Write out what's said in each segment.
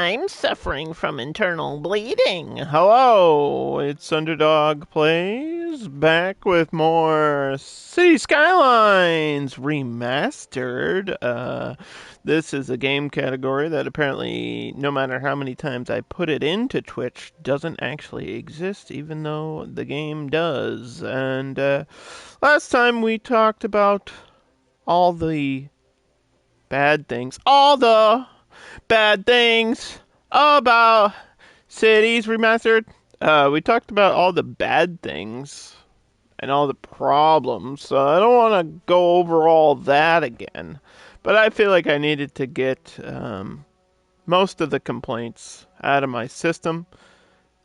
I'm suffering from internal bleeding. Hello, it's Underdog Plays, back with more City Skylines Remastered. This is a game category that apparently, no matter how many times I put it into Twitch, doesn't actually exist, even though the game does. And last time we talked about all the bad things. All the bad things about Cities Remastered. We talked about all the bad things and all the problems, so I don't want to go over all that again. But I feel like I needed to get most of the complaints out of my system.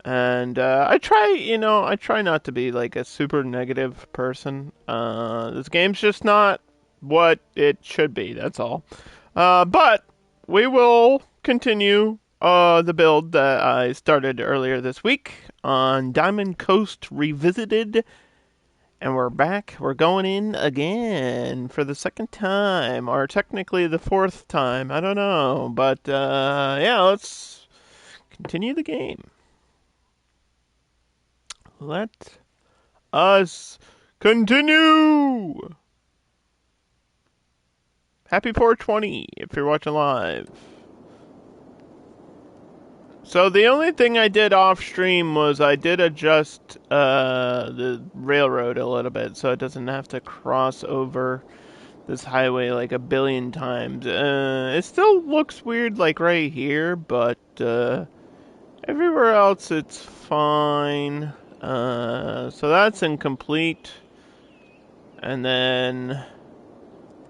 And I try not to be like a super negative person. This game's just not what it should be, that's all. But we will continue the build that I started earlier this week on Diamond Coast Revisited. And we're back. We're going in again for the second time, or technically the fourth time. I don't know. But yeah, let's continue the game. Let us continue! Happy 420 if you're watching live. So the only thing I did off stream was I did adjust the railroad a little bit so it doesn't have to cross over this highway like a billion times. It still looks weird like right here, but everywhere else it's fine. So that's incomplete. And then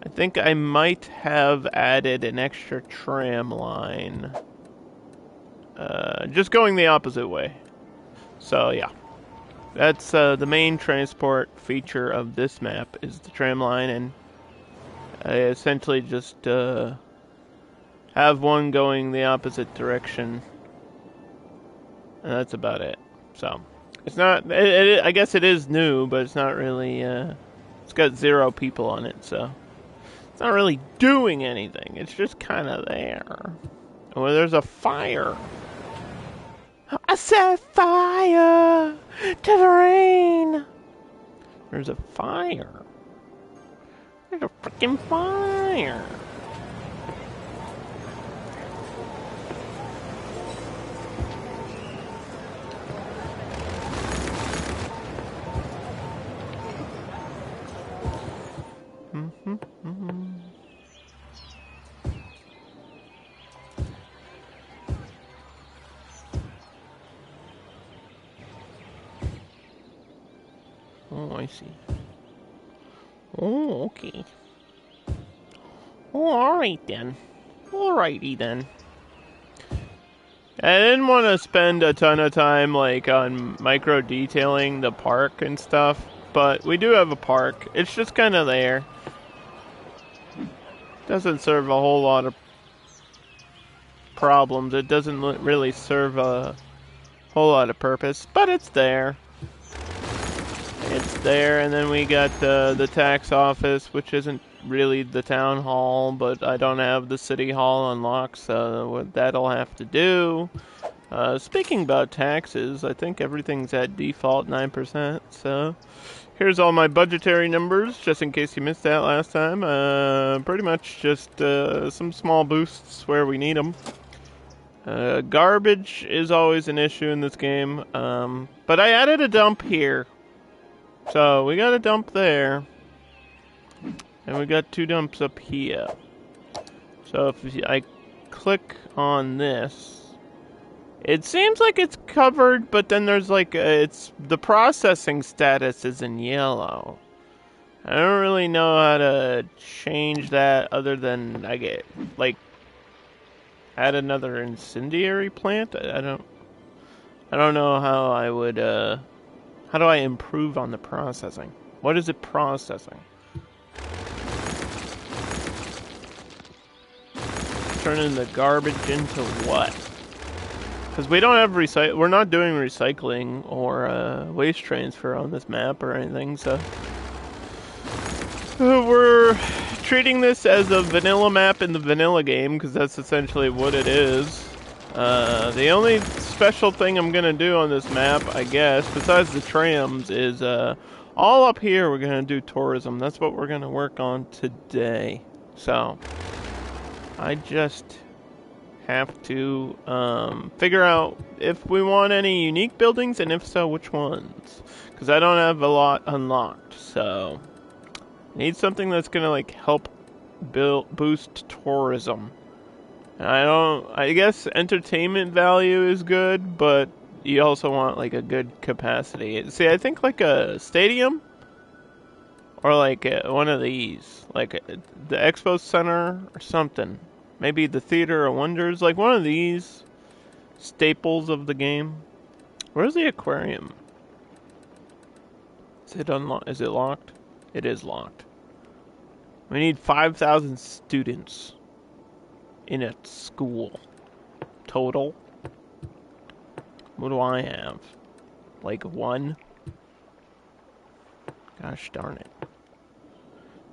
I think I might have added an extra tram line. Just going the opposite way. So yeah. That's the main transport feature of this map is the tram line, and I essentially just have one going the opposite direction. And that's about it. So it's not. I guess it is new, but it's not really. It's got 0 people on it, so it's not really doing anything. It's just kind of there. Well, there's a fire. I set fire to the rain. There's a fire. There's a freaking fire. Oh, I see. Oh, okay. Oh, alright then. Alrighty then. I didn't want to spend a ton of time, like, on micro-detailing the park and stuff, but we do have a park. It's just kind of there. Doesn't serve a whole lot of problems. It doesn't really serve a whole lot of purpose, but it's there. It's there, and then we got the tax office, which isn't really the town hall, but I don't have the city hall unlocked, so what that'll have to do. Speaking about taxes, I think everything's at default 9%, so here's all my budgetary numbers, just in case you missed that last time. Pretty much just some small boosts where we need them. Garbage is always an issue in this game, but I added a dump here. So we got a dump there, and we got 2 dumps up here. So if I click on this, it seems like it's covered, but then there's like it's the processing status is in yellow. I don't really know how to change that other than I get like add another incendiary plant. I don't know how I would how do I improve on the processing? What is it processing? Turning the garbage into what? Because we don't have we're not doing recycling or waste transfer on this map or anything, so we're treating this as a vanilla map in the vanilla game, because that's essentially what it is. The only special thing I'm gonna do on this map, I guess, besides the trams, is all up here we're gonna do tourism. That's what we're gonna work on today. So I just have to figure out if we want any unique buildings, and if so, which ones. Because I don't have a lot unlocked, so I need something that's gonna like help boost tourism. I guess entertainment value is good, but you also want like a good capacity. See, I think like a stadium or like one of these, like the Expo Center or something. Maybe the Theater of Wonders, like one of these staples of the game. Where's the aquarium? Is it unlocked? Is it locked? It is locked. We need 5,000 students in a school total. What do I have? Like 1? Gosh darn it.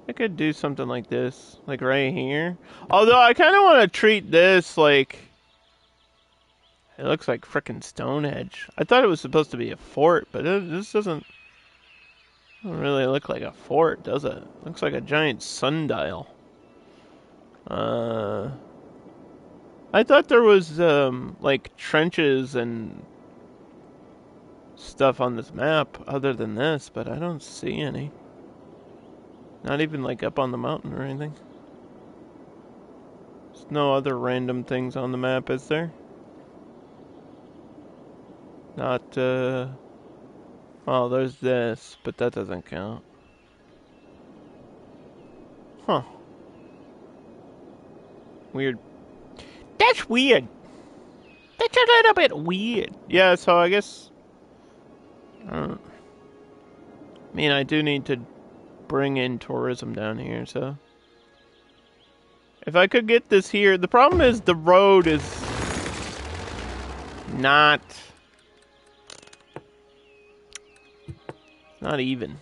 I could do something like this, like right here. Although I kind of want to treat this like it looks like frickin' Stonehenge. I thought it was supposed to be a fort, but this doesn't really look like a fort, does it? Looks like a giant sundial. I thought there was, like, trenches and stuff on this map other than this, but I don't see any. Not even, like, up on the mountain or anything. There's no other random things on the map, is there? Not, well, there's this, but that doesn't count. Huh. Weird. That's weird. That's a little bit weird. Yeah, so I guess... I mean, I do need to bring in tourism down here, so... If I could get this here... The problem is the road is... not even.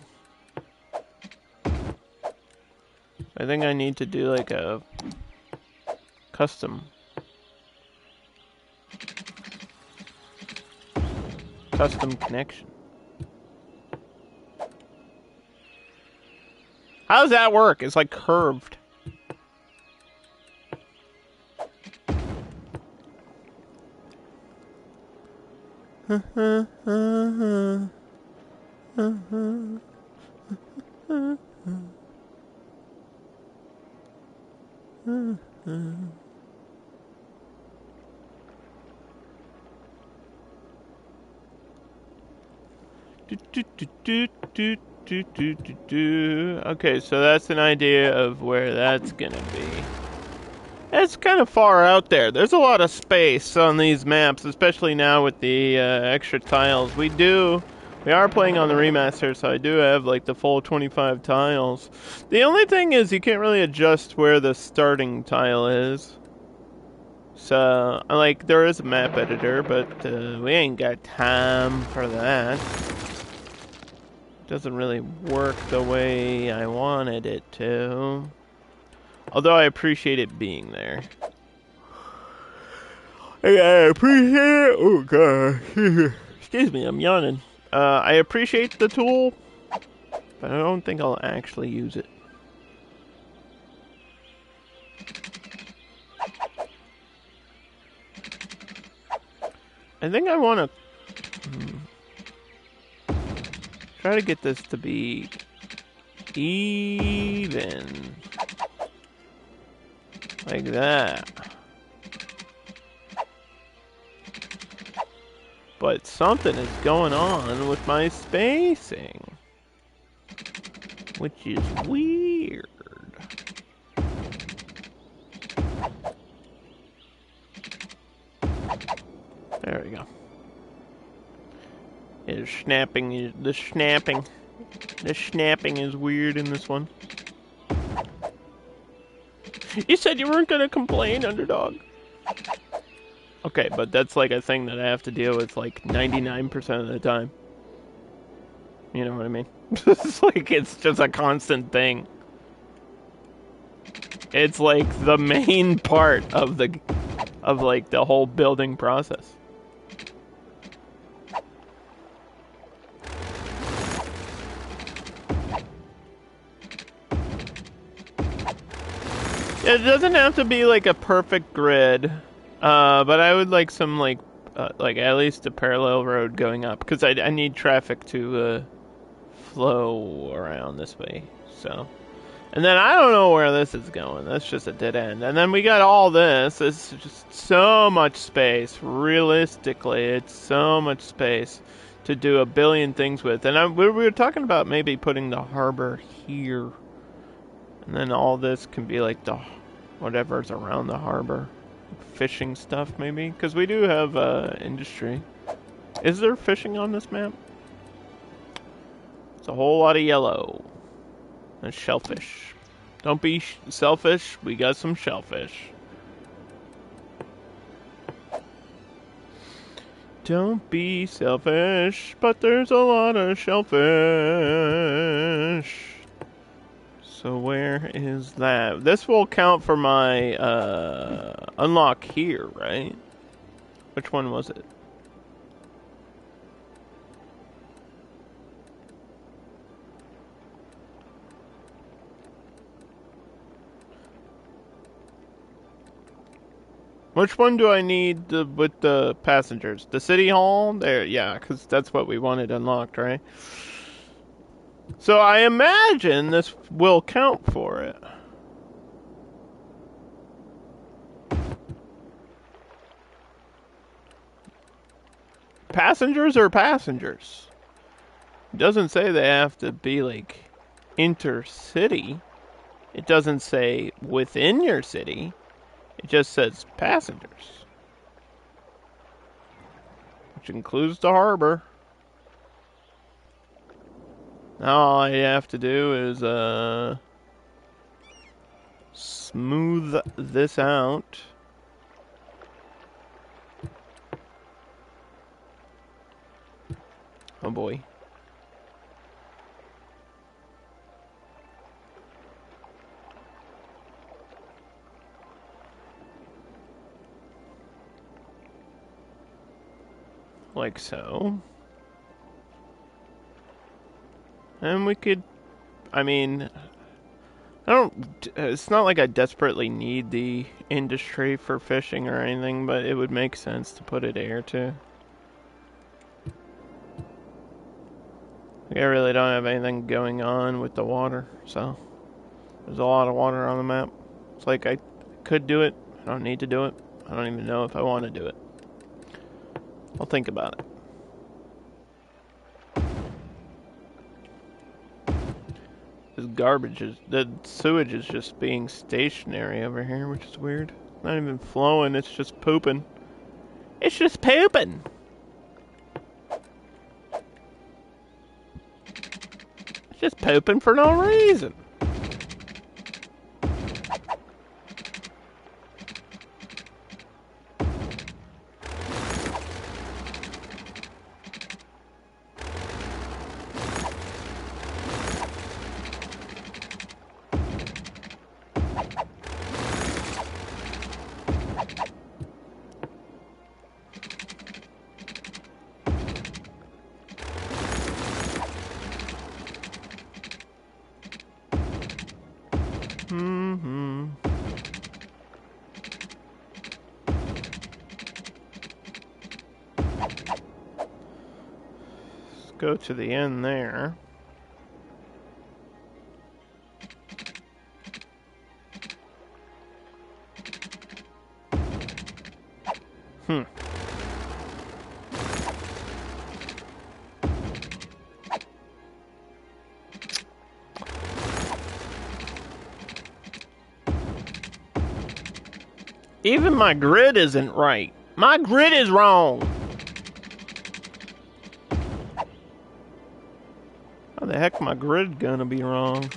I think I need to do like a... custom connection. How does that work? It's like curved. Okay, so that's an idea of where that's gonna be. It's kind of far out there. There's a lot of space on these maps, especially now with the extra tiles. We are playing on the remaster, so I do have like the full 25 tiles. The only thing is you can't really adjust where the starting tile is. So, like, there is a map editor, but we ain't got time for that. Doesn't really work the way I wanted it to. Although I appreciate it being there. I appreciate it. Oh god. Excuse me, I'm yawning. I appreciate the tool, but I don't think I'll actually use it. I think I want to try to get this to be even. Like that. But something is going on with my spacing, which is weird. There we go. The snapping is weird in this one. You said you weren't gonna complain, Underdog. Okay, but that's like a thing that I have to deal with like 99% of the time. You know what I mean? It's just a constant thing. It's like the main part of of like the whole building process. It doesn't have to be like a perfect grid, but I would like some like at least a parallel road going up because I need traffic to flow around this way. So, and then I don't know where this is going. That's just a dead end. And then we got all this. It's just so much space. Realistically, it's so much space to do a billion things with. And we were talking about maybe putting the harbor here. And then all this can be like the whatever's around the harbor. Fishing stuff, maybe? Because we do have industry. Is there fishing on this map? It's a whole lot of yellow. And shellfish. Don't be selfish. We got some shellfish. Don't be selfish, but there's a lot of shellfish. So where is that? This will count for my unlock here, right? Which one was it? Which one do I need with the passengers? The city hall? There, yeah, because that's what we wanted unlocked, right? So I imagine this will count for it. Passengers are passengers. It doesn't say they have to be like intercity. It doesn't say within your city. It just says passengers. Which includes the harbor. Now all I have to do is smooth this out. Oh boy. Like so. And we could, I mean, it's not like I desperately need the industry for fishing or anything, but it would make sense to put it here too. I really don't have anything going on with the water, so there's a lot of water on the map. It's like I could do it, I don't need to do it, I don't even know if I want to do it. I'll think about it. This garbage is, the sewage is just being stationary over here, which is weird. It's not even flowing, it's just pooping. It's just pooping! It's just pooping for no reason. Go to the end there. Even my grid isn't right. My grid is wrong. How the heck my grid gonna be wrong?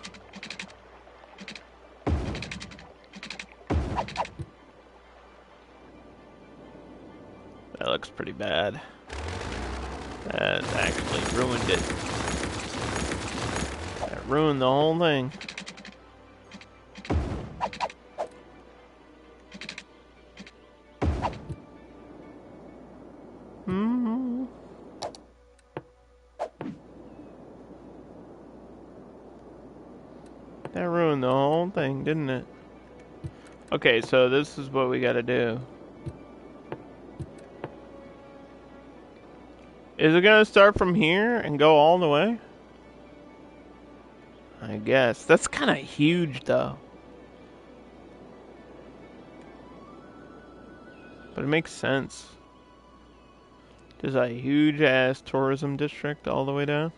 That looks pretty bad. That actually ruined it. That ruined the whole thing. ruined the whole thing, didn't it? Okay, so this is what we gotta do. Is it gonna start from here and go all the way? I guess. That's kind of huge, though. But it makes sense. There's a huge-ass tourism district all the way down.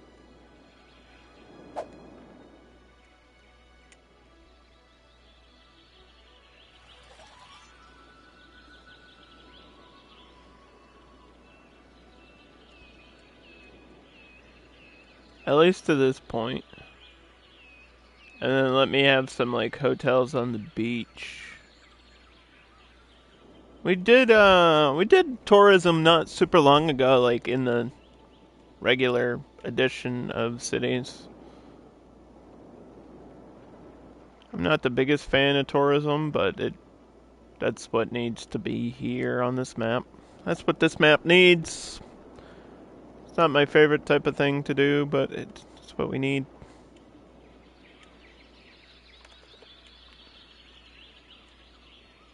At least to this point. And then let me have some, like, hotels on the beach. We did tourism not super long ago, like, in the regular edition of cities. I'm not the biggest fan of tourism, but that's what needs to be here on this map. That's what this map needs. It's not my favorite type of thing to do, but it's what we need.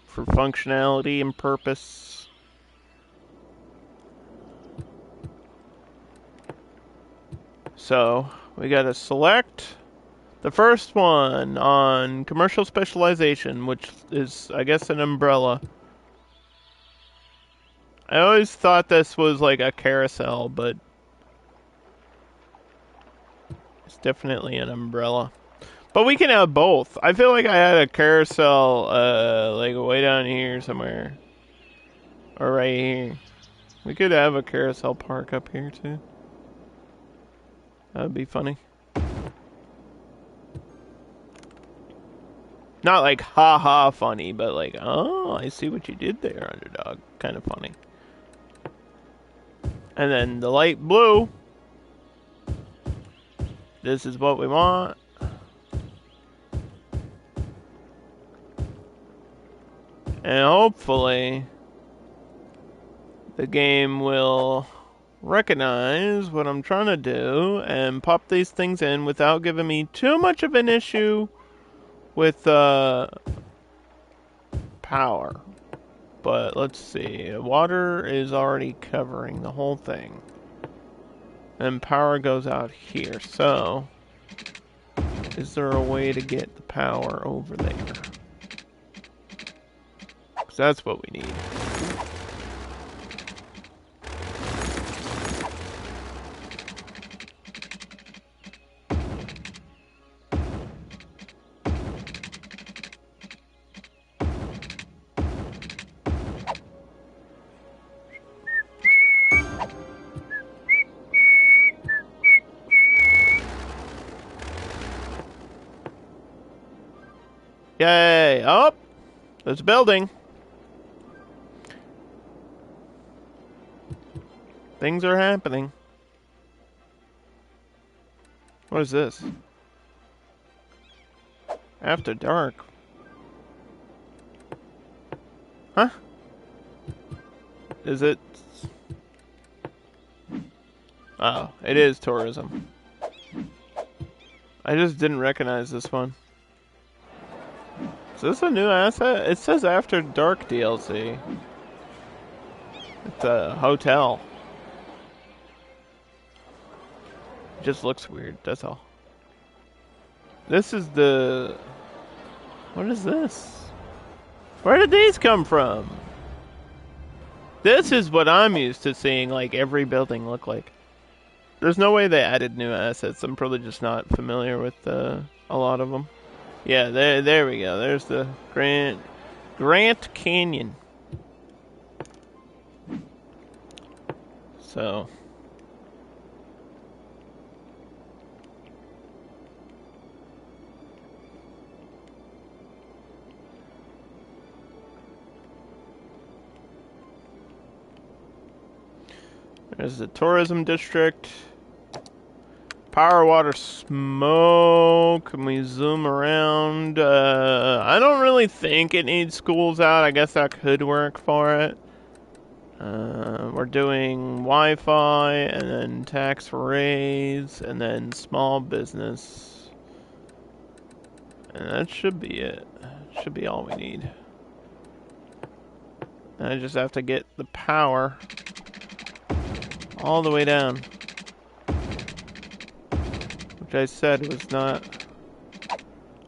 For functionality and purpose. So, we gotta select the first one on commercial specialization, which is, I guess, an umbrella. I always thought this was like a carousel, but it's definitely an umbrella. But we can have both. I feel like I had a carousel, like way down here somewhere. Or right here. We could have a carousel park up here, too. That would be funny. Not like, ha-ha funny, but like, oh, I see what you did there, underdog. Kind of funny. And then the light blue. This is what we want. And hopefully, the game will recognize what I'm trying to do and pop these things in without giving me too much of an issue with power. But let's see. Water is already covering the whole thing. And power goes out here. So, is there a way to get the power over there? Because that's what we need. Yay! Oh! There's a building. Things are happening. What is this? After dark. Huh? Is it? Oh, it is tourism. I just didn't recognize this one. Is this a new asset? It says After Dark DLC. It's a hotel. It just looks weird, that's all. This is the... What is this? Where did these come from? This is what I'm used to seeing, like, every building look like. There's no way they added new assets. I'm probably just not familiar with a lot of them. Yeah, there we go. There's the Grant Canyon. So... There's the tourism district. Power, water, smoke. Can we zoom around? I don't really think it needs schools out. I guess that could work for it. We're doing Wi-Fi, and then tax raise, and then small business. And that should be it. Should be all we need. And I just have to get the power all the way down. Which I said was not...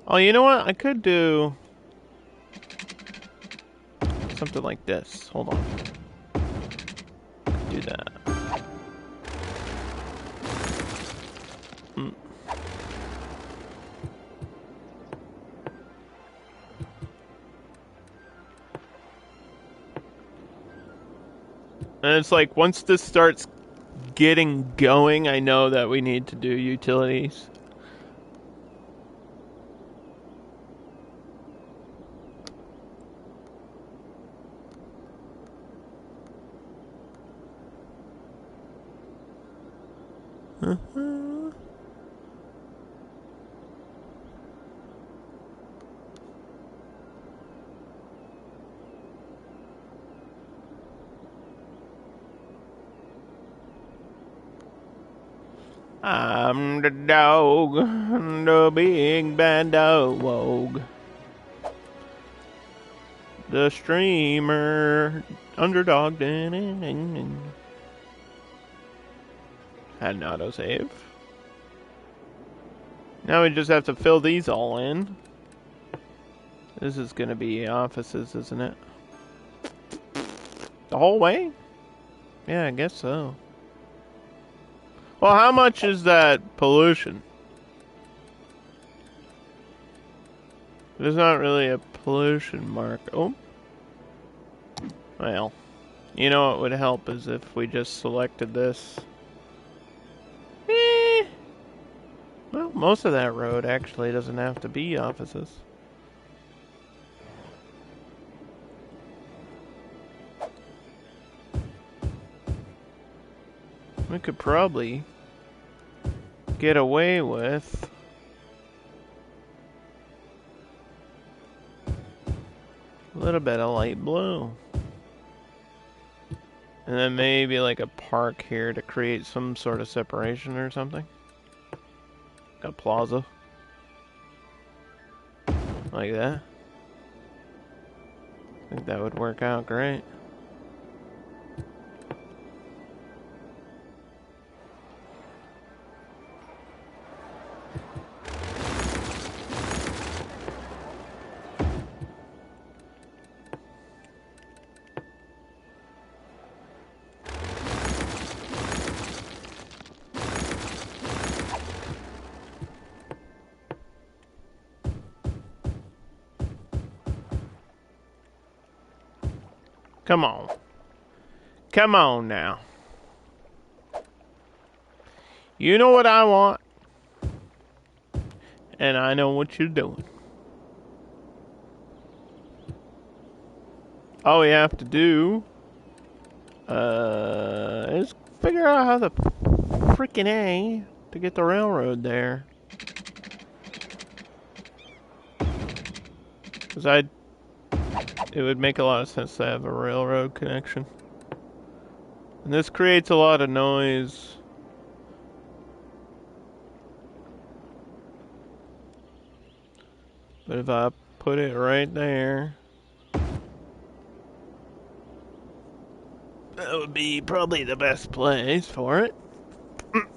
Oh, you know what? I could do... something like this. Hold on. Do that. And it's like, once this starts getting going, I know that we need to do utilities. I'm the dog, the big bad dog. The streamer, underdog. Had an autosave. Now we just have to fill these all in. This is gonna be offices, isn't it? The whole way? Yeah, I guess so. Well, how much is that pollution? There's not really a pollution mark. Oh. Well, you know what would help is if we just selected this. Well, most of that road actually doesn't have to be offices. We could probably get away with a little bit of light blue. And then maybe like a park here to create some sort of separation or something. Like a plaza. Like that. I think that would work out great. Come on. Come on now. You know what I want. And I know what you're doing. All we have to do is figure out how the freaking A to get the railroad there. Because it would make a lot of sense to have a railroad connection. And this creates a lot of noise. But if I put it right there, that would be probably the best place for it.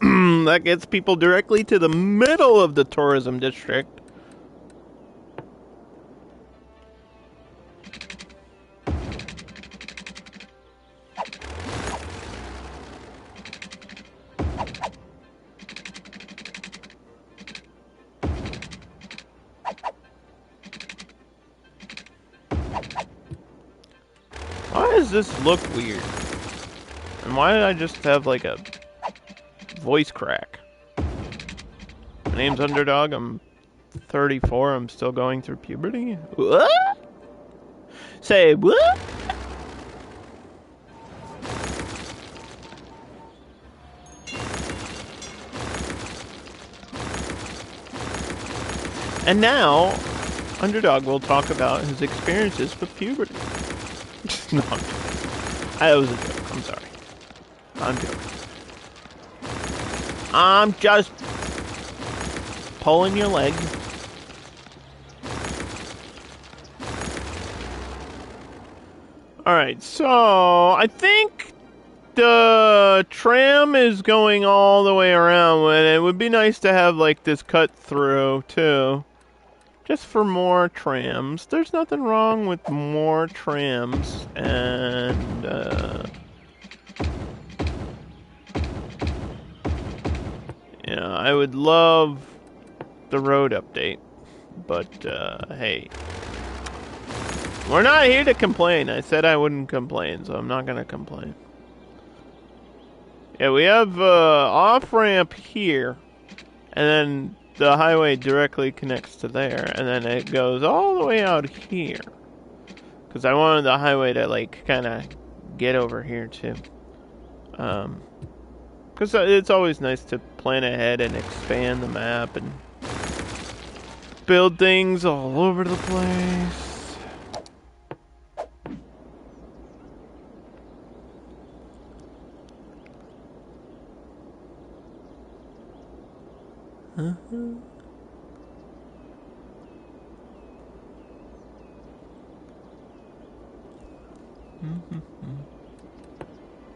That gets people directly to the middle of the tourism district. Why does this look weird? And why did I just have like a voice crack? My name's Underdog, I'm 34, I'm still going through puberty? What? Say what? And now, Underdog will talk about his experiences with puberty. No, that was a joke. I'm sorry. I'm joking. I'm just pulling your leg. Alright, so I think the tram is going all the way around, and it would be nice to have like this cut through too. Just for more trams. There's nothing wrong with more trams, and yeah, I would love the road update, but hey, we're not here to complain. I said I wouldn't complain, so I'm not gonna complain. Yeah, we have off-ramp here, and then the highway directly connects to there, and then it goes all the way out here. Because I wanted the highway to, like, kind of get over here, too. Because it's always nice to plan ahead and expand the map and build things all over the place.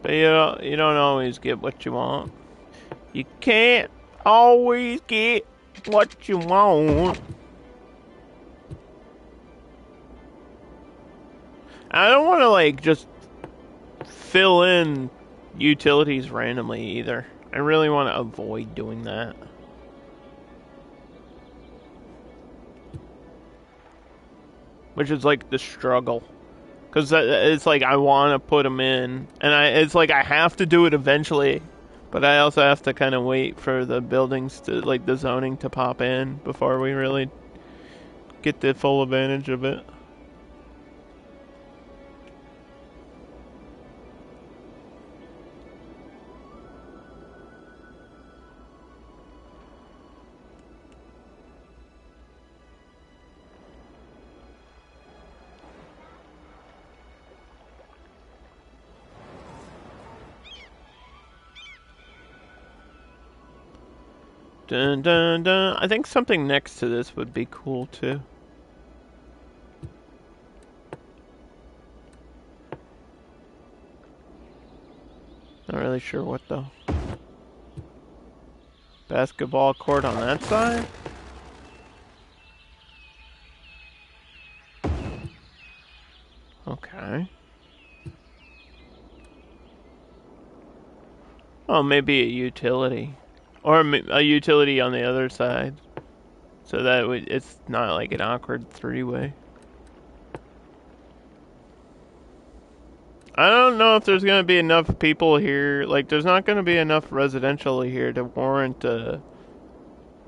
But you don't always get what you want. You can't always get what you want. I don't want to, like, just fill in utilities randomly either. I really want to avoid doing that. Which is like the struggle. Because it's like I want to put them in. And it's like I have to do it eventually. But I also have to kind of wait for the buildings to, like, the zoning to pop in before we really get the full advantage of it. Dun dun dun. I think something next to this would be cool too. Not really sure what though. Basketball court on that side? Okay. Oh, maybe a utility. Or a utility on the other side. So that it's not like an awkward three-way. I don't know if there's going to be enough people here. Like, there's not going to be enough residential here to warrant a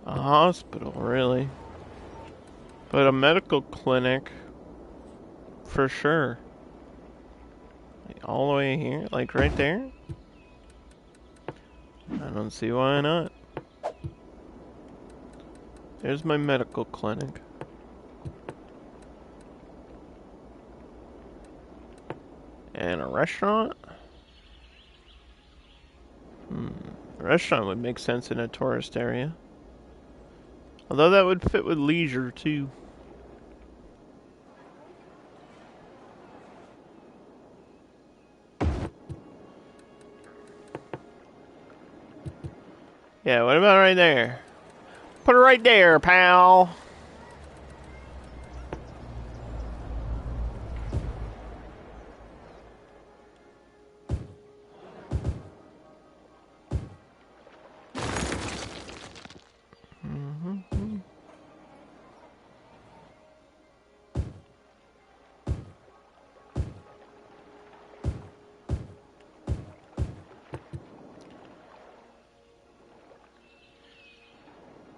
hospital, really. But a medical clinic, for sure. Like, all the way here? Like, right there? I don't see why not. There's my medical clinic. And a restaurant? A restaurant would make sense in a tourist area. Although that would fit with leisure, too. Yeah, what about right there? Put it right there, pal.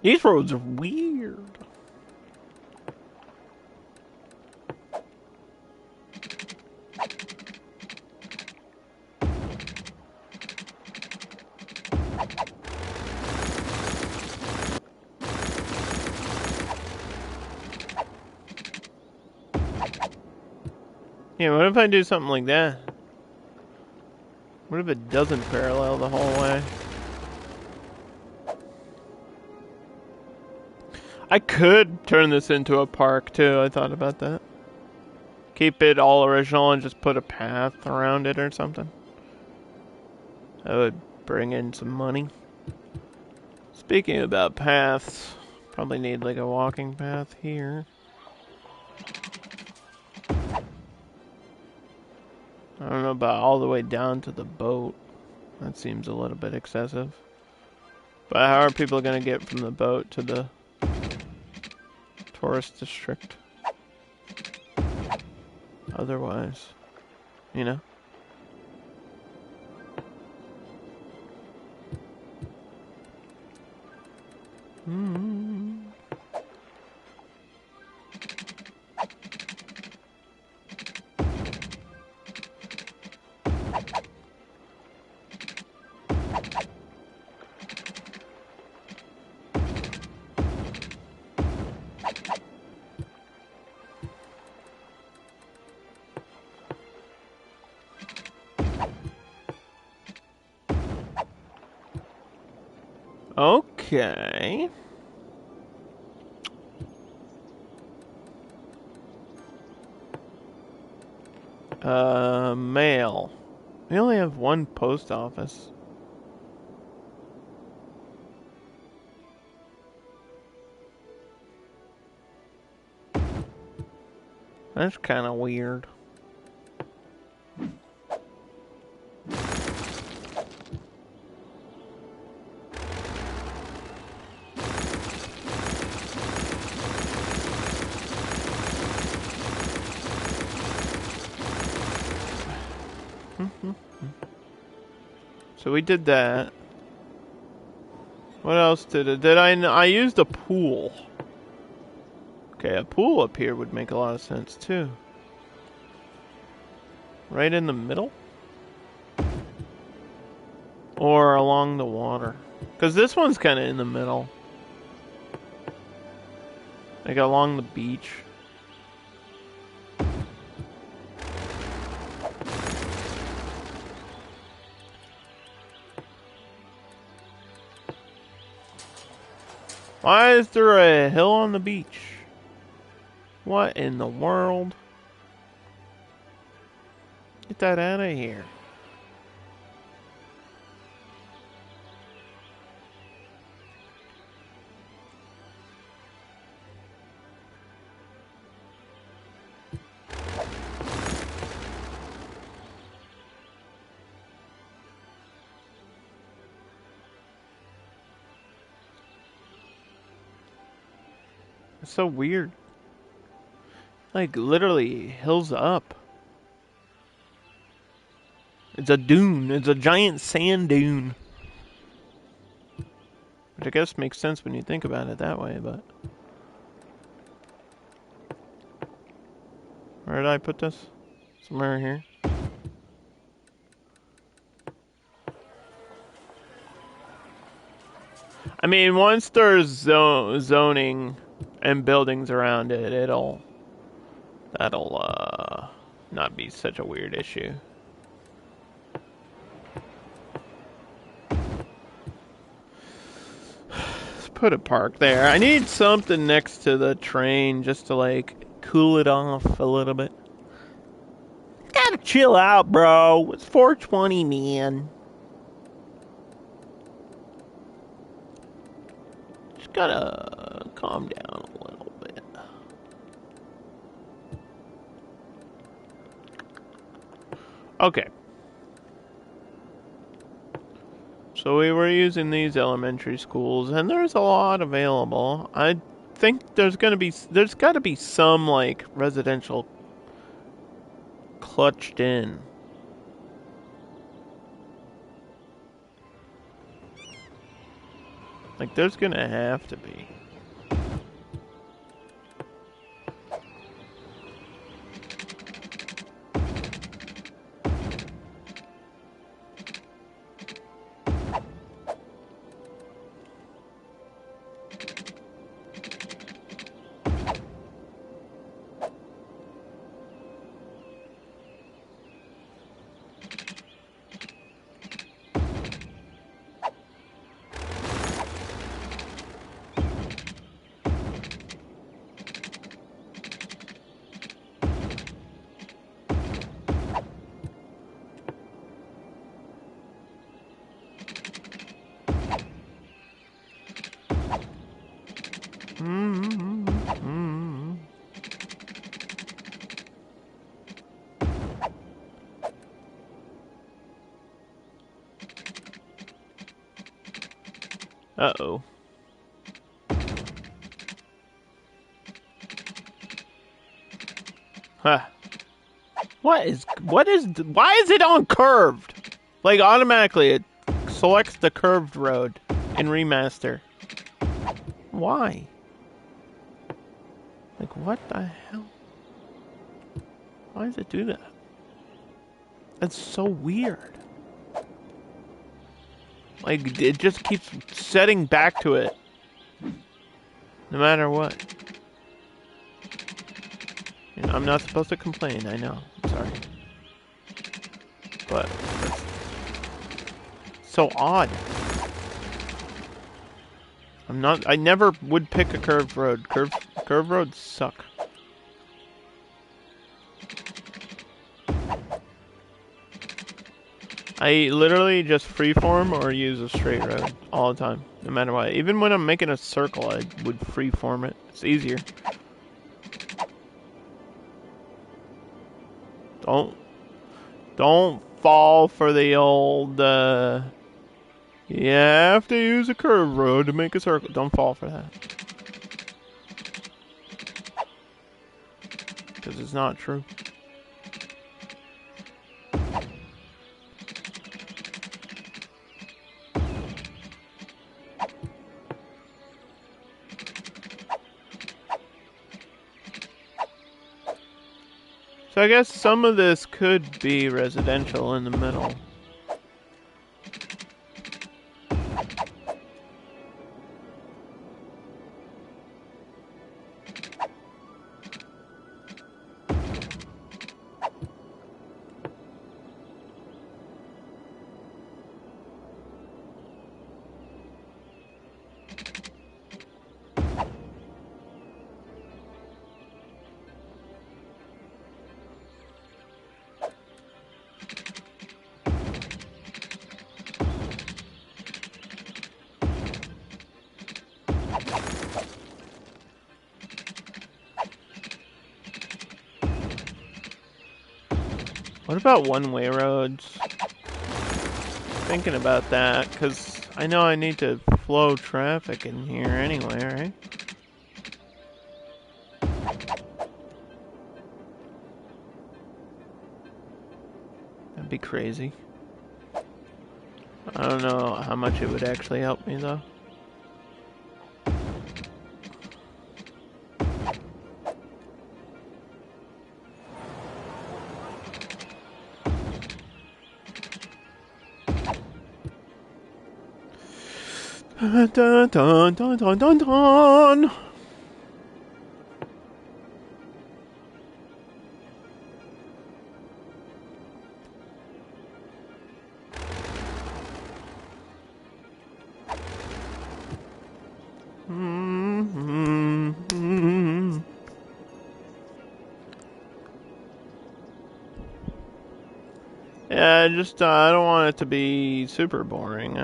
These roads are weird. Yeah, what if I do something like that? What if it doesn't parallel the whole way? I could turn this into a park too. I thought about that. Keep it all original and just put a path around it or something. That would bring in some money. Speaking about paths, probably need like a walking path here. I don't know about all the way down to the boat. That seems a little bit excessive. But how are people going to get from the boat to the tourist district? Otherwise, you know? Okay. Mail. We only have one post office. That's kind of weird. So we did that. What else did it? I used a pool. Okay, a pool up here would make a lot of sense too. Right in the middle? Or along the water. Because this one's kind of in the middle. Like along the beach. Why is there a hill on the beach? What in the world? Get that out of here. It's so weird. Like, literally, hills up. It's a dune. It's a giant sand dune. Which I guess makes sense when you think about it that way, but... Where did I put this? Somewhere here. I mean, once there's zoning and buildings around it, that'll not be such a weird issue. Let's put a park there. I need something next to the train just to like cool it off a little bit. Gotta chill out, bro. It's 420, man. Just gotta calm down a little bit. Okay. So we were using these elementary schools, and there's a lot available. I think there's got to be some like residential clutched in. Like there's gonna have to be. Uh-oh. Huh. Why is it on curved? Like automatically it selects the curved road in remaster. Why? Like what the hell? Why does it do that? That's so weird. Like it just keeps setting back to it. No matter what. You know, I'm not supposed to complain, I know. I'm sorry. But it's so odd. I never would pick a curved road. Curved roads suck. I literally just freeform or use a straight road all the time, no matter what. Even when I'm making a circle, I would freeform it. It's easier. Don't fall for the old, you have to use a curved road to make a circle. Don't fall for that. Because it's not true. So I guess some of this could be residential in the middle. What about one-way roads? Thinking about that, because I know I need to flow traffic in here anyway, right? That'd be crazy. I don't know how much it would actually help me, though. Dun, dun, dun, dun, dun, dun, dun. Yeah, just I don't want it to be super boring.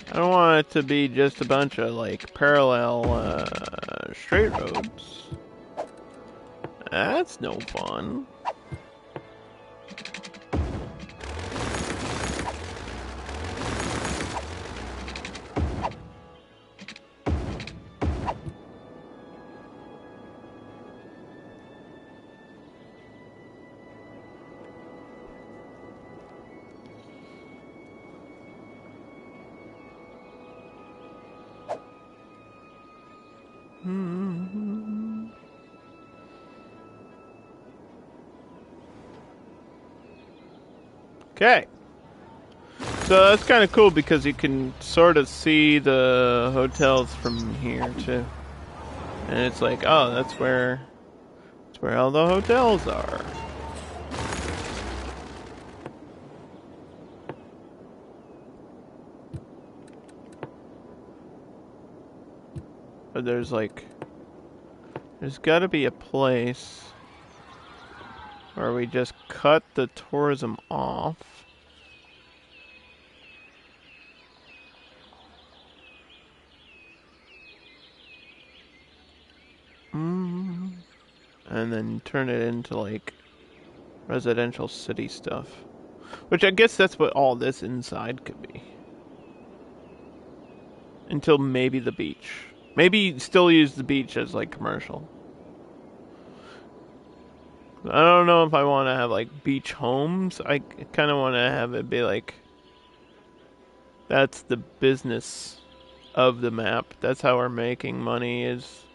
I don't want it to be just a bunch of like parallel straight roads. That's no fun. Okay. So that's kind of cool because you can sort of see the hotels from here too. And it's like, oh, that's where all the hotels are. But there's got to be a place where we just cut the tourism off. and then turn it into like residential city stuff. Which I guess that's what all this inside could be. Until maybe the beach. Maybe still use the beach as like commercial. I don't know if I want to have like beach homes. I kind of want to have it be like that's the business of the map. That's how we're making money is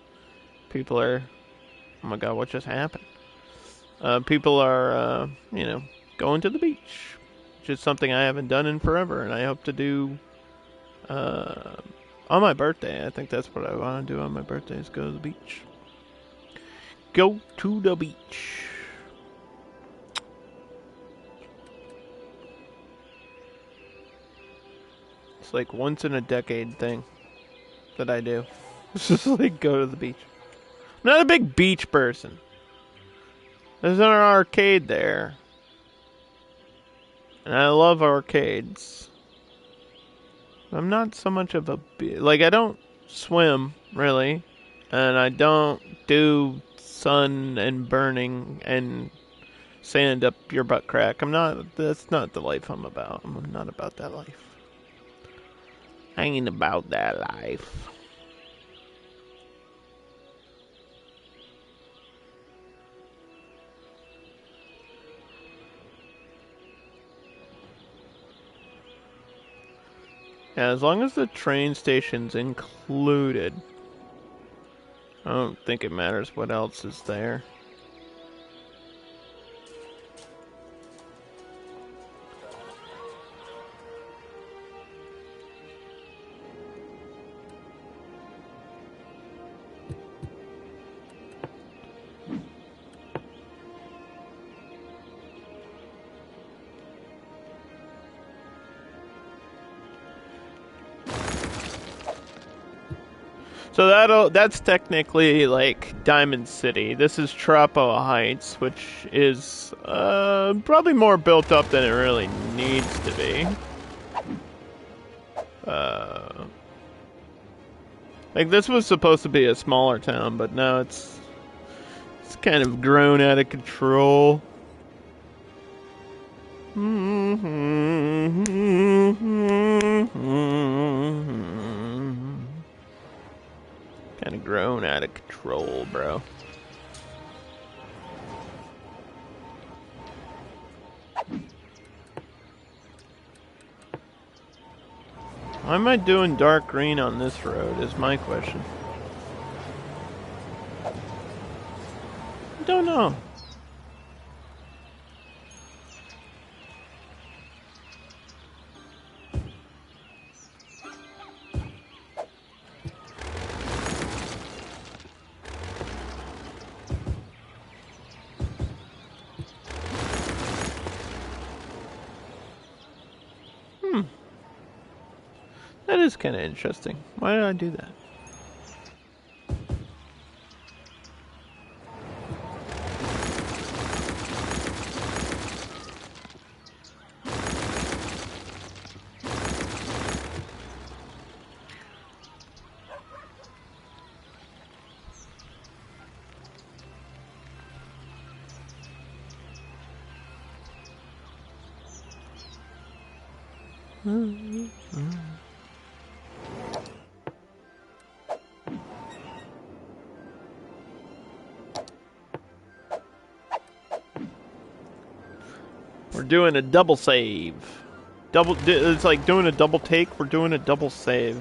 people are, oh my god, what just happened? People are, going to the beach, which is something I haven't done in forever, and I hope to do on my birthday. I think that's what I want to do on my birthday is go to the beach. Go to the beach. It's like once in a decade thing that I do. It's just like go to the beach. I'm not a big beach person. There's an arcade there. And I love arcades. I'm not so much of a... Like, I don't swim, really. And I don't do sun and burning and sand up your butt crack. That's not the life I'm about. I'm not about that life. I ain't about that life. Yeah, as long as the train station's included, I don't think it matters what else is there. So that's technically like Diamond City. This is Trapo Heights, which is probably more built up than it really needs to be. Like this was supposed to be a smaller town, but now it's kind of grown out of control. Kind of grown out of control, bro. Why am I doing dark green on this road is my question. I don't know. That is kind of interesting. Why did I do that? We're doing a double save. It's like doing a double take. We're doing a double save.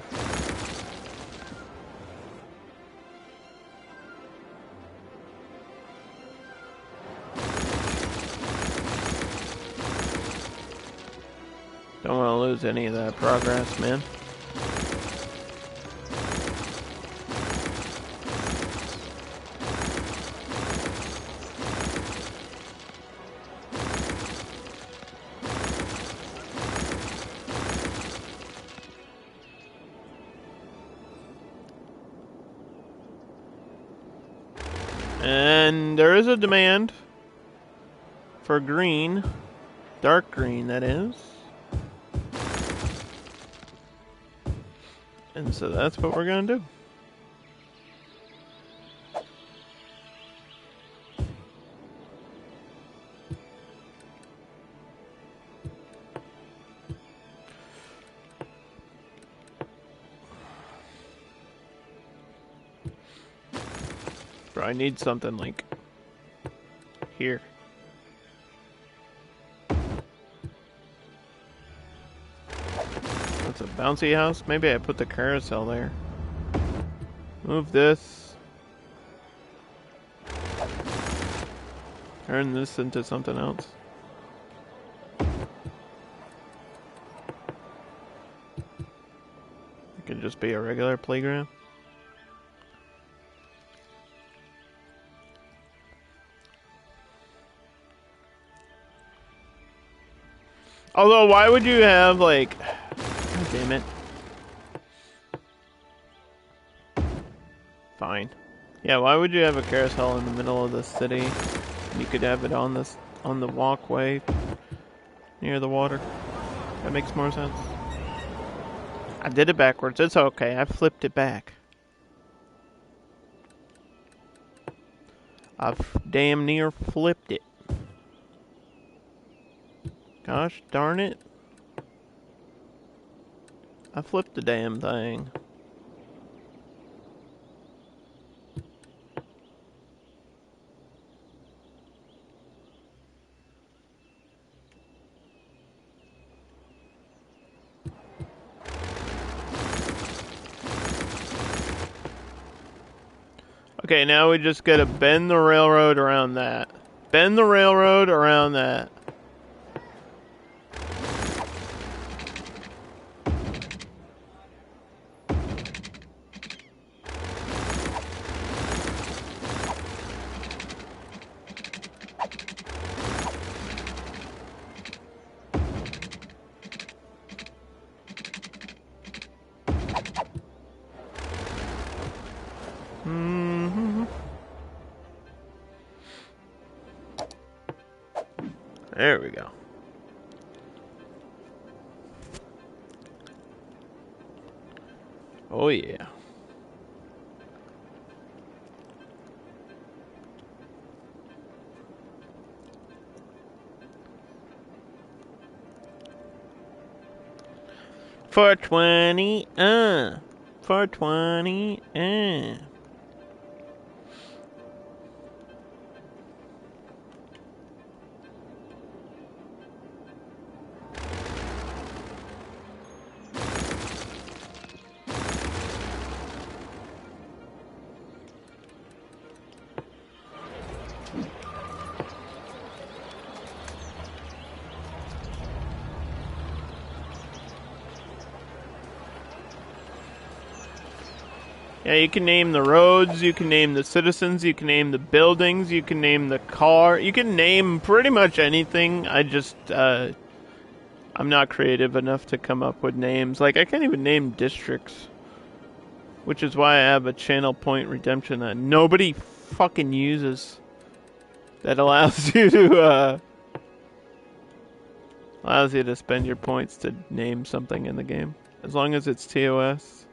Don't want to lose any of that progress, man. And there is a demand for green, dark green that is. And so that's what we're gonna do. Bro, I need something like here. That's a bouncy house? Maybe I put the carousel there. Move this. Turn this into something else. It could just be a regular playground. Although, why would you have, like... God damn it. Fine. Yeah, why would you have a carousel in the middle of the city? You could have it on this, on the walkway near the water. That makes more sense. I did it backwards. It's okay. I flipped it back. I've damn near flipped it. Gosh darn it. I flipped the damn thing. Okay, now we just gotta bend the railroad around that. Bend the railroad around that. There we go. Oh yeah. For 20, 420, Yeah, you can name the roads, you can name the citizens, you can name the buildings, you can name the car, you can name pretty much anything. I just, I'm not creative enough to come up with names. Like, I can't even name districts. Which is why I have a channel point redemption that nobody fucking uses. That allows you to, allows you to spend your points to name something in the game. As long as it's TOS.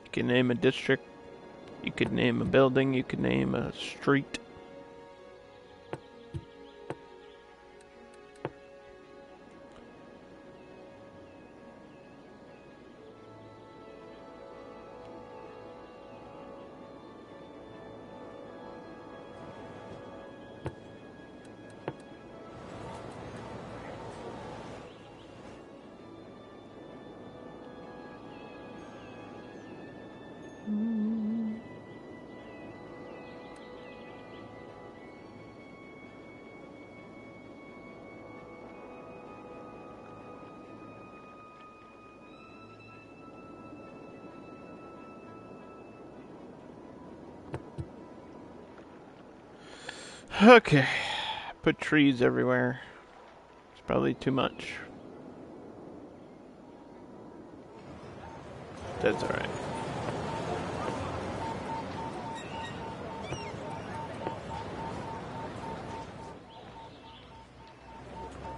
You can name a district, you could name a building, you could name a street. Okay, put trees everywhere. It's probably too much. That's alright.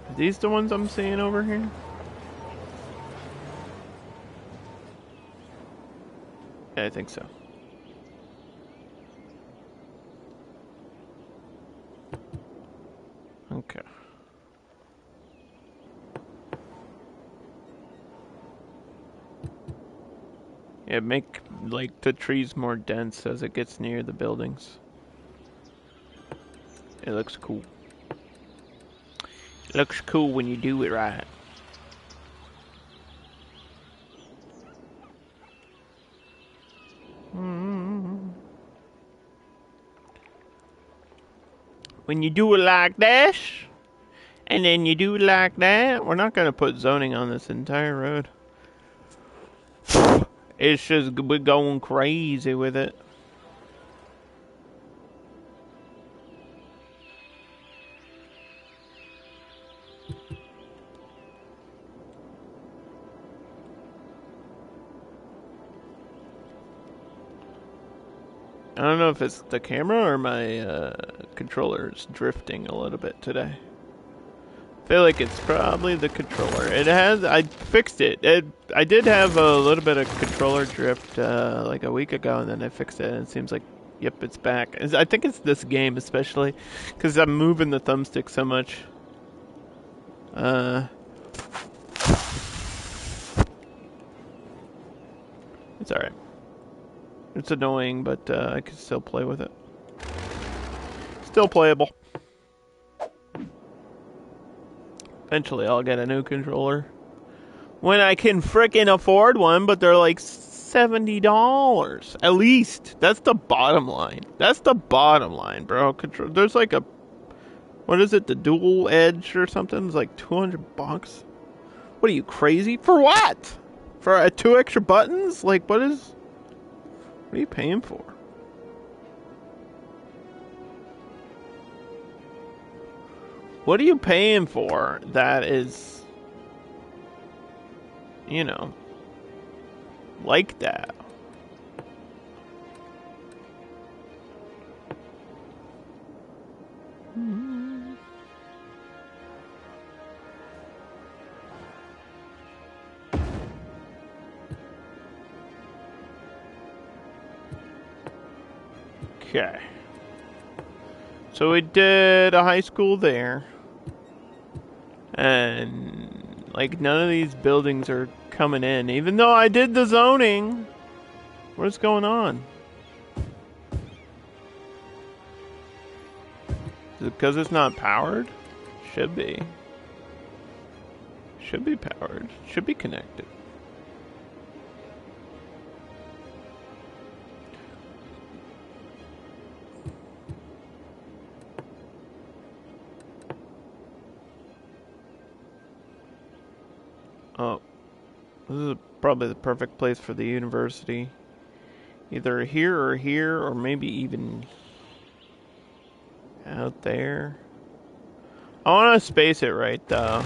Are these the ones I'm seeing over here? Yeah, I think so. Okay. Yeah, make like the trees more dense as it gets near the buildings. It looks cool. It looks cool when you do it right. When you do it like this, and then you do it like that, we're not gonna put zoning on this entire road. It's just we're going crazy with it. I don't know if it's the camera or my controller is drifting a little bit today. I feel like it's probably the controller. I fixed it. I did have a little bit of controller drift like a week ago, and then I fixed it, and it seems like, yep, it's back. I think it's this game especially, because I'm moving the thumbstick so much. It's alright. It's annoying, but I can still play with it. Still playable. Eventually I'll get a new controller. When I can frickin' afford one, but they're like $70. At least. That's the bottom line. That's the bottom line, bro. There's like a... What is it? The dual edge or something? It's like $200. What are you, crazy? For what? For 2 extra buttons? Like, what are you paying for? What are you paying for that is, you know, like that? Okay. So we did a high school there. And, like, none of these buildings are coming in. Even though I did the zoning. What's going on? Is it because it's not powered? Should be. Should be powered. Should be connected. Oh, this is probably the perfect place for the university. Either here, or maybe even out there. I want to space it right, though.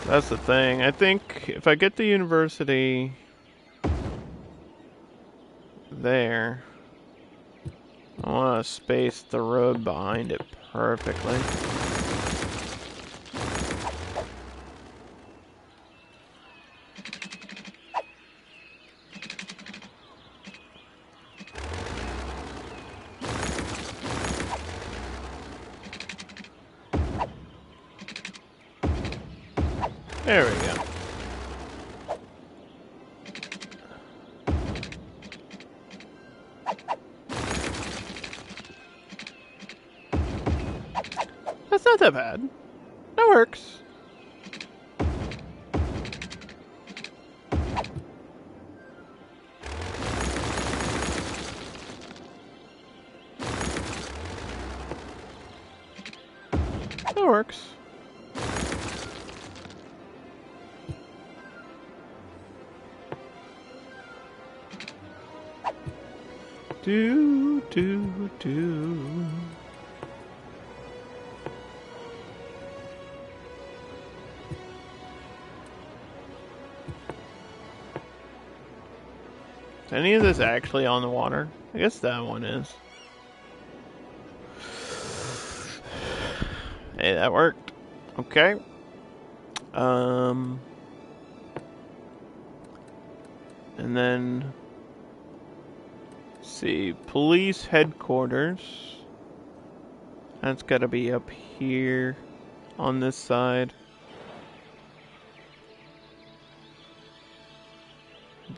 That's the thing. I think if I get the university there, I want to space the road behind it perfectly. There we go. That's not that bad. That works. That works. Do. Is any of this actually on the water? I guess that one is. Hey, that worked. Okay. And then... see, police headquarters. That's gotta be up here on this side.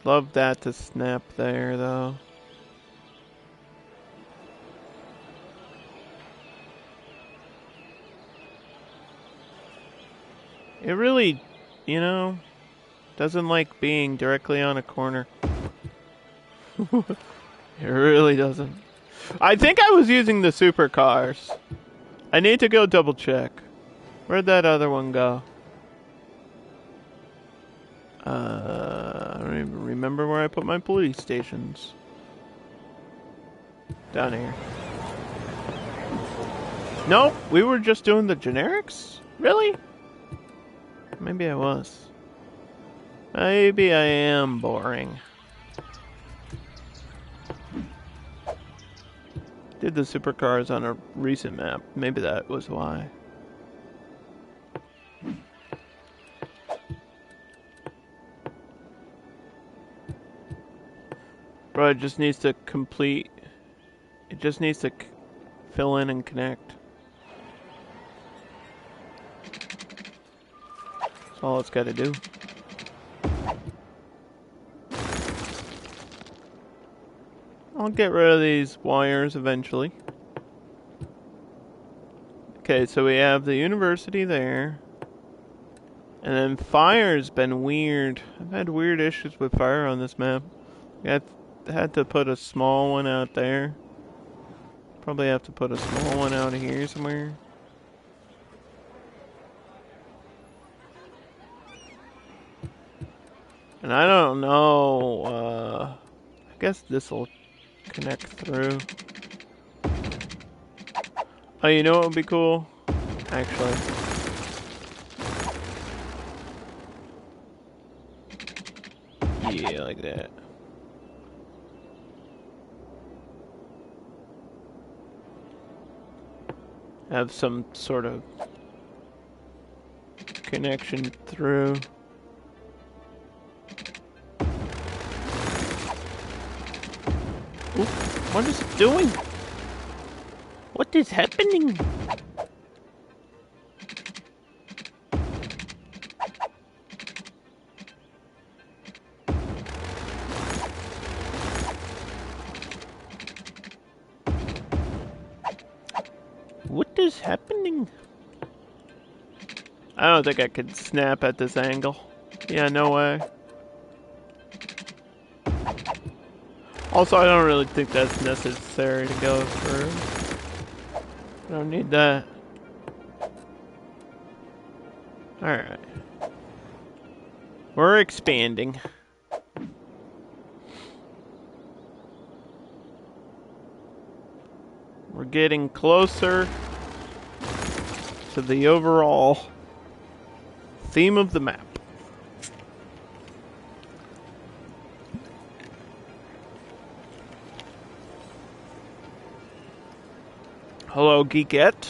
love that to snap there, though. It really, you know, doesn't like being directly on a corner. It really doesn't. I think I was using the supercars. I need to go double check. Where'd that other one go? I don't even remember where I put my police stations. Down here. Nope, we were just doing the generics? Really? Maybe I was. Maybe I am boring. Did the supercars on a recent map. Maybe that was why. Bro, it just needs to complete. It just needs to fill in and connect. That's all it's got to do. I'll get rid of these wires eventually. Okay, so we have the university there. And then fire's been weird. I've had weird issues with fire on this map. I had to put a small one out there. Probably have to put a small one out here somewhere. And I don't know, I guess this'll connect through. Oh, you know what would be cool? Actually. Yeah, like that. Have some sort of connection through. Ooh, what is it doing? What is happening? What is happening? I don't think I could snap at this angle. Yeah, no way. Also, I don't really think that's necessary to go through. I don't need that. Alright. We're expanding. We're getting closer to the overall theme of the map. Hello, Geekette.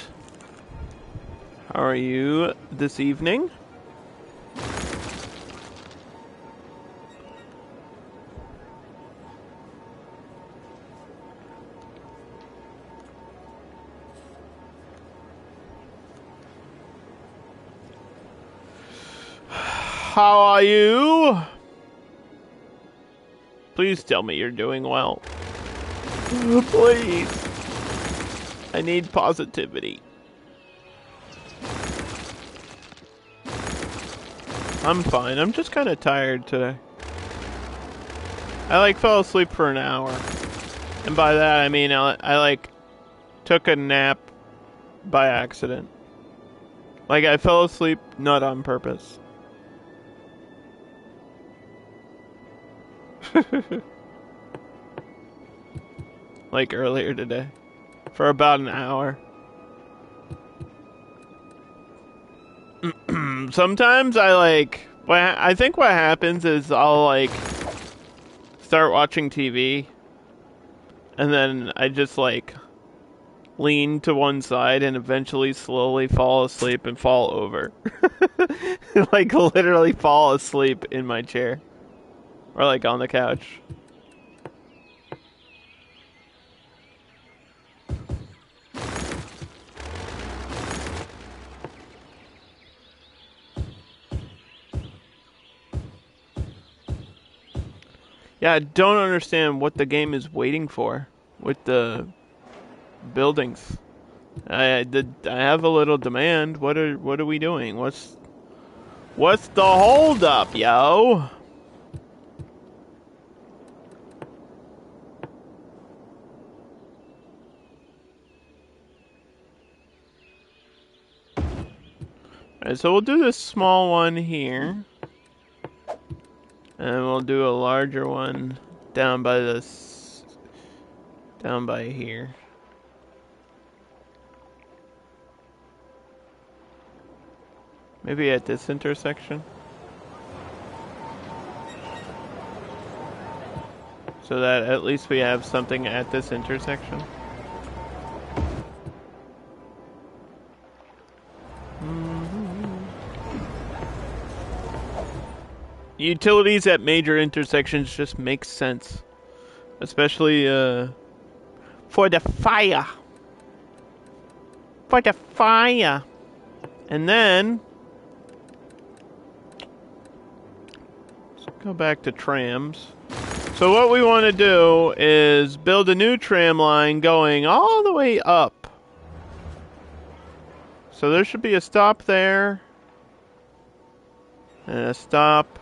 How are you this evening? How are you? Please tell me you're doing well. Please. I need positivity. I'm fine. I'm just kind of tired today. I fell asleep for an hour. And by that I mean I took a nap by accident. I fell asleep not on purpose. Earlier today. For about an hour. Sometimes I think what happens is I'll start watching TV and then I just lean to one side and eventually slowly fall asleep and fall over. Literally fall asleep in my chair. Or on the couch. Yeah, I don't understand what the game is waiting for with the buildings. I have a little demand. What are we doing? What's the hold up, yo? Alright, so we'll do this small one here. And we'll do a larger one down by this, down by here. Maybe at this intersection. So that at least we have something at this intersection. Utilities at major intersections just make sense. Especially, for the fire. For the fire. And then... let's go back to trams. So what we want to do is build a new tram line going all the way up. So there should be a stop there. And a stop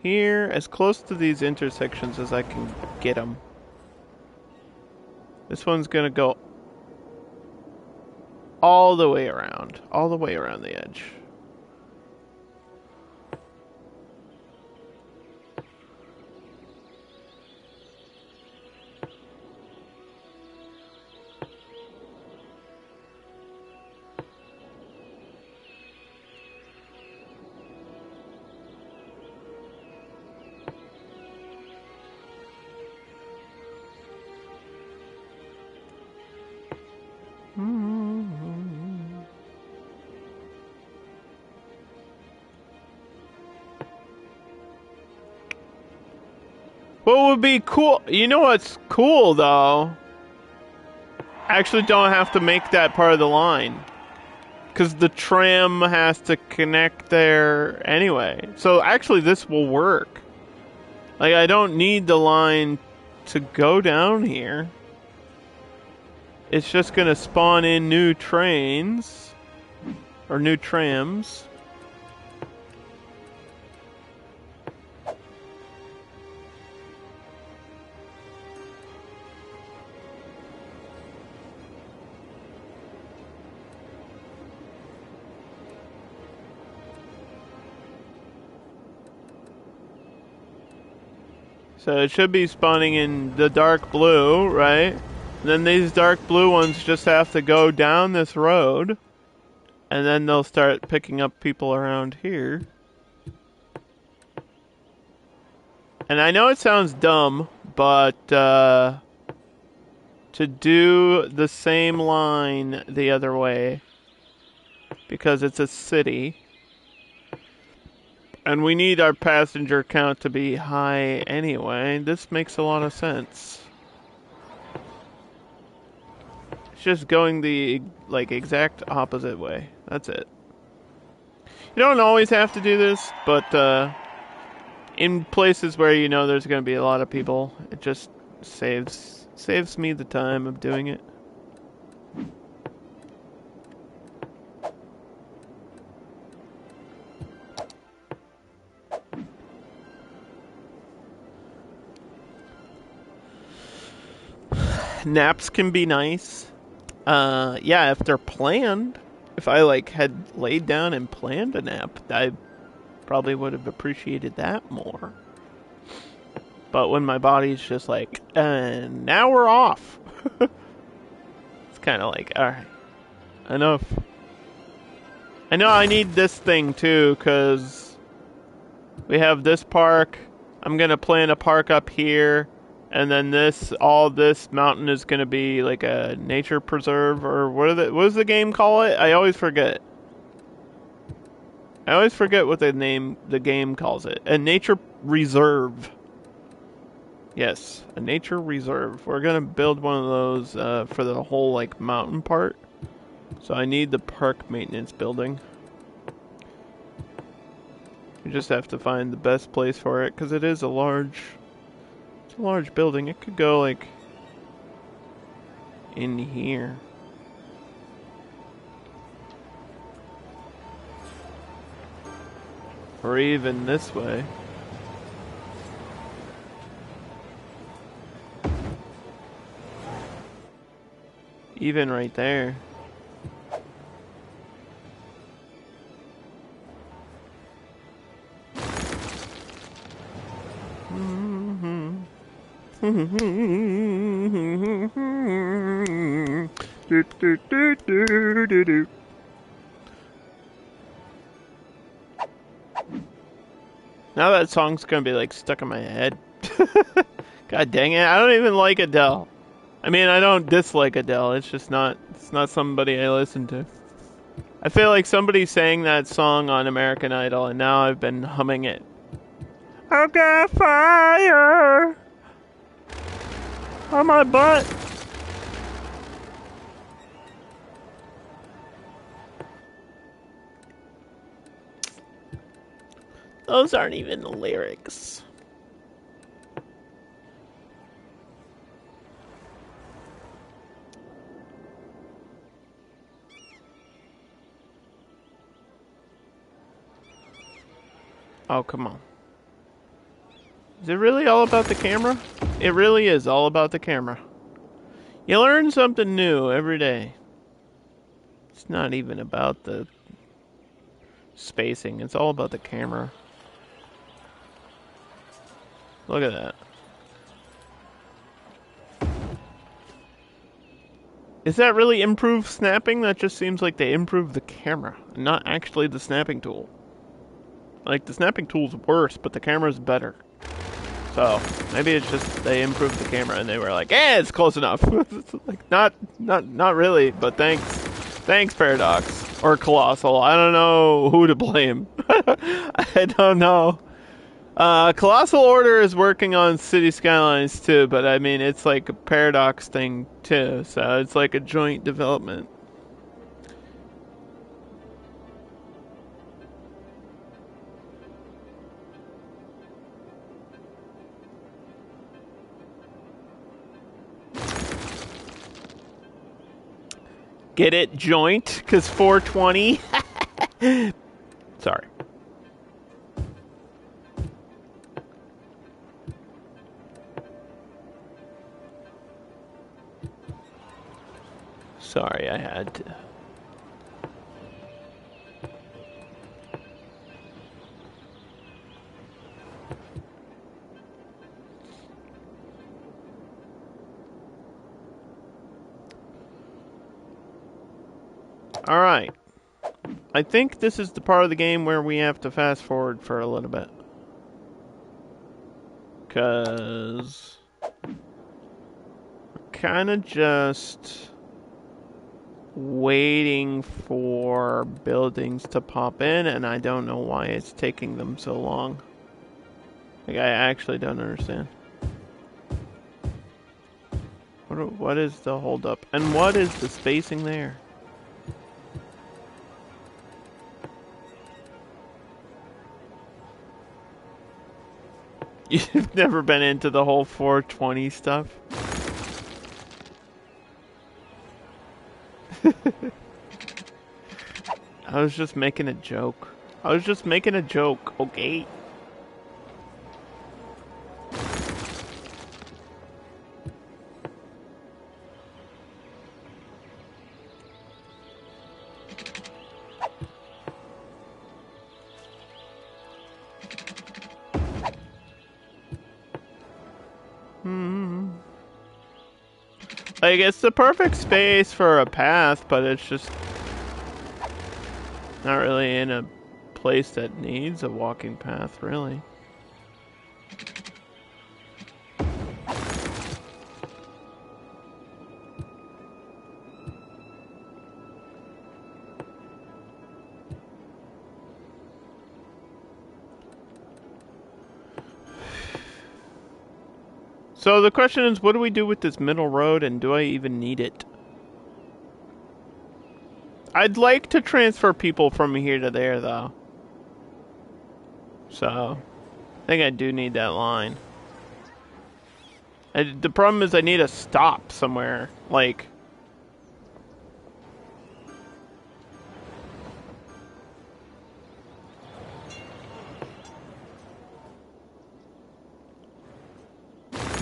here, as close to these intersections as I can get them. This one's gonna go all the way around the edge. What would be cool? You know what's cool though? I actually don't have to make that part of the line. Because the tram has to connect there anyway. So actually this will work. Like I don't need the line to go down here. It's just gonna spawn in new trains. Or new trams. So it should be spawning in the dark blue, right? And then these dark blue ones just have to go down this road. And then they'll start picking up people around here. And I know it sounds dumb, but to do the same line the other way, because it's a city, and we need our passenger count to be high anyway, this makes a lot of sense. It's just going the exact opposite way. That's it. You don't always have to do this, but in places where you know there's going to be a lot of people, it just saves me the time of doing it. Naps can be nice. Yeah, if they're planned. If I had laid down and planned a nap, I probably would have appreciated that more. But when my body's just like, and now we're off. It's kind of like, alright, enough. I know I need this thing too, because we have this park. I'm going to plan a park up here. And then all this mountain is going to be like a nature preserve, or what does the game call it? I always forget. I always forget what the game calls it. A nature reserve. Yes, a nature reserve. We're going to build one of those for the whole mountain part. So I need the park maintenance building. You just have to find the best place for it, because it is a large building. It could go, like, in here. Or even this way. Even right there. Now that song's gonna be like stuck in my head. God dang it, I don't even like Adele. I mean, I don't dislike Adele, it's just not somebody I listen to. I feel like somebody sang that song on American Idol and now I've been humming it. I've got fire on my butt. Those aren't even the lyrics. Oh, come on. Is it really all about the camera? It really is all about the camera. You learn something new every day. It's not even about the spacing. It's all about the camera. Look at that. Is that really improved snapping? That just seems like they improved the camera, not actually the snapping tool. Like, the snapping tool's worse, but the camera's better. So, maybe it's just they improved the camera and they were like, eh, it's close enough. Like, not really, but thanks. Thanks, Paradox. Or Colossal. I don't know who to blame. I don't know. Colossal Order is working on City Skylines too, but I mean, it's like a Paradox thing too, so it's like a joint development. Get it? Joint? Because 420? Sorry. Sorry, I had to. Alright. I think this is the part of the game where we have to fast forward for a little bit. Because kind of just waiting for buildings to pop in, and I don't know why it's taking them so long. Like, I actually don't understand. What is the holdup? And what is the spacing there? You've never been into the whole 420 stuff? I was just making a joke. Okay? Like, it's the perfect space for a path, but it's just not really in a place that needs a walking path, really. So the question is, what do we do with this middle road, and do I even need it? I'd like to transfer people from here to there, though. So, I think I do need that line. The problem is I need a stop somewhere. Like...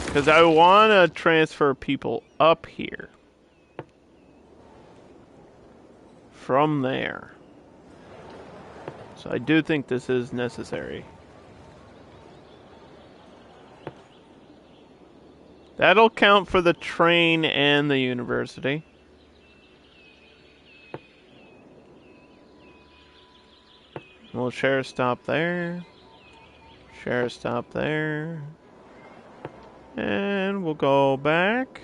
Because I want to transfer people up here. From there. So I do think this is necessary. That'll count for the train and the university. We'll share a stop there. Share a stop there. And we'll go back.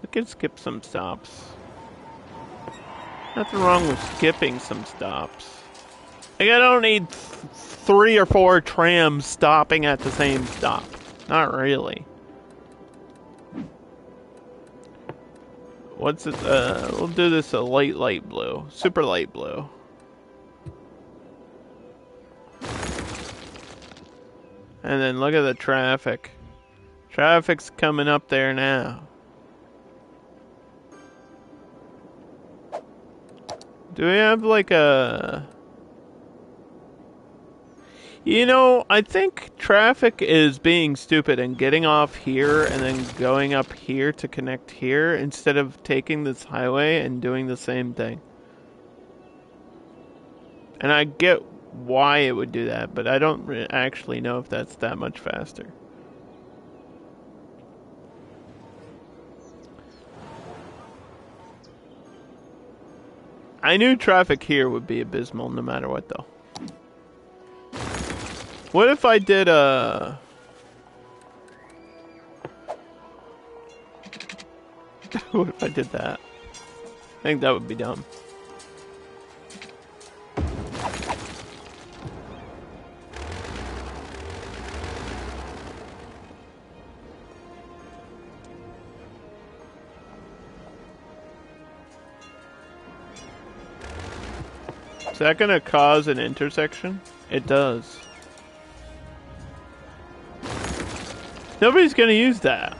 We can skip some stops. Nothing wrong with skipping some stops. Like, I don't need 3 or 4 trams stopping at the same stop. Not really. What's it? We'll do this a light blue. Super light blue. And then look at the traffic. Traffic's coming up there now. Do we have like a... You know, I think traffic is being stupid and getting off here and then going up here to connect here instead of taking this highway and doing the same thing. And I get why it would do that, but I don't actually know if that's that much faster. I knew traffic here would be abysmal no matter what, though. What if I did a... What if I did that? I think that would be dumb. Is that gonna cause an intersection? It does. Nobody's gonna use that.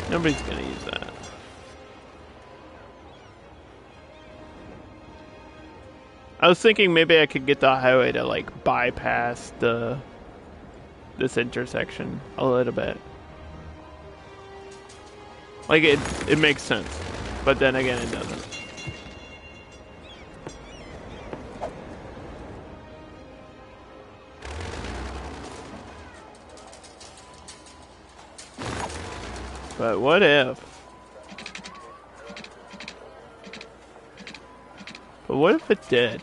Nobody's gonna use that. I was thinking maybe I could get the highway to like bypass this intersection a little bit. Like it makes sense, but then again it doesn't. But what if? But what if it did?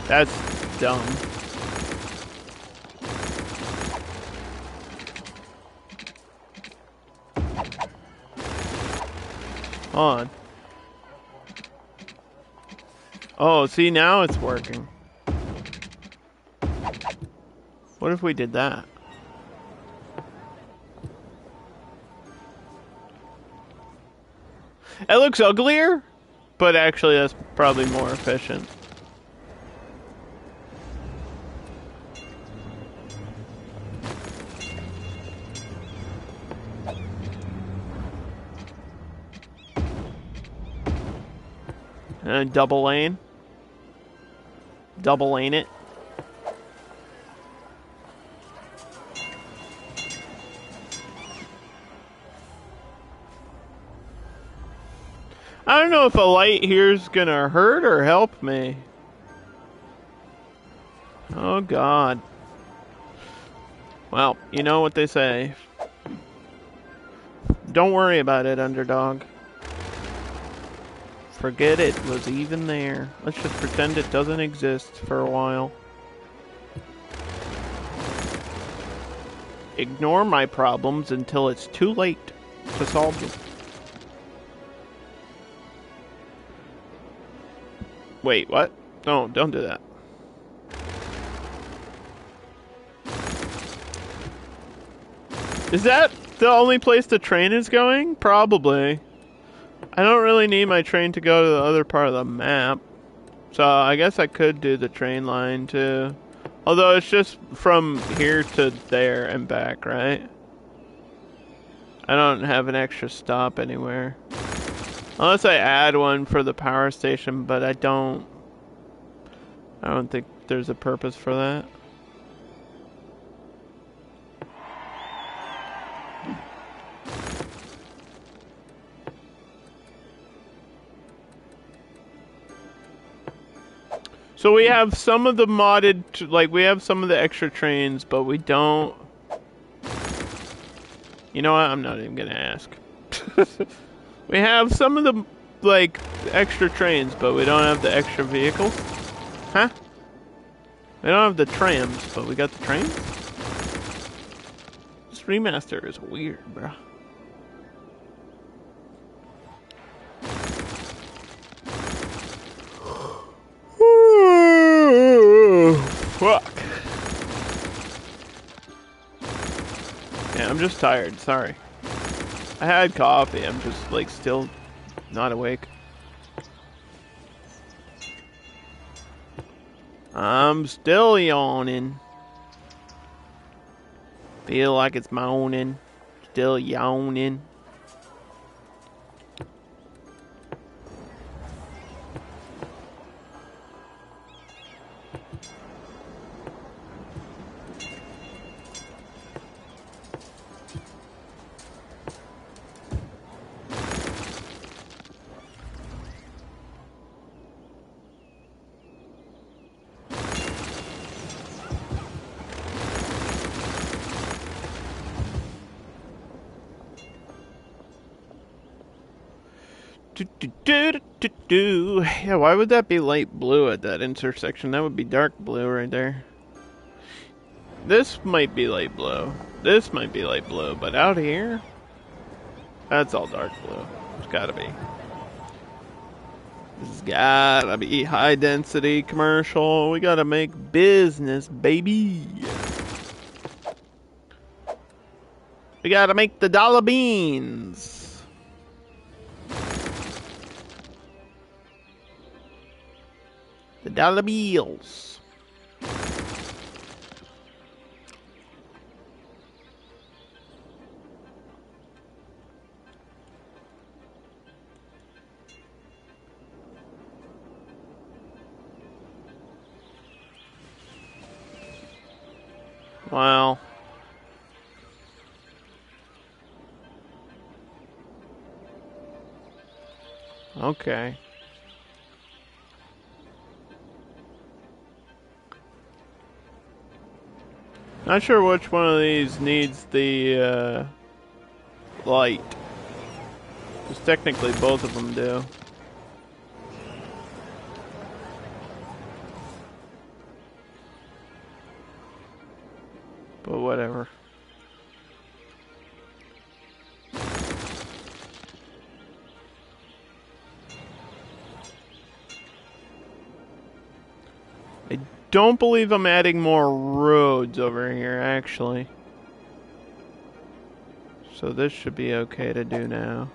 That's dumb. Hold on. Oh, see, now it's working. What if we did that? It looks uglier, but actually that's probably more efficient. And double lane. Double lane it. I don't know if a light here's gonna hurt or help me. Oh God. Well, you know what they say. Don't worry about it, underdog. Forget it was even there. Let's just pretend it doesn't exist for a while. Ignore my problems until it's too late to solve them. Wait, what? No, don't do that. Is that the only place the train is going? Probably. I don't really need my train to go to the other part of the map. So I guess I could do the train line too. Although it's just from here to there and back, right? I don't have an extra stop anywhere. Unless I add one for the power station, but I don't think there's a purpose for that. So we have some of the modded, like we have some of the extra trains, but we don't. You know what? I'm not even gonna ask. We have some of the, like, extra trains, but we don't have the extra vehicles. Huh? We don't have the trams, but we got the trains? This remaster is weird, bro. Fuck. Yeah, I'm just tired, sorry. I had coffee, I'm just, like, still not awake. I'm still yawning. Feel like it's moaning. Still yawning. Yeah, why would that be light blue at that intersection? That would be dark blue right there. This might be light blue. This might be light blue, but out here, that's all dark blue. It's gotta be. This has gotta be high density commercial. We gotta make business, baby. We gotta make the dollar beans. The dollar bills. Wow. Okay. Not sure which one of these needs the light. Because technically both of them do. But whatever. I don't believe I'm adding more roads over here, actually. So this should be okay to do now.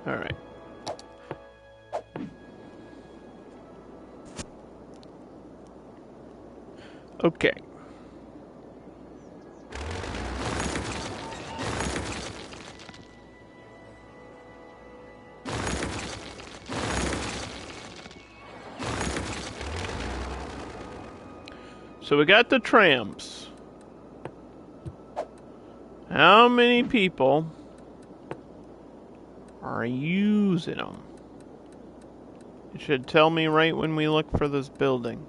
All right. Okay. So we got the trams. How many people are using them? It should tell me right when we look for this building.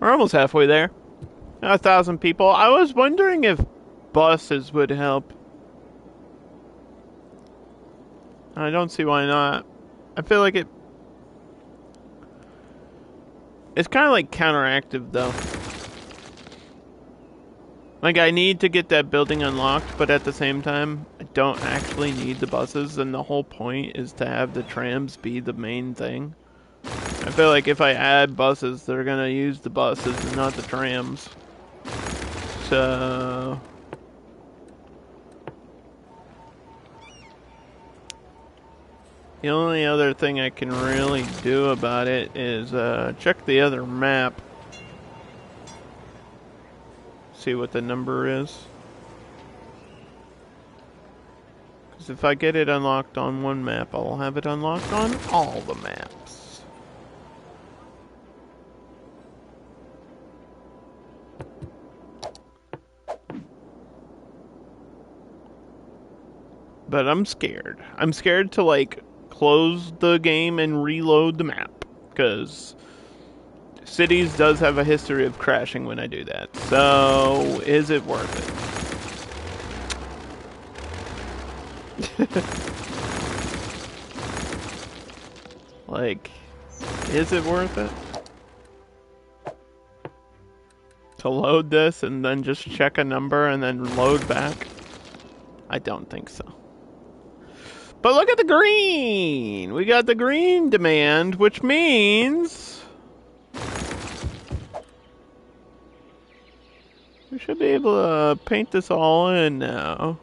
We're almost halfway there. 1,000 people. I was wondering if buses would help. I don't see why not. I feel like it's kind of like counteractive, though. Like, I need to get that building unlocked, but at the same time, I don't actually need the buses, and the whole point is to have the trams be the main thing. I feel like if I add buses, they're gonna use the buses and not the trams. So... the only other thing I can really do about it is check the other map. See what the number is. Because if I get it unlocked on one map, I'll have it unlocked on all the maps. But I'm scared. I'm scared to, like, close the game and reload the map. Because Cities does have a history of crashing when I do that. So, is it worth it? Like, is it worth it? To load this and then just check a number and then load back? I don't think so. But look at the green! We got the green demand, which means we should be able to paint this all in now.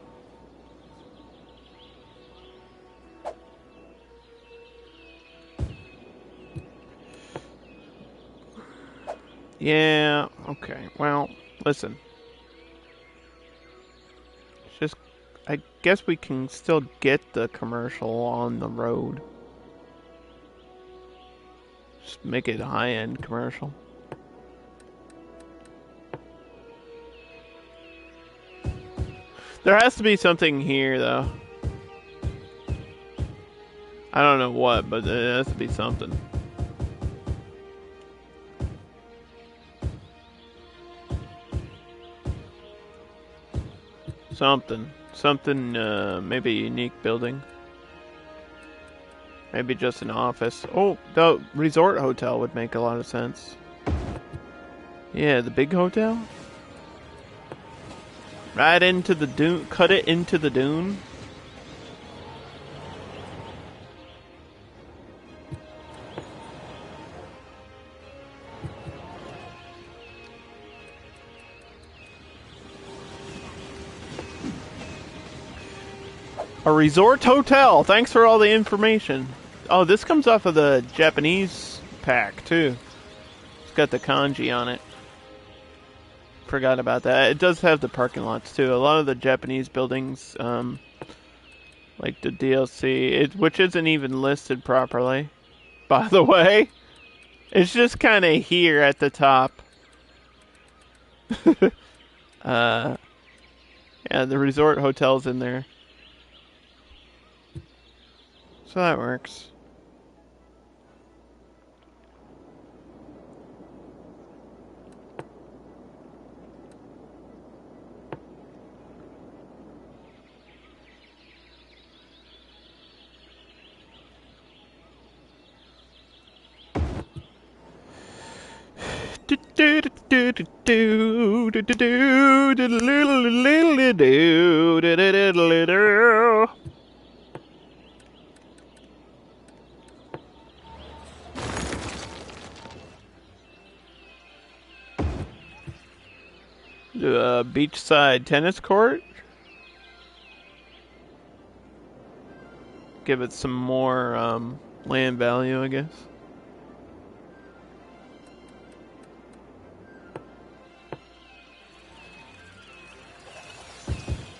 Yeah, okay. Well, listen. It's just, I guess we can still get the commercial on the road. Just make it a high-end commercial. There has to be something here, though. I don't know what, but there has to be something. Something, maybe a unique building. Maybe just an office. Oh, the resort hotel would make a lot of sense. Yeah, the big hotel? Right into the dune, cut it into the dune. A resort hotel. Thanks for all the information. Oh, this comes off of the Japanese pack, too. It's got the kanji on it. Forgot about that. It does have the parking lots, too. A lot of the Japanese buildings, like the DLC, which isn't even listed properly, by the way. It's just kind of here at the top. Yeah, the resort hotel's in there. So that works. Beachside tennis court. Give it some more land value, I guess.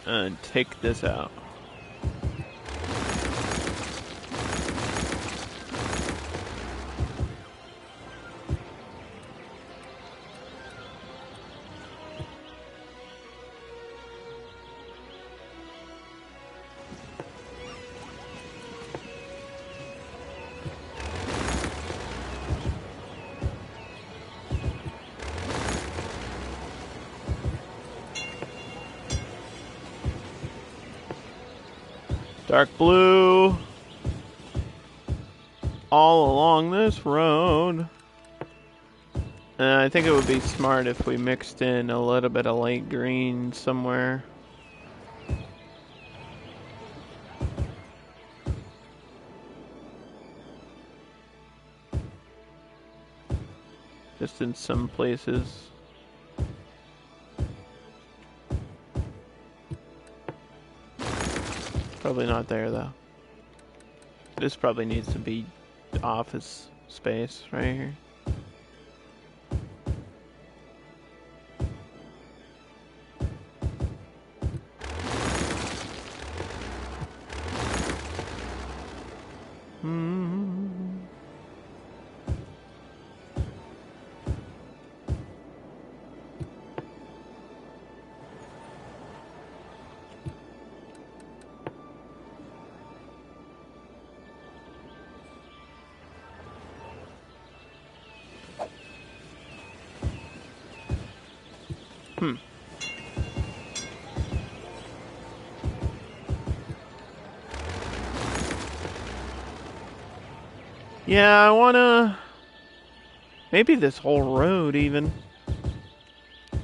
And take this out. Dark blue. All along this road. And I think it would be smart if we mixed in a little bit of light green somewhere. Just in some places. Probably not there though. This probably needs to be office space right here. Yeah, I wanna... Maybe this whole road even.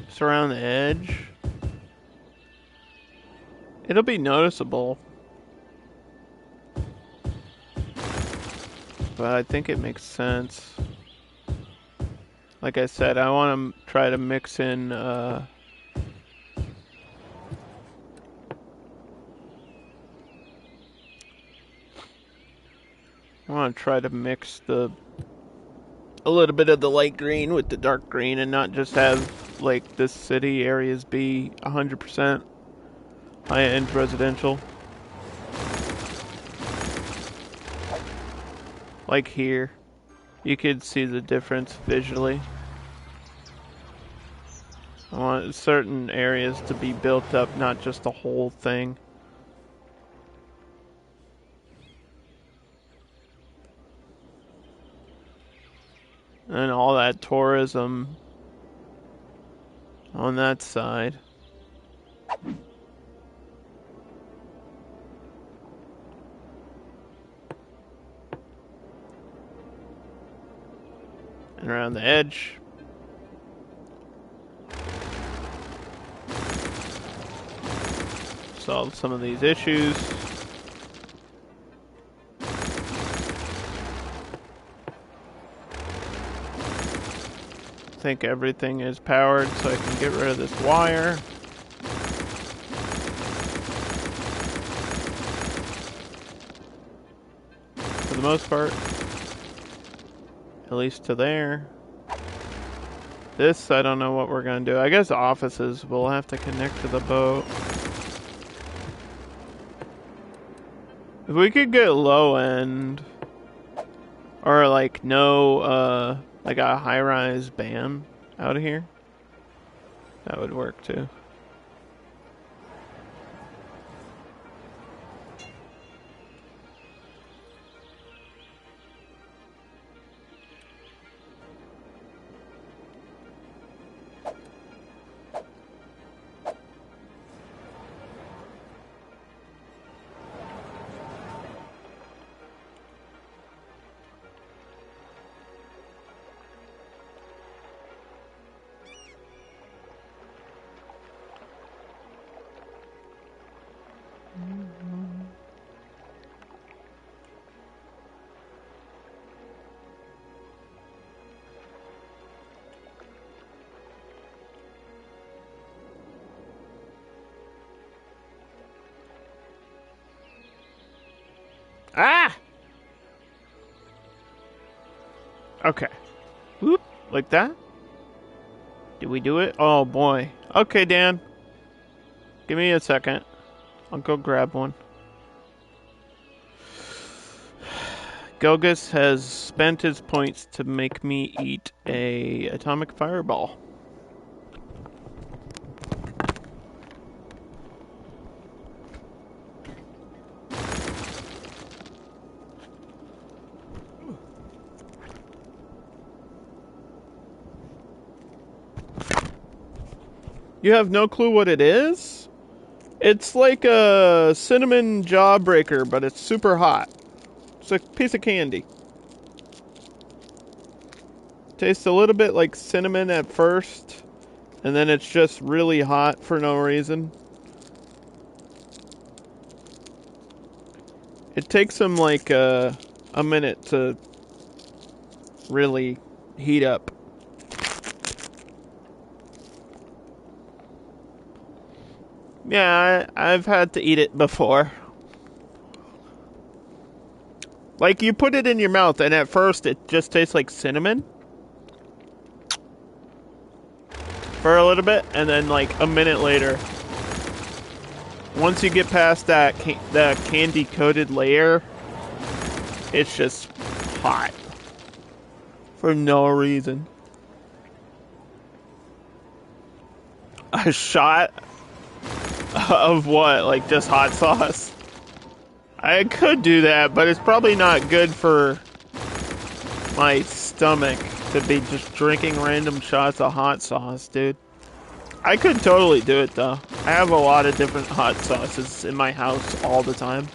Just around the edge. It'll be noticeable. But I think it makes sense. Like I said, I want to try to mix in... I want to try to mix a little bit of the light green with the dark green and not just have, like, the city areas be 100% high-end residential. Like here. You could see the difference visually. I want certain areas to be built up, not just the whole thing. And all that tourism on that side. And around the edge. Solve some of these issues. I think everything is powered, so I can get rid of this wire. For the most part. At least to there. This, I don't know what we're gonna do. I guess offices will have to connect to the boat. If we could get low end, or like no, like a high-rise ban out of here, that would work too. Ah! Okay. Whoop, like that? Did we do it? Oh boy. Okay, Dan. Give me a second. I'll go grab one. Gelgus has spent his points to make me eat a atomic fireball. You have no clue what it is? It's like a cinnamon jawbreaker, but it's super hot. It's a piece of candy. Tastes a little bit like cinnamon at first, and then it's just really hot for no reason. It takes them like a minute to really heat up. Yeah, I've had to eat it before. Like, you put it in your mouth, and at first it just tastes like cinnamon. For a little bit, and then like a minute later, once you get past that candy-coated layer, it's just hot. For no reason. A shot of what? Like just hot sauce? I could do that, but it's probably not good for my stomach to be just drinking random shots of hot sauce, dude. I could totally do it, though. I have a lot of different hot sauces in my house all the time.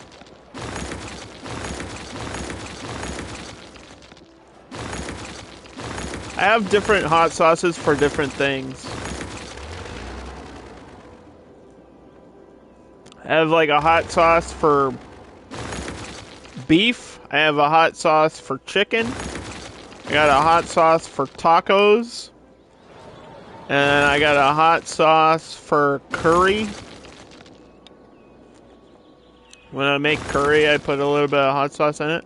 I have different hot sauces for different things. I have like a hot sauce for beef. I have a hot sauce for chicken. I got a hot sauce for tacos. And I got a hot sauce for curry. When I make curry, I put a little bit of hot sauce in it.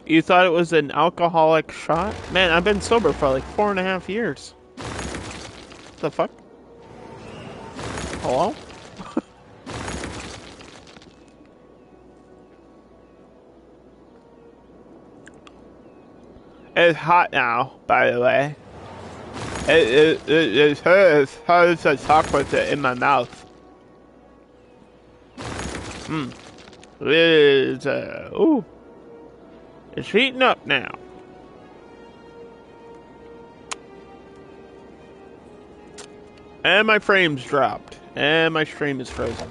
You thought it was an alcoholic shot? Man, I've been sober for like 4.5 years. What the fuck? Hello? It's hot now, by the way. It hurts to talk with it in my mouth. It is, ooh. It's heating up now. And my frame's dropped. And my stream is frozen.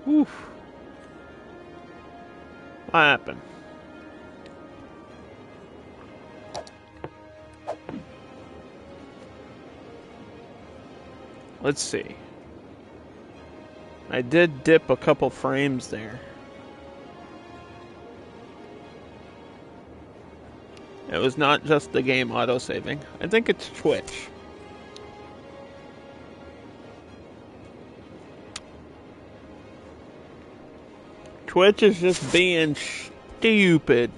Oof. What happened? Let's see. I did dip a couple frames there. It was not just the game autosaving. I think it's Twitch. Twitch is just being stupid.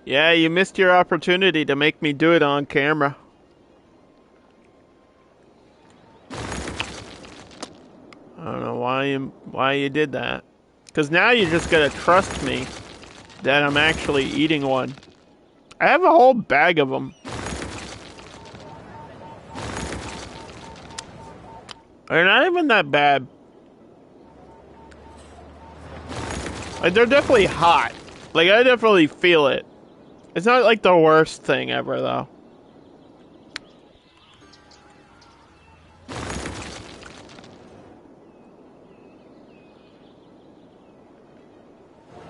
Yeah, you missed your opportunity to make me do it on camera. I don't know why you did that. Because now you just gotta trust me that I'm actually eating one. I have a whole bag of them. They're not even that bad. Like, they're definitely hot. Like, I definitely feel it. It's not like the worst thing ever, though.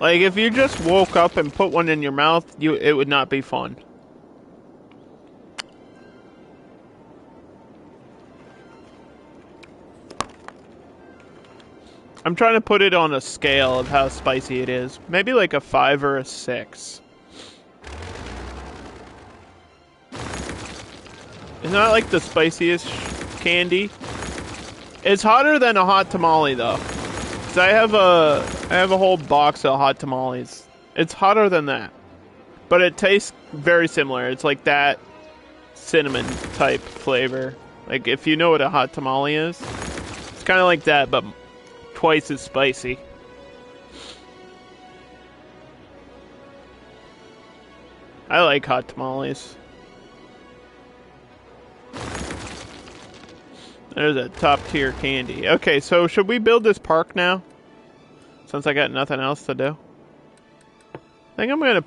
Like, if you just woke up and put one in your mouth, it would not be fun. I'm trying to put it on a scale of how spicy it is. Maybe like a 5 or a 6. It's not like the spiciest candy. It's hotter than a hot tamale, though. So I have a whole box of hot tamales. It's hotter than that, but it tastes very similar. It's like that cinnamon type flavor. Like, if you know what a hot tamale is, it's kind of like that, but twice as spicy. I like hot tamales. There's a top tier candy. Okay, so should we build this park now? Since I got nothing else to do. I think I'm gonna...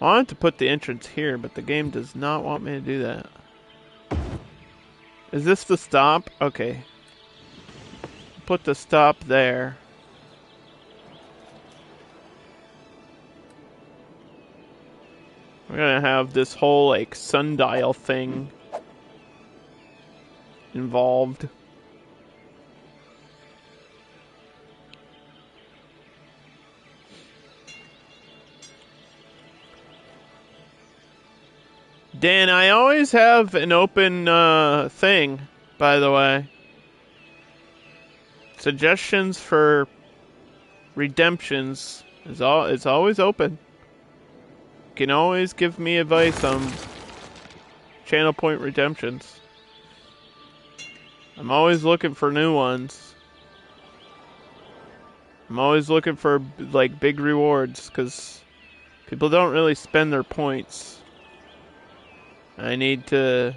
I wanted to put the entrance here, but the game does not want me to do that. Is this the stop? Okay. Put the stop there. We're gonna have this whole, like, sundial thing involved. Dan, I always have an open thing, by the way. Suggestions for redemptions it's always open. You can always give me advice on channel point redemptions. I'm always looking for new ones. I'm always looking for, like, big rewards, because people don't really spend their points. I need to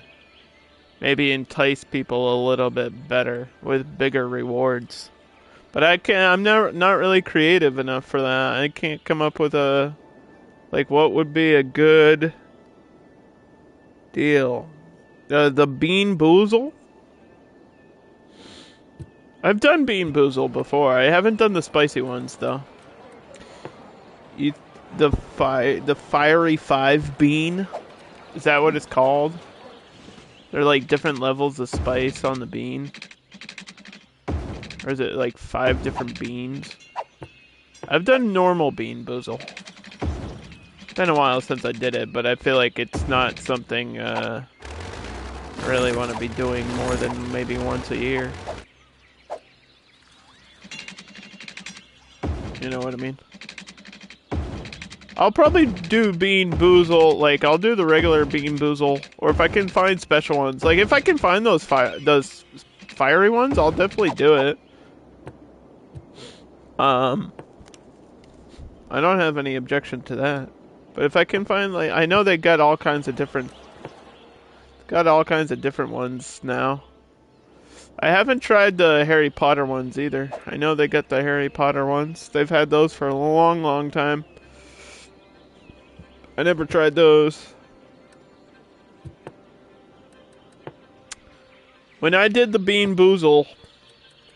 maybe entice people a little bit better with bigger rewards. But I'm not really creative enough for that. I can't come up with a, like, what would be a good deal. The Bean Boozle? I've done Bean Boozle before. I haven't done the spicy ones, though. The Fiery 5 Bean? Is that what it's called? They're like different levels of spice on the bean. Or is it like 5 different beans? I've done normal Bean Boozle. Been a while since I did it, but I feel like it's not something I really want to be doing more than maybe once a year. You know what I mean? I'll probably do Bean Boozle, like, I'll do the regular Bean Boozle, or if I can find special ones. Like, if I can find those fiery ones, I'll definitely do it. I don't have any objection to that. But if I can find, like, I know they got all kinds of different ones now. I haven't tried the Harry Potter ones either. I know they got the Harry Potter ones. They've had those for a long, long time. I never tried those. When I did the Bean Boozle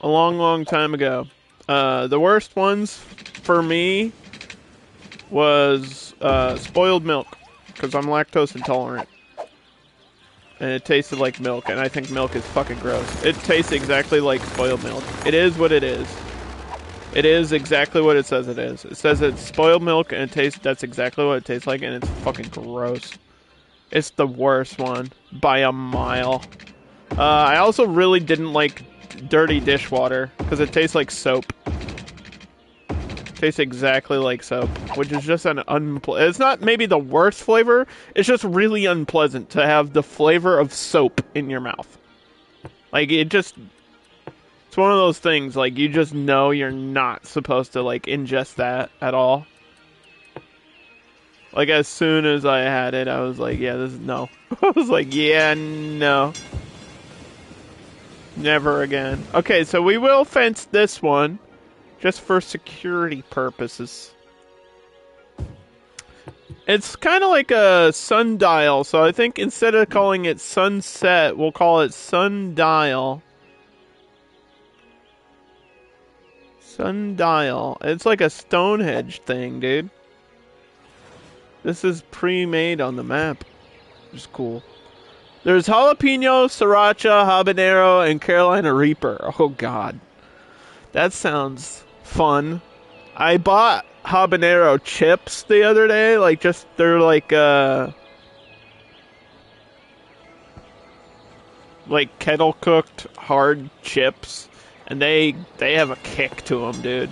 a long, long time ago, the worst ones for me was spoiled milk, because I'm lactose intolerant. And it tasted like milk, and I think milk is fucking gross. It tastes exactly like spoiled milk. It is what it is. It is exactly what it says it is. It says it's spoiled milk, and that's exactly what it tastes like, and it's fucking gross. It's the worst one, by a mile. I also really didn't like dirty dishwater, because it tastes like soap. It tastes exactly like soap, which is just an it's not maybe the worst flavor, it's just really unpleasant to have the flavor of soap in your mouth. Like, it's one of those things, like, you just know you're not supposed to, like, ingest that at all. Like, as soon as I had it, I was like, yeah, no. I was like, yeah, no. Never again. Okay, so we will fence this one, just for security purposes. It's kind of like a sundial, so I think instead of calling it sunset, we'll call it sundial. Sundial. It's like a Stonehenge thing, dude. This is pre-made on the map. Which is cool. There's jalapeno, sriracha, habanero, and Carolina Reaper. Oh, God. That sounds fun. I bought habanero chips the other day. Like, they're like kettle-cooked hard chips. And they have a kick to them, dude.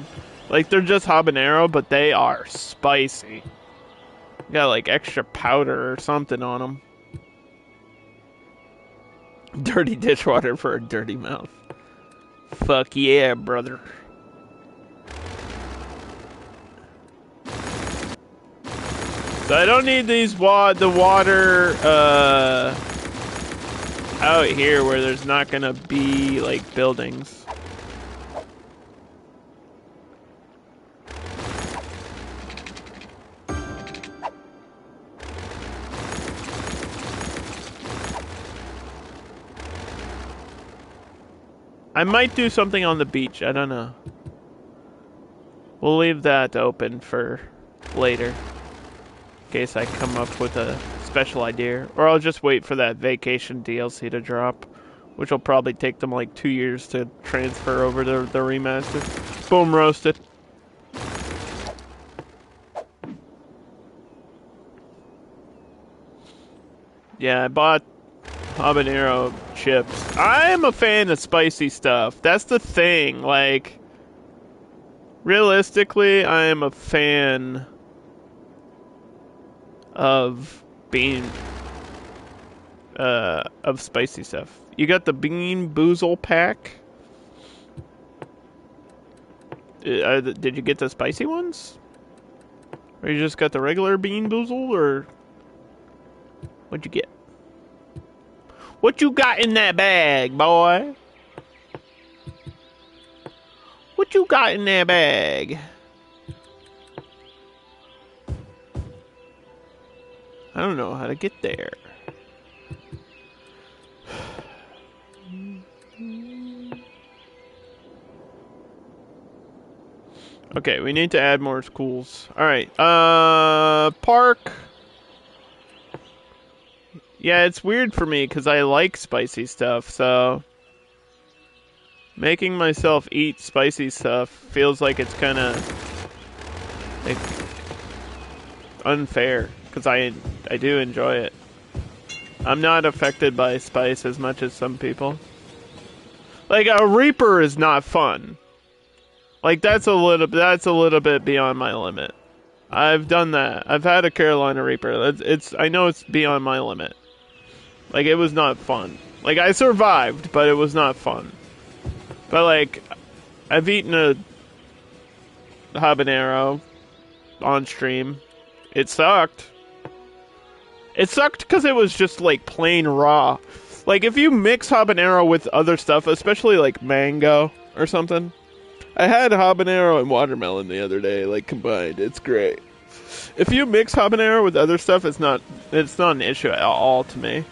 Like, they're just habanero, but they are spicy. Got, like, extra powder or something on them. Dirty dishwater for a dirty mouth. Fuck yeah, brother. So I don't need these the water out here where there's not gonna be like buildings. I might do something on the beach, I don't know. We'll leave that open for later. In case I come up with a special idea. Or I'll just wait for that vacation DLC to drop. Which will probably take them like 2 years to transfer over to the remastered. Boom, roasted. Yeah, I bought habanero chips. I am a fan of spicy stuff. That's the thing. Like, realistically, I am a fan of being of spicy stuff. You got the Bean Boozle pack. Did you get the spicy ones? Or you just got the regular Bean Boozle, or what'd you get? What you got in that bag, boy? What you got in that bag? I don't know how to get there. Okay, we need to add more schools. Alright, park. Yeah, it's weird for me because I like spicy stuff, so making myself eat spicy stuff feels like it's kind of like unfair because I do enjoy it. I'm not affected by spice as much as some people. Like a Reaper is not fun. Like that's a little bit beyond my limit. I've done that. I've had a Carolina Reaper. I know it's beyond my limit. Like it was not fun. Like I survived, but it was not fun. But like I've eaten a habanero on stream. It sucked. It sucked because it was just like plain raw. Like if you mix habanero with other stuff, especially like mango or something. I had habanero and watermelon the other day, like combined. It's great. If you mix habanero with other stuff, it's not an issue at all to me.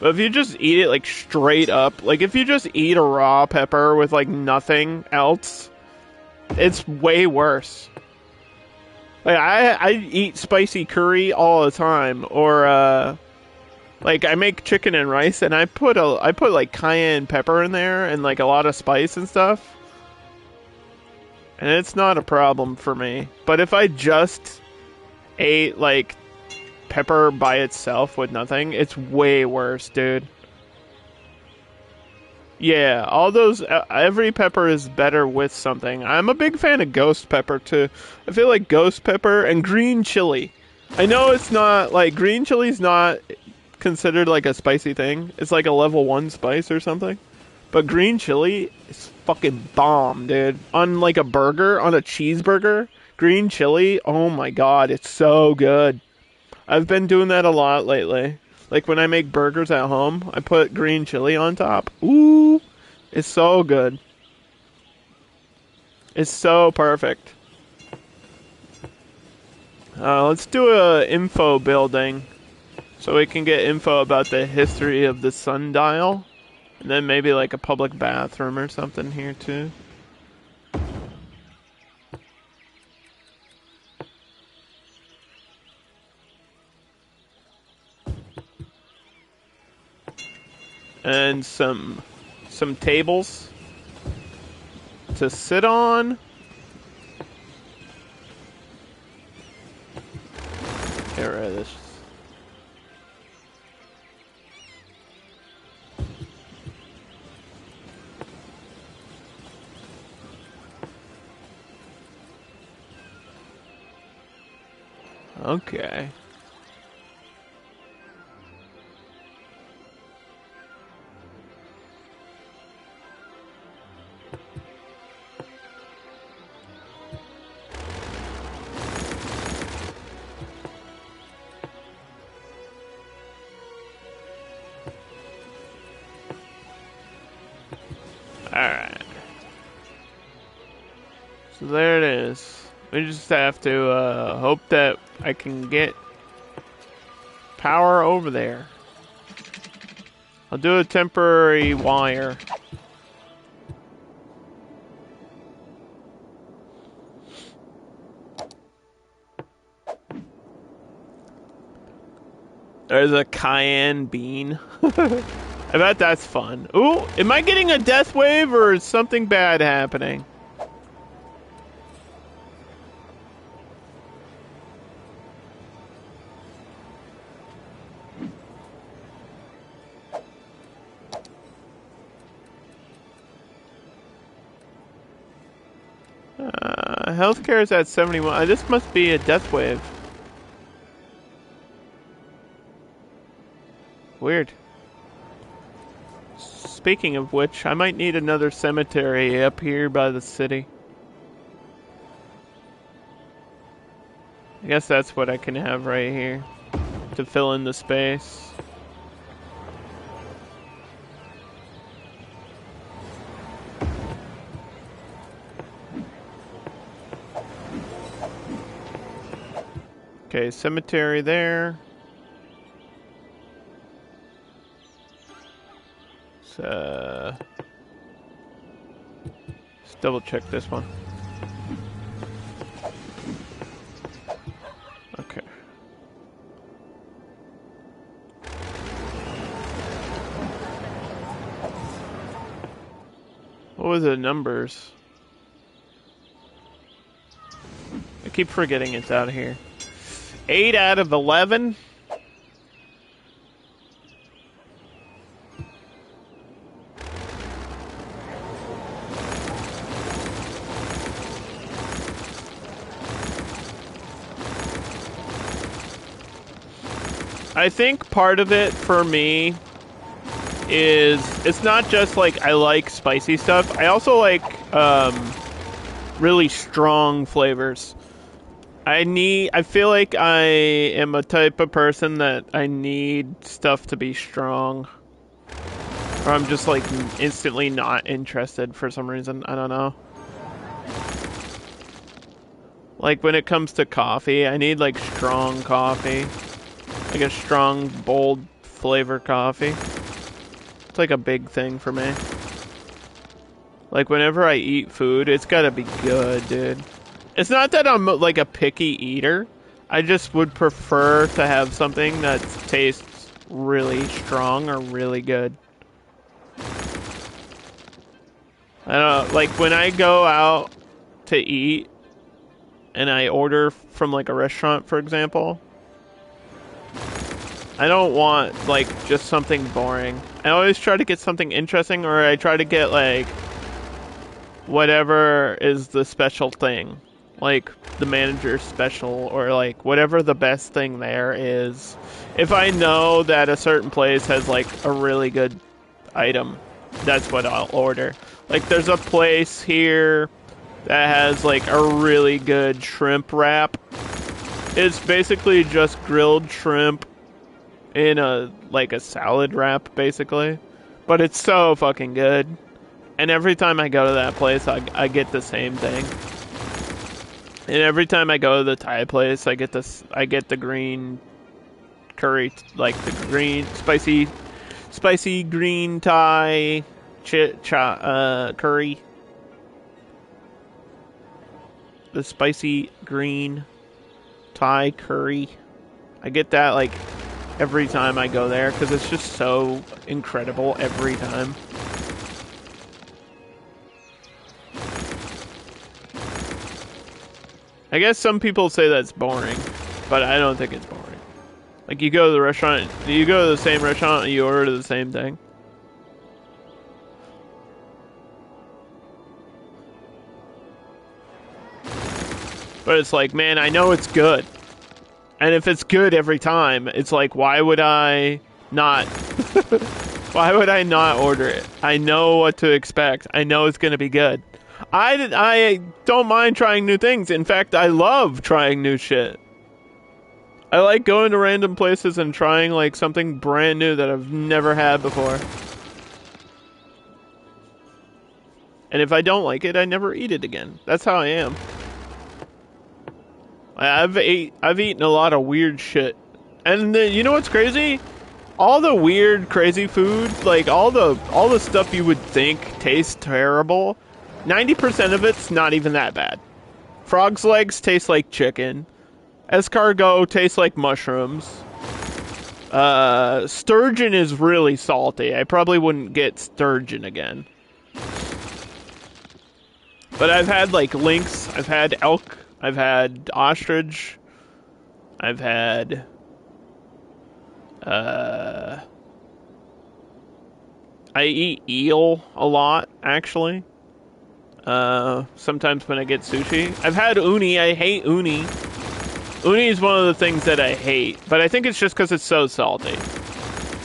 But if you just eat it like straight up, like if you just eat a raw pepper with like nothing else, it's way worse. Like I eat spicy curry all the time, or like I make chicken and rice, and I put like cayenne pepper in there and like a lot of spice and stuff, and it's not a problem for me. But if I just ate like pepper by itself with nothing, it's way worse, dude. Yeah, all those, every pepper is better with something. I'm a big fan of ghost pepper too. I feel like ghost pepper and green chili. I know it's not, like, green chili's not considered like a spicy thing. It's like a level 1 spice or something. But green chili is fucking bomb, dude. On like a burger, on a cheeseburger, green chili, oh my god, it's so good. I've been doing that a lot lately. Like when I make burgers at home, I put green chili on top. Ooh, it's so good. It's so perfect. Let's do a info building so we can get info about the history of the sundial. And then maybe like a public bathroom or something here too. And some tables to sit on. Get rid of this. Okay. there it is. We just have to hope that I can get power over there. I'll do a temporary wire. There's a cayenne bean. I bet that's fun. Ooh, am I getting a death wave or is something bad happening? Healthcare is at 71. This must be a death wave. Weird. Speaking of which, I might need another cemetery up here by the city. I guess that's what I can have right here to fill in the space. Okay, cemetery there. Let's double check this one. Okay. What were the numbers? I keep forgetting it's out here. 8 out of 11? I think part of it for me is it's not just like I like spicy stuff. I also like really strong flavors. I feel like I am a type of person that I need stuff to be strong. Or I'm just like instantly not interested for some reason. I don't know. Like when it comes to coffee, I need like strong coffee. Like a strong, bold flavor coffee. It's like a big thing for me. Like whenever I eat food, it's gotta be good, dude. It's not that I'm like a picky eater. I just would prefer to have something that tastes really strong or really good. I don't know, like when I go out to eat and I order from like a restaurant, for example, I don't want like just something boring. I always try to get something interesting, or I try to get like whatever is the special thing. Like the manager's special, or like whatever the best thing there is. If I know that a certain place has like a really good item, that's what I'll order. Like there's a place here that has like a really good shrimp wrap. It's basically just grilled shrimp in a like a salad wrap basically, but it's so fucking good. And every time I go to that place, I get the same thing. And every time I go to the Thai place, I get the green curry, like the green spicy green Thai curry. The spicy green Thai curry. I get that like every time I go there because it's just so incredible every time. I guess some people say that's boring, but I don't think it's boring. Like you go to the restaurant, you go to the same restaurant and you order the same thing. But it's like, man, I know it's good. And if it's good every time, it's like, why would I not? Why would I not order it? I know what to expect. I know it's going to be good. I don't mind trying new things. In fact, I love trying new shit. I like going to random places and trying like something brand new that I've never had before. And if I don't like it, I never eat it again. That's how I am. I've eaten a lot of weird shit. And you know what's crazy? All the weird, crazy food, like all the stuff you would think tastes terrible, 90% of it's not even that bad. Frog's legs taste like chicken. Escargot tastes like mushrooms. Sturgeon is really salty. I probably wouldn't get sturgeon again. But I've had like lynx, I've had elk, I've had ostrich, I've had I eat eel a lot, actually. Sometimes when I get sushi. I've had uni. I hate uni. Uni is one of the things that I hate, but I think it's just because it's so salty.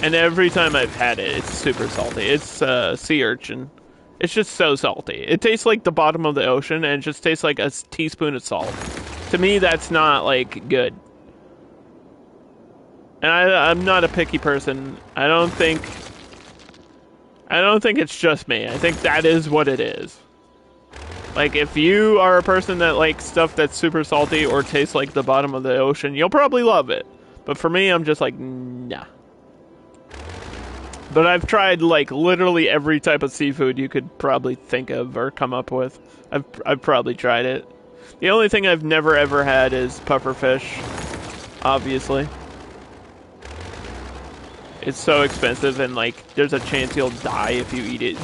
And every time I've had it, it's super salty. It's sea urchin. It's just so salty. It tastes like the bottom of the ocean, and it just tastes like a teaspoon of salt. To me, that's not, like, good. And I'm not a picky person. I don't think it's just me. I think that is what it is. Like, if you are a person that likes stuff that's super salty or tastes like the bottom of the ocean, you'll probably love it. But for me, I'm just like, nah. But I've tried, like, literally every type of seafood you could probably think of or come up with. I've probably tried it. The only thing I've never ever had is pufferfish, obviously. It's so expensive, and, like, there's a chance you'll die if you eat it.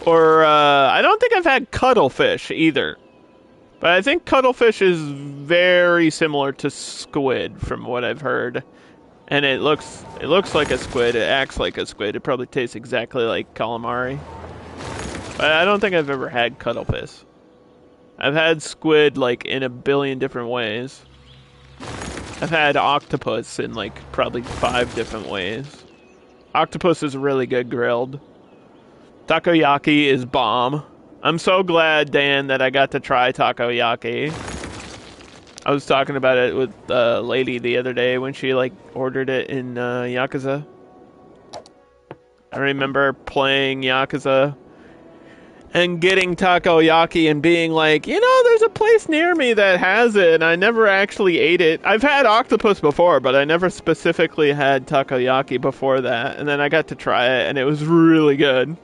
Or, I don't think I've had cuttlefish, either. But I think cuttlefish is very similar to squid, from what I've heard. And it looks like a squid, it acts like a squid, it probably tastes exactly like calamari. But I don't think I've ever had cuttlefish. I've had squid, like, in a billion different ways. I've had octopus in, like, probably 5 different ways. Octopus is really good grilled. Takoyaki is bomb. I'm so glad, Dan, that I got to try takoyaki. I was talking about it with a lady the other day when she, like, ordered it in Yakuza. I remember playing Yakuza and getting takoyaki and being like, you know, there's a place near me that has it, and I never actually ate it. I've had octopus before, but I never specifically had takoyaki before that, and then I got to try it, and it was really good.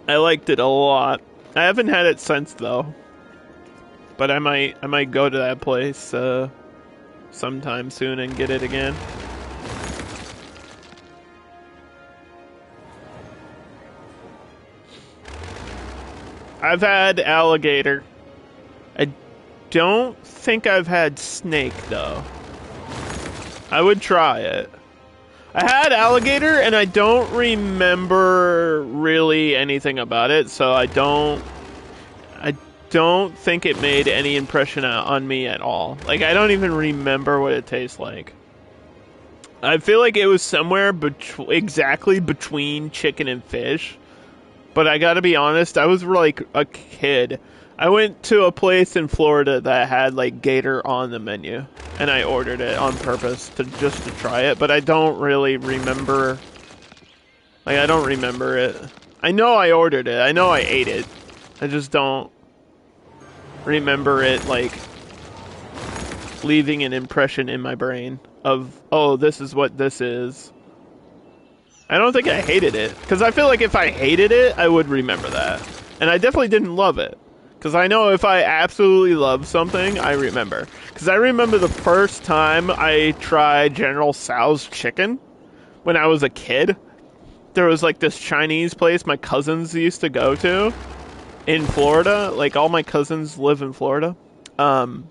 I liked it a lot. I haven't had it since, though. But I might go to that place sometime soon and get it again. I've had alligator. I don't think I've had snake, though. I would try it. I had alligator, and I don't remember really anything about it, so I don't think it made any impression on me at all. Like, I don't even remember what it tastes like. I feel like it was somewhere exactly between chicken and fish. But I gotta be honest, I was like a kid. I went to a place in Florida that had, like, gator on the menu. And I ordered it on purpose just to try it. But I don't really remember. Like, I don't remember it. I know I ordered it. I know I ate it. I just don't remember it, like, leaving an impression in my brain of, oh, this is what this is. I don't think I hated it, because I feel like if I hated it, I would remember that. And I definitely didn't love it, because I know if I absolutely love something, I remember. Because I remember the first time I tried General Tso's chicken, when I was a kid. There was, like, this Chinese place my cousins used to go to in Florida. Like, all my cousins live in Florida. And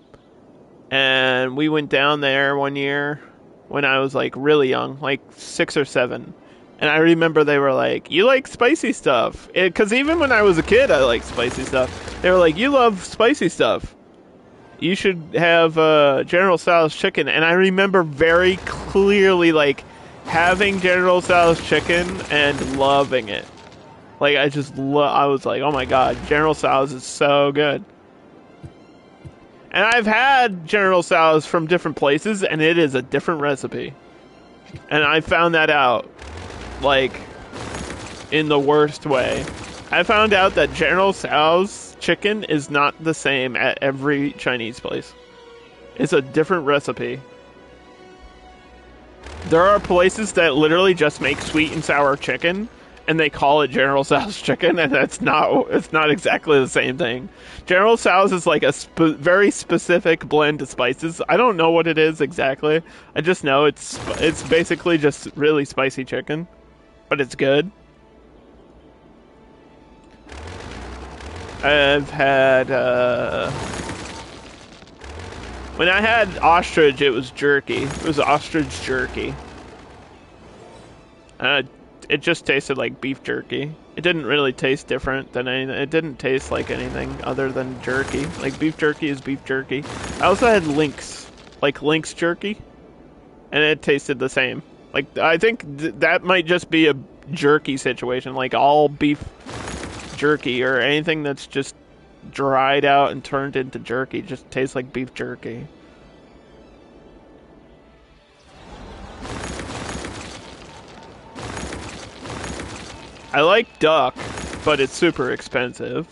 we went down there one year when I was, like, really young, like 6 or 7. And I remember they were like, you like spicy stuff. Because even when I was a kid, I liked spicy stuff. They were like, you love spicy stuff. You should have General Tso's chicken. And I remember very clearly, like, having General Tso's chicken and loving it. Like, I was like, oh my god, General Tso's is so good. And I've had General Tso's from different places, and it is a different recipe. And I found that out, like, in the worst way. I found out that General Tso's chicken is not the same at every Chinese place. It's a different recipe. There are places that literally just make sweet and sour chicken, and they call it General Tso's chicken, and it's not exactly the same thing. General Tso's is like a very specific blend of spices. I don't know what it is exactly. I just know it's basically just really spicy chicken, but it's good. I've had when I had ostrich, it was jerky. It was ostrich jerky. It just tasted like beef jerky. It didn't really taste different than anything. It didn't taste like anything other than jerky. Like, beef jerky is beef jerky. I also had lynx, like lynx jerky, and it tasted the same. Like, I think that might just be a jerky situation. Like, all beef jerky or anything that's just dried out and turned into jerky just tastes like beef jerky. I like duck, but it's super expensive.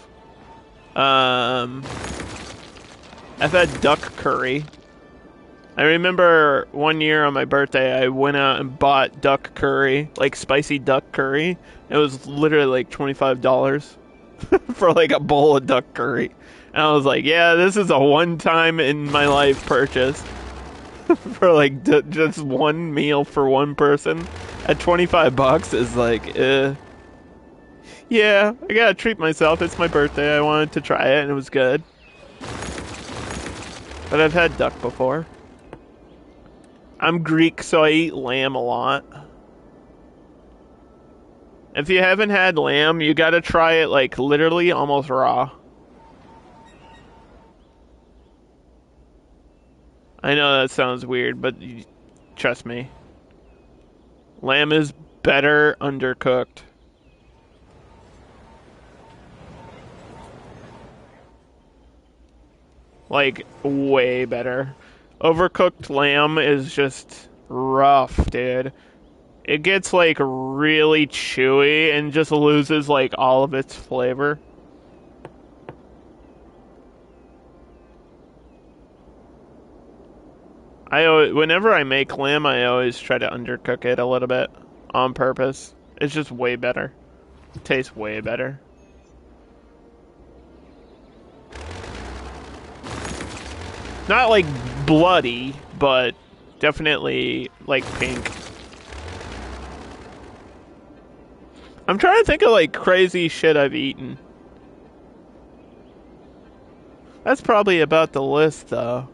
I've had duck curry. I remember one year on my birthday, I went out and bought duck curry, like spicy duck curry. It was literally like $25 for like a bowl of duck curry. And I was like, yeah, this is a one-time in my life purchase for like just one meal for one person. At $25 is like, yeah, I gotta treat myself. It's my birthday. I wanted to try it, and it was good. But I've had duck before. I'm Greek, so I eat lamb a lot. If you haven't had lamb, you gotta try it, like, literally almost raw. I know that sounds weird, but trust me. Lamb is better undercooked. Like, way better. Overcooked lamb is just rough, dude. It gets, like, really chewy and just loses, like, all of its flavor. Whenever I make lamb, I always try to undercook it a little bit on purpose. It's just way better. It tastes way better. Not like bloody, but definitely like pink. I'm trying to think of like crazy shit I've eaten. That's probably about the list though.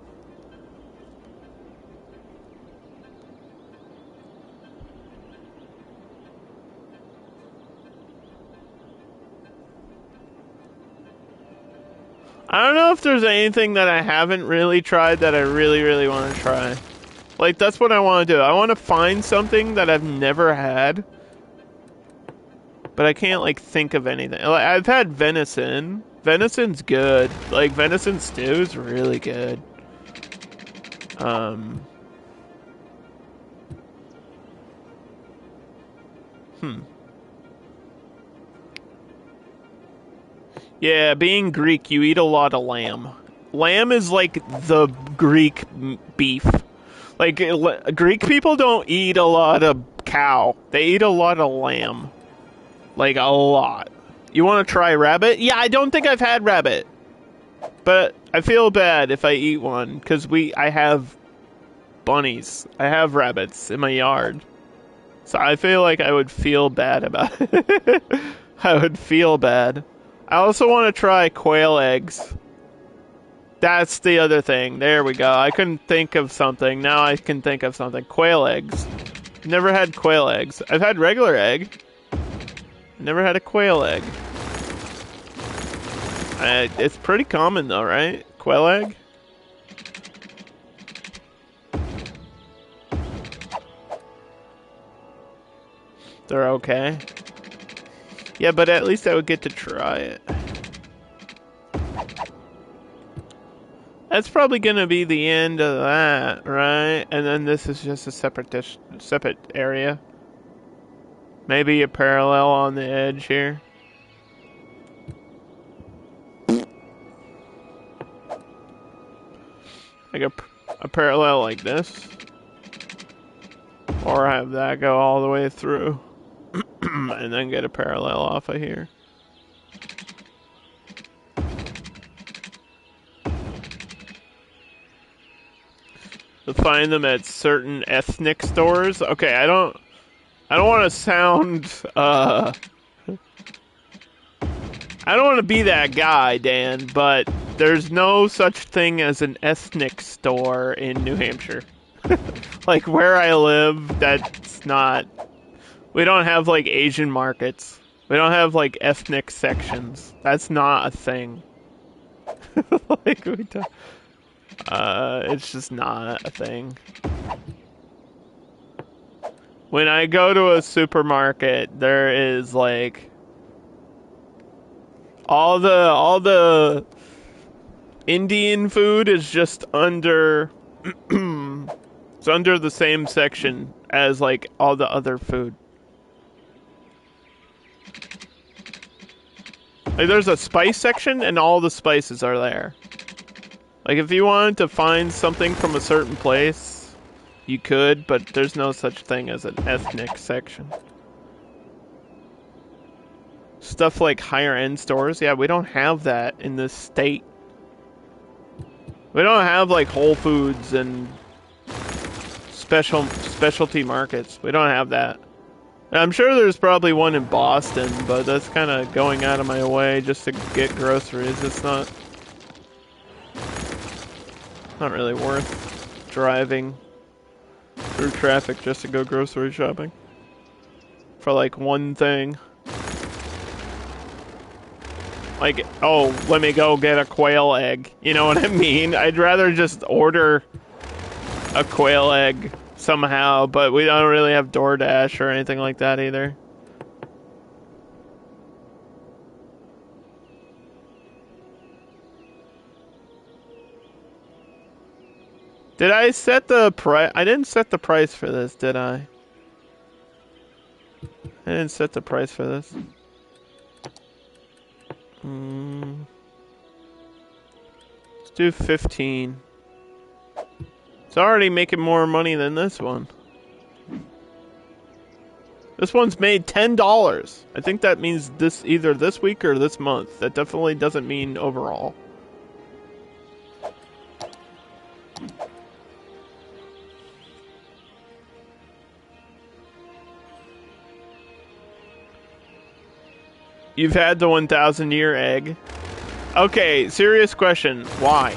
I don't know if there's anything that I haven't really tried that I really, really want to try. Like, that's what I want to do. I want to find something that I've never had. But I can't, like, think of anything. Like, I've had venison. Venison's good. Like, venison stew is really good. Yeah, being Greek, you eat a lot of lamb. Lamb is like the Greek beef. Like, Greek people don't eat a lot of cow. They eat a lot of lamb. Like, a lot. You want to try rabbit? Yeah, I don't think I've had rabbit. But I feel bad if I eat one, because I have bunnies. I have rabbits in my yard. So I feel like I would feel bad about it. I would feel bad. I also want to try quail eggs. That's the other thing. There we go. I couldn't think of something. Now I can think of something. Quail eggs. Never had quail eggs. I've had regular egg. Never had a quail egg. It's pretty common though, right? Quail egg? They're okay. Yeah, but at least I would get to try it. That's probably gonna be the end of that, right? And then this is just a separate area. Maybe a parallel on the edge here. Like a parallel like this. Or have that go all the way through. And then get a parallel off of here. To find them at certain ethnic stores. Okay, I don't want to sound, I don't want to be that guy, Dan, but there's no such thing as an ethnic store in New Hampshire. Like, where I live, that's not... We don't have, like, Asian markets. We don't have, like, ethnic sections. That's not a thing. Like, we don't... it's just not a thing. When I go to a supermarket, there is, like... All the Indian food is just under... It's under the same section as, like, all the other food. Like, there's a spice section, and all the spices are there. Like, if you wanted to find something from a certain place, you could, but there's no such thing as an ethnic section. Stuff like higher-end stores, yeah, we don't have that in this state. We don't have, like, Whole Foods and... specialty markets. We don't have that. I'm sure there's probably one in Boston, but that's kind of going out of my way just to get groceries. It's not really worth driving through traffic just to go grocery shopping for like one thing. Like, oh, let me go get a quail egg. You know what I mean? I'd rather just order a quail egg somehow, but we don't really have DoorDash or anything like that either. Did I set the price? I didn't set the price for this, did I? I didn't set the price for this. Let's do 15. It's already making more money than this one. This one's made $10. I think that means this either this week or this month. That definitely doesn't mean overall. You've had the 1,000-year egg. Okay, serious question. Why?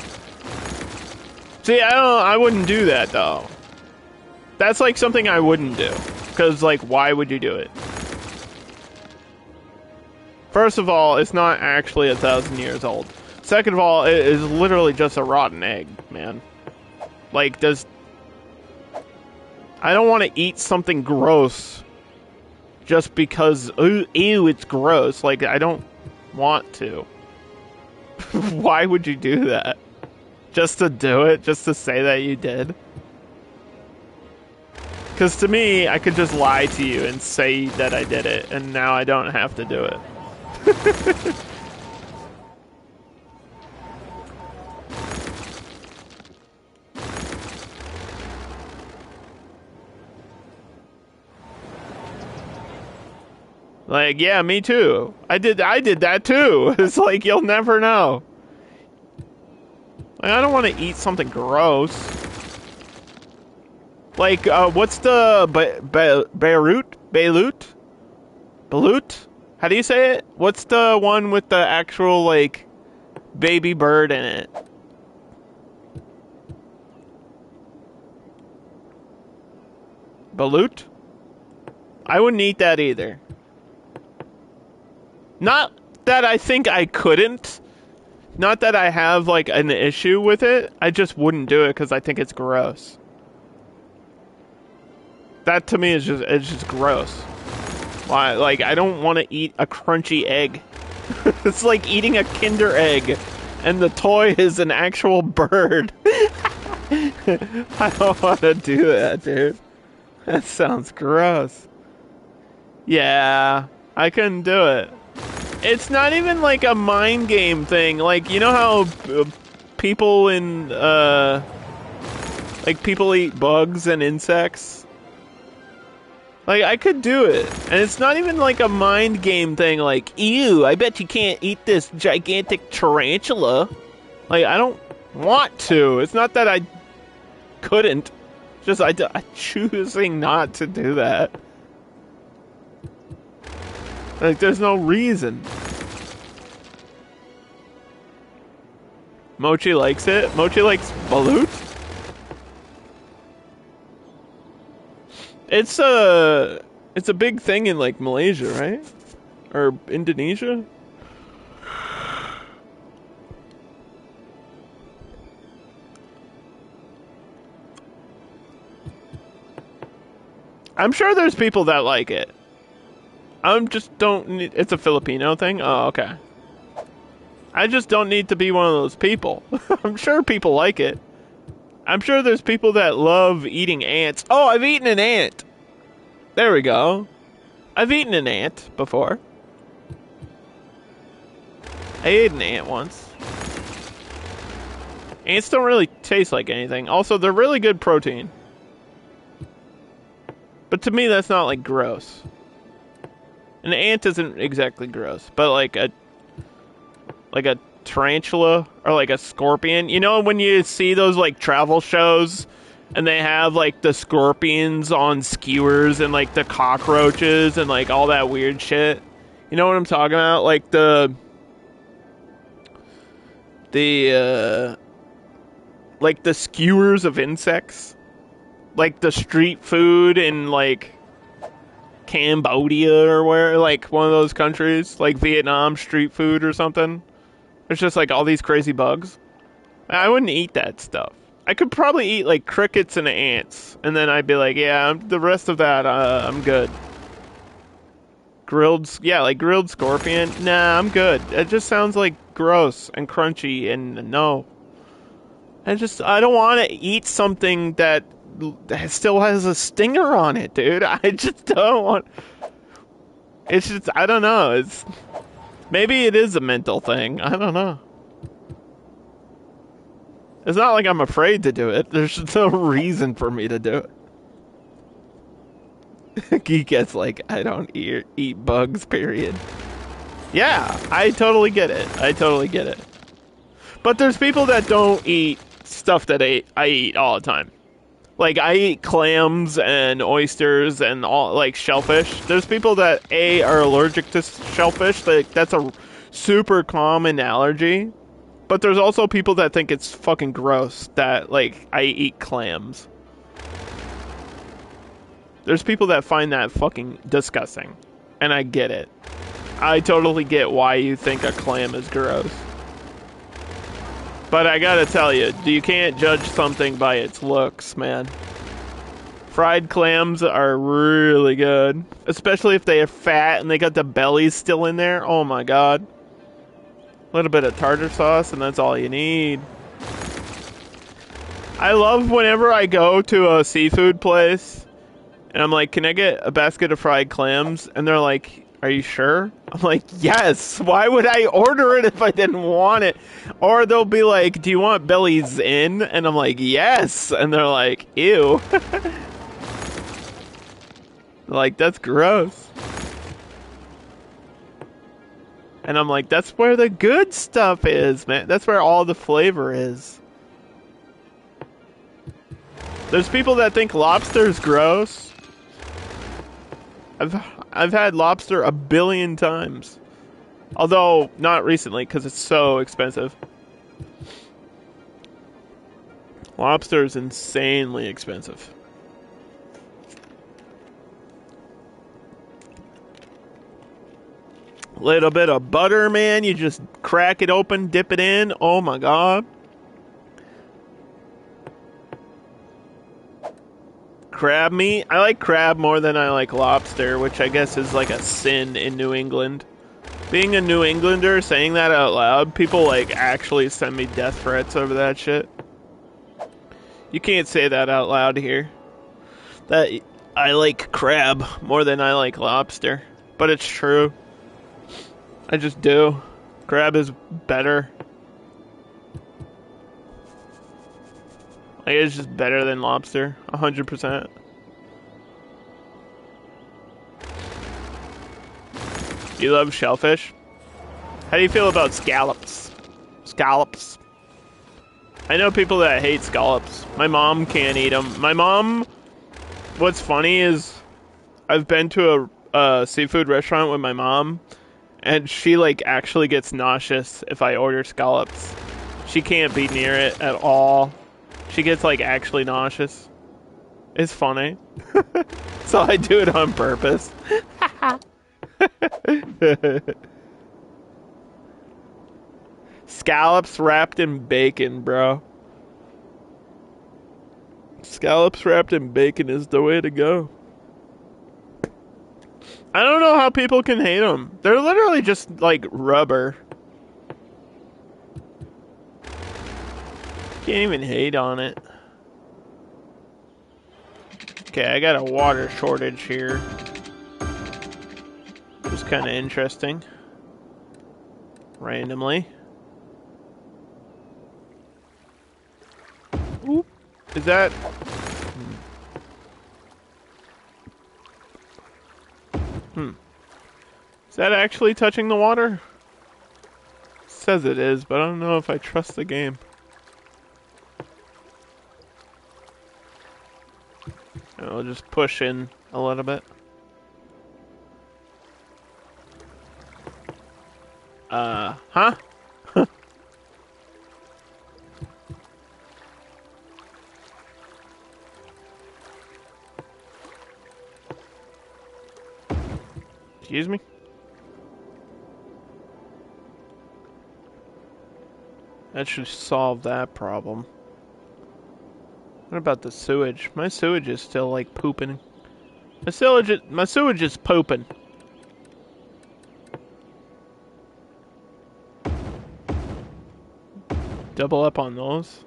See, I wouldn't do that, though. That's, like, something I wouldn't do. Because, like, why would you do it? First of all, it's not actually 1,000 years old. Second of all, it is literally just a rotten egg, man. Like, I don't want to eat something gross just because, ew, it's gross. Like, I don't want to. Why would you do that? Just to do it? Just to say that you did? Because to me, I could just lie to you and say that I did it, and now I don't have to do it. Like, yeah, me too. I did that too. It's like, you'll never know. Like, I don't want to eat something gross. Like, what's the Balut? How do you say it? What's the one with the actual, like, baby bird in it? Balut? I wouldn't eat that either. Not that I think I couldn't. Not that I have, like, an issue with it. I just wouldn't do it because I think it's gross. That to me is just gross. Why? Like, I don't want to eat a crunchy egg. It's like eating a Kinder egg, and the toy is an actual bird. I don't want to do that, dude. That sounds gross. Yeah, I couldn't do it. It's not even like a mind game thing. Like, you know how people in, like people eat bugs and insects? Like, I could do it. And it's not even like a mind game thing, like, ew, I bet you can't eat this gigantic tarantula. Like, I don't want to. It's not that I couldn't. Just, I'm choosing not to do that. Like, there's no reason. Mochi likes it. Mochi likes balut. It's a big thing in like Malaysia, right? Or Indonesia? I'm sure there's people that like it. I'm just don't need, it's a Filipino thing? Oh, okay. I just don't need to be one of those people. I'm sure people like it. I'm sure there's people that love eating ants. Oh, I've eaten an ant. There we go. I've eaten an ant before. I ate an ant once. Ants don't really taste like anything. Also, they're really good protein. But to me, that's not like gross. An ant isn't exactly gross, but like a tarantula or like a scorpion. You know when you see those like travel shows and they have like the scorpions on skewers and like the cockroaches and like all that weird shit? You know what I'm talking about? Like the like the skewers of insects. Like the street food in like Cambodia or where, like one of those countries, like Vietnam street food or something. There's just like all these crazy bugs. I wouldn't eat that stuff. I could probably eat like crickets and ants, and then I'd be like, yeah, the rest of that, I'm good. Like grilled scorpion. Nah, I'm good. It just sounds like gross and crunchy, and no. I don't want to eat something that still has a stinger on it, dude. I just don't want. It's just, I don't know. Maybe it is a mental thing. I don't know. It's not like I'm afraid to do it. There's no reason for me to do it. Geek gets like, I don't eat bugs, period. Yeah, I totally get it. I totally get it. But there's people that don't eat stuff that I eat all the time. Like, I eat clams and oysters and all, like, shellfish. There's people that, are allergic to shellfish. Like, that's a super common allergy. But there's also people that think it's fucking gross that, like, I eat clams. There's people that find that fucking disgusting. And I get it. I totally get why you think a clam is gross. But I gotta tell you, you can't judge something by its looks, man. Fried clams are really good. Especially if they are fat and they got the bellies still in there. Oh my god. A little bit of tartar sauce and that's all you need. I love whenever I go to a seafood place and I'm like, can I get a basket of fried clams? And they're like, are you sure? I'm like, yes. Why would I order it if I didn't want it? Or they'll be like, do you want bellies in? And I'm like, yes. And they're like, ew. Like, that's gross. And I'm like, that's where the good stuff is, man. That's where all the flavor is. There's people that think lobster's gross. I've had lobster a billion times. Although, not recently, because it's so expensive. Lobster is insanely expensive. Little bit of butter, man. You just crack it open, dip it in. Oh my god. Crab meat. I like crab more than I like lobster, which I guess is like a sin in New England. Being a New Englander, saying that out loud, people like actually send me death threats over that shit. You can't say that out loud here. That I like crab more than I like lobster. But it's true. I just do. Crab is better. Like, it's just better than lobster. 100%. You love shellfish? How do you feel about scallops? Scallops. I know people that hate scallops. My mom can't eat them. My mom... What's funny is... I've been to a seafood restaurant with my mom, and she, like, actually gets nauseous if I order scallops. She can't be near it at all. She gets, like, actually nauseous. It's funny. So I do it on purpose. Scallops wrapped in bacon, bro. Scallops wrapped in bacon is the way to go. I don't know how people can hate them. They're literally just, like, rubber. Can't even hate on it. Okay, I got a water shortage here. It's kind of interesting. Randomly. Oop. Is that... Is that actually touching the water? It says it is, but I don't know if I trust the game. I'll just push in a little bit. Huh? Excuse me? That should solve that problem. What about the sewage? My sewage is still, like, pooping. My sewage is pooping. Double up on those.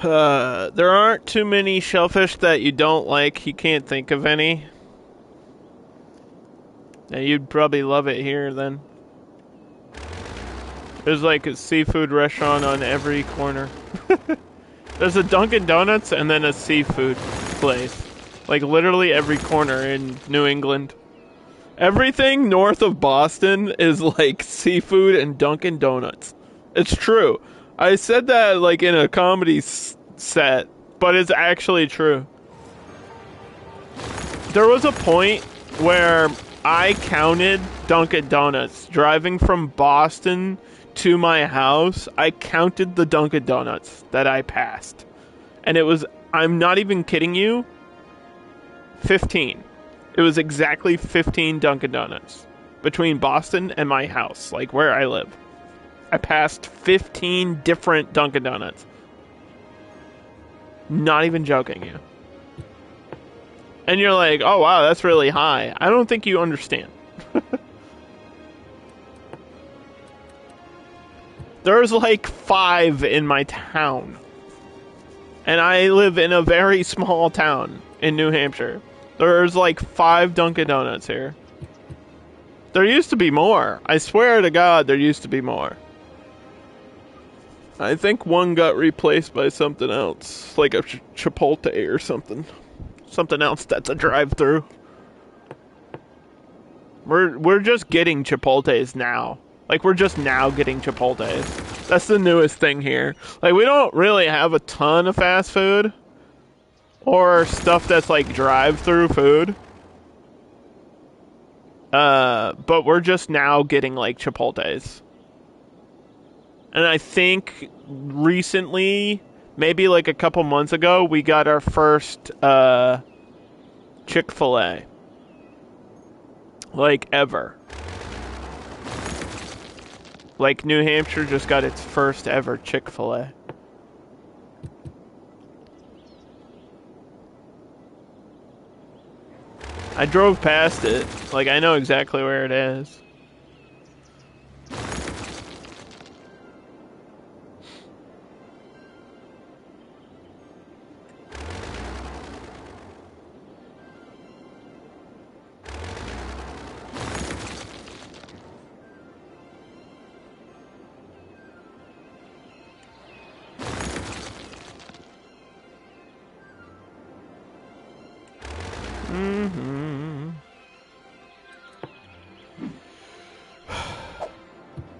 There aren't too many shellfish that you don't like. You can't think of any. Yeah, you'd probably love it here, then. There's like a seafood restaurant on every corner. There's a Dunkin' Donuts and then a seafood place. Like literally every corner in New England. Everything north of Boston is like seafood and Dunkin' Donuts. It's true. I said that like in a comedy set, but it's actually true. There was a point where I counted Dunkin' Donuts driving from Boston to my house. I counted the Dunkin' Donuts that I passed. And it was, I'm not even kidding you, 15. It was exactly 15 Dunkin' Donuts between Boston and my house, like where I live. I passed 15 different Dunkin' Donuts. Not even joking you. And you're like, oh wow, that's really high. I don't think you understand. There's like 5 in my town. And I live in a very small town in New Hampshire. There's like 5 Dunkin' Donuts here. There used to be more. I swear to God, there used to be more. I think one got replaced by something else. Like a Chipotle or something. Something else that's a drive-through. We're just getting Chipotles now. Like, we're just now getting Chipotles. That's the newest thing here. Like, we don't really have a ton of fast food. Or stuff that's, like, drive-through food. But we're just now getting, like, Chipotles. And I think recently, maybe, like, a couple months ago, we got our first, Chick-fil-A. Like, ever. Like, New Hampshire just got its first ever Chick-fil-A. I drove past it. Like, I know exactly where it is.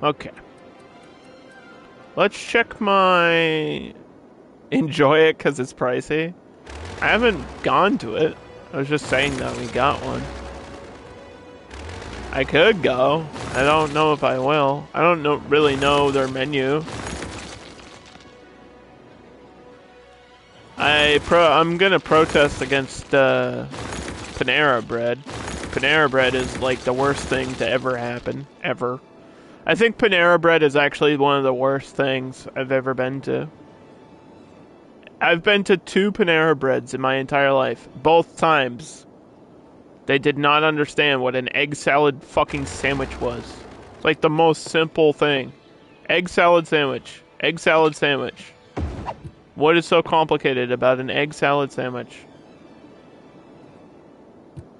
Okay. Let's check my... Enjoy it because it's pricey. I haven't gone to it. I was just saying that we got one. I could go. I don't know if I will. I don't really know their menu. I'm gonna protest against Panera Bread. Panera Bread is like the worst thing to ever happen, ever. I think Panera Bread is actually one of the worst things I've ever been to. I've been to 2 Panera Breads in my entire life. Both times, they did not understand what an egg salad fucking sandwich was. It's like the most simple thing. Egg salad sandwich. Egg salad sandwich. What is so complicated about an egg salad sandwich?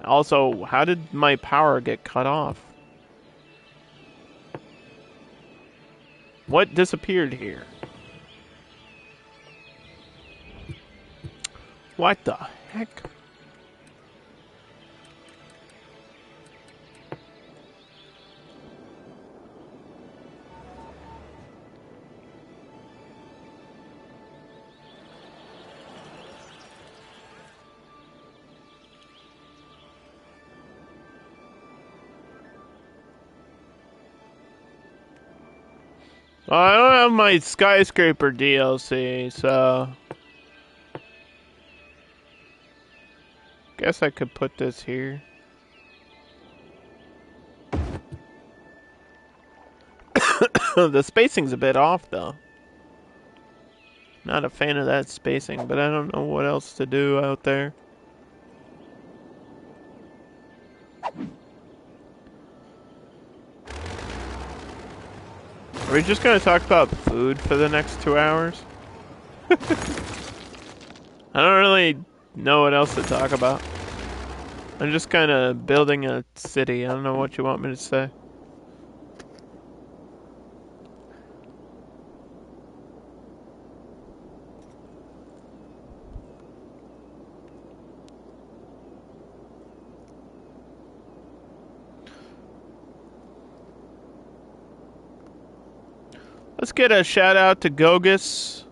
Also, how did my power get cut off? What disappeared here? What the heck? Well, I don't have my skyscraper DLC, so... Guess I could put this here. The spacing's a bit off, though. Not a fan of that spacing, but I don't know what else to do out there. Are we just gonna talk about food for the next 2 hours? I don't really know what else to talk about. I'm just kind of building a city. I don't know what you want me to say. Let's get a shout out to Gogus,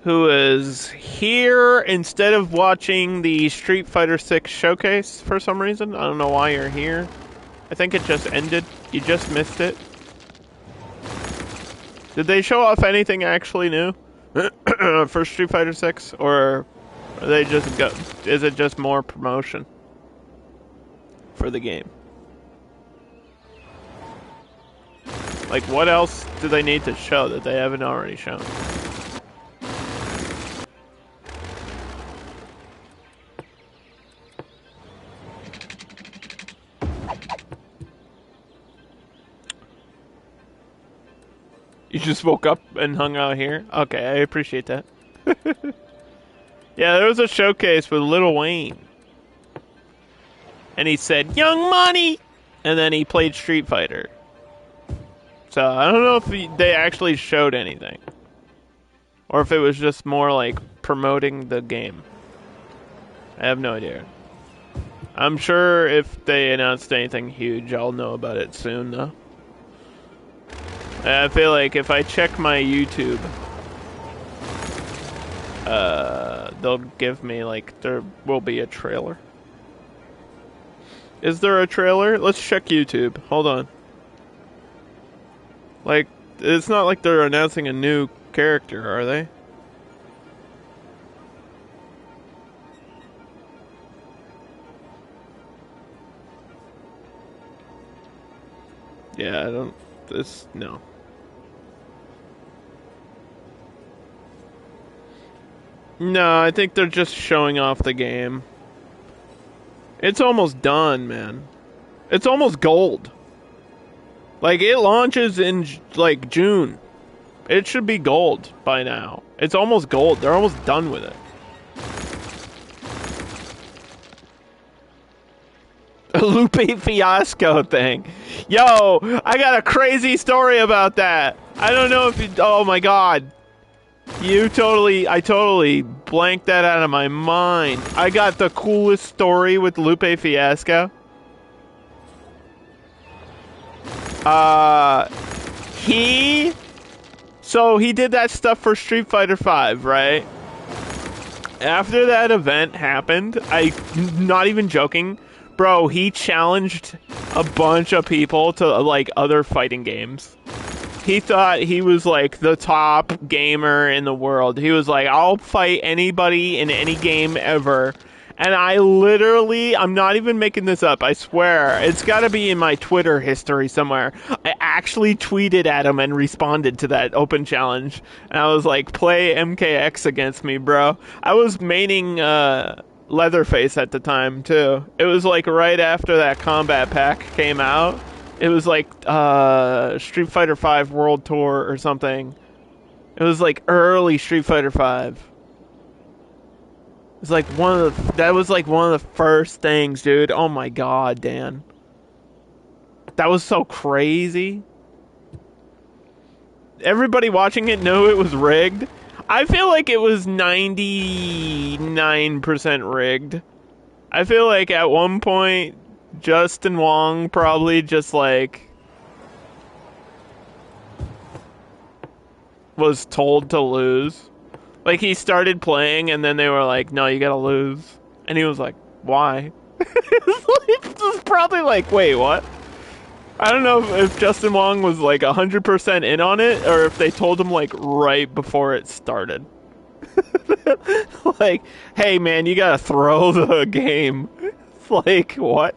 who is here instead of watching the Street Fighter 6 showcase for some reason. I don't know why you're here. I think it just ended. You just missed it. Did they show off anything actually new for Street Fighter 6, or are they just is it just more promotion for the game? Like, what else do they need to show that they haven't already shown? You just woke up and hung out here? Okay, I appreciate that. Yeah, there was a showcase with Lil Wayne. And he said, "Young Money!" And then he played Street Fighter. So, I don't know if they actually showed anything. Or if it was just more like promoting the game. I have no idea. I'm sure if they announced anything huge, I'll know about it soon, though. I feel like if I check my YouTube, they'll give me, like, there will be a trailer. Is there a trailer? Let's check YouTube. Hold on. Like, it's not like they're announcing a new character, are they? Yeah, I don't... no. No, I think they're just showing off the game. It's almost done, man. It's almost gold. Like, it launches in, like, June. It should be gold by now. It's almost gold. They're almost done with it. A Lupe Fiasco thing. Yo, I got a crazy story about that. I don't know if you... Oh, my God. I totally blanked that out of my mind. I got the coolest story with Lupe Fiasco. He... So he did that stuff for Street Fighter V, right? After that event happened, not even joking, bro, he challenged a bunch of people to, like, other fighting games. He thought he was, like, the top gamer in the world. He was like, I'll fight anybody in any game ever. And I literally, I'm not even making this up, I swear. It's gotta be in my Twitter history somewhere. I actually tweeted at him and responded to that open challenge. And I was like, play MKX against me, bro. I was maining Leatherface at the time, too. It was like right after that combat pack came out. It was like Street Fighter V World Tour or something. It was like early Street Fighter V. It's like that was like one of the first things, dude. Oh my god, Dan. That was so crazy. Everybody watching it knew it was rigged. I feel like it was 99% rigged. I feel like at one point, Justin Wong probably just like was told to lose. Like, he started playing, and then they were like, no, you gotta lose. And he was like, why? It was probably like, wait, what? I don't know if Justin Wong was, like, 100% in on it, or if they told him, like, right before it started. Like, hey, man, you gotta throw the game. It's like, what?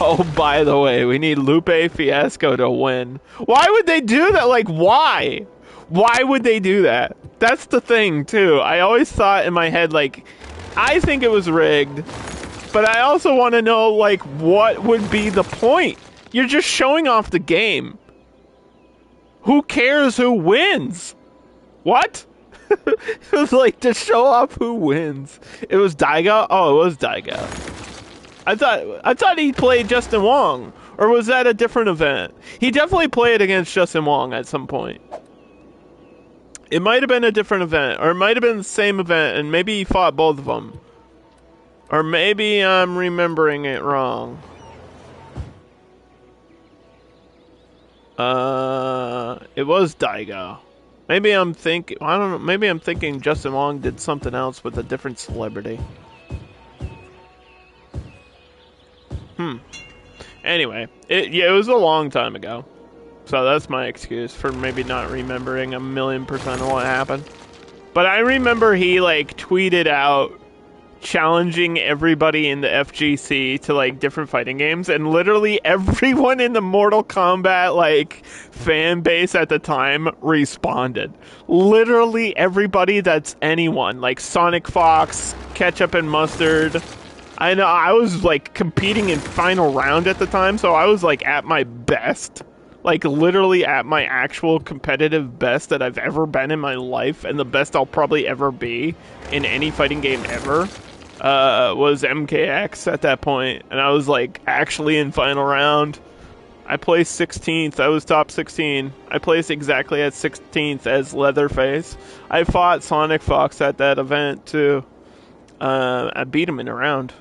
Oh, by the way, we need Lupe Fiasco to win. Why would they do that? Like, why? Why would they do that? That's the thing, too. I always thought in my head, like, I think it was rigged, but I also want to know, like, what would be the point? You're just showing off the game. Who cares who wins? What? It was like to show off who wins. It was Daiga? Oh, it was Daiga. I thought he played Justin Wong. Or was that a different event? He definitely played against Justin Wong at some point. It might have been a different event, or it might have been the same event, and maybe he fought both of them. Or maybe I'm remembering it wrong. It was Daigo. Maybe I'm thinking, I don't know, maybe I'm thinking Justin Wong did something else with a different celebrity. Anyway, it was a long time ago. So that's my excuse for maybe not remembering 1,000,000% of what happened. But I remember he, like, tweeted out challenging everybody in the FGC to, like, different fighting games, and literally everyone in the Mortal Kombat, like, fan base at the time responded. Literally everybody that's anyone, like Sonic Fox, Ketchup and Mustard. I know, I was, like, competing in Final Round at the time, so I was, like, at my best. Like, literally at my actual competitive best that I've ever been in my life, and the best I'll probably ever be in any fighting game ever, was MKX at that point. And I was, like, actually in Final Round. I placed 16th. I was top 16. I placed exactly at 16th as Leatherface. I fought Sonic Fox at that event, too. I beat him in a round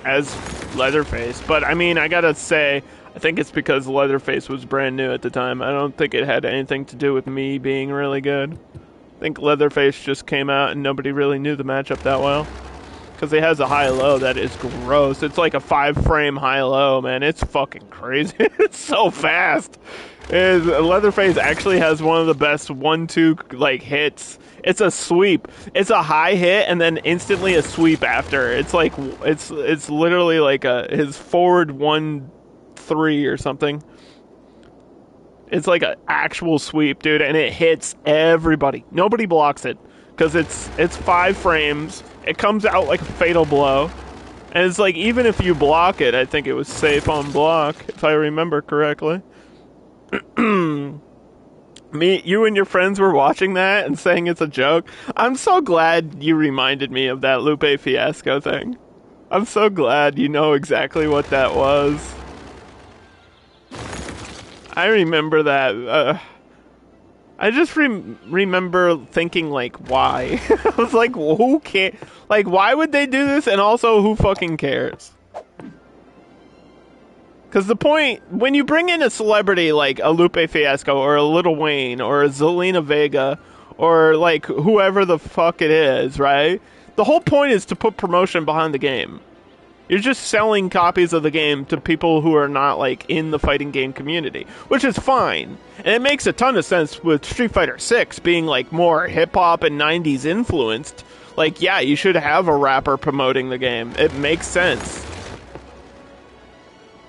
as Leatherface. But, I mean, I gotta say, I think it's because Leatherface was brand new at the time. I don't think it had anything to do with me being really good. I think Leatherface just came out and nobody really knew the matchup that well. Because he has a high-low that is gross. It's like a 5-frame high-low, man. It's fucking crazy. It's so fast. Leatherface actually has one of the best 1-2 like hits. It's a sweep. It's a high hit and then instantly a sweep after. It's like it's literally like his forward 1-3 or something. It's like an actual sweep, dude, and it hits everybody. Nobody blocks it because it's 5 frames. It comes out like a fatal blow, and it's like even if you block it, I think it was safe on block if I remember correctly. You and your friends were watching that and saying it's a joke. I'm so glad you reminded me of that Lupe Fiasco thing. I'm so glad you know exactly what that was. I remember that. I just remember thinking, like, why? I was like, well, who cares? Like, why would they do this? And also, who fucking cares? Because the point, when you bring in a celebrity like a Lupe Fiasco or a Lil Wayne or a Zelina Vega or like whoever the fuck it is, right? The whole point is to put promotion behind the game. You're just selling copies of the game to people who are not like in the fighting game community, which is fine. And it makes a ton of sense with Street Fighter 6 being like more hip hop and 90s influenced. Like, yeah, you should have a rapper promoting the game. It makes sense.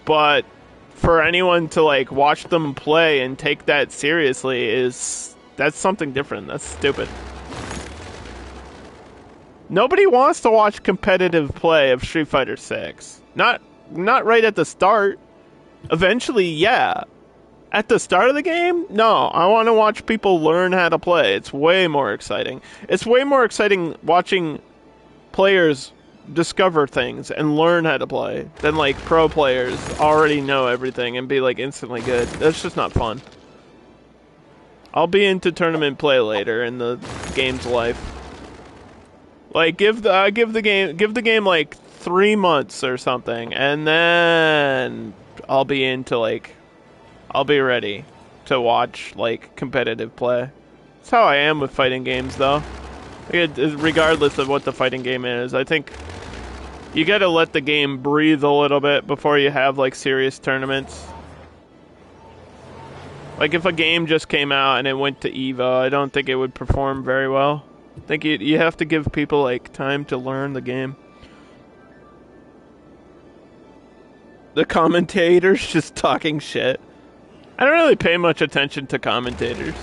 But for anyone to like watch them play and take that seriously that's something different. That's stupid. Nobody wants to watch competitive play of Street Fighter 6. Not right at the start. Eventually, yeah. At the start of the game? No, I want to watch people learn how to play. It's way more exciting. It's way more exciting watching players discover things and learn how to play than like pro players already know everything and be like instantly good. That's just not fun. I'll be into tournament play later in the game's life. Like give the game like 3 months or something, and then I'll be ready to watch like competitive play. That's how I am with fighting games though. Regardless of what the fighting game is, I think you gotta let the game breathe a little bit before you have like serious tournaments. Like if a game just came out and it went to EVO, I don't think it would perform very well. I think you have to give people like time to learn the game. The commentators just talking shit. I don't really pay much attention to commentators.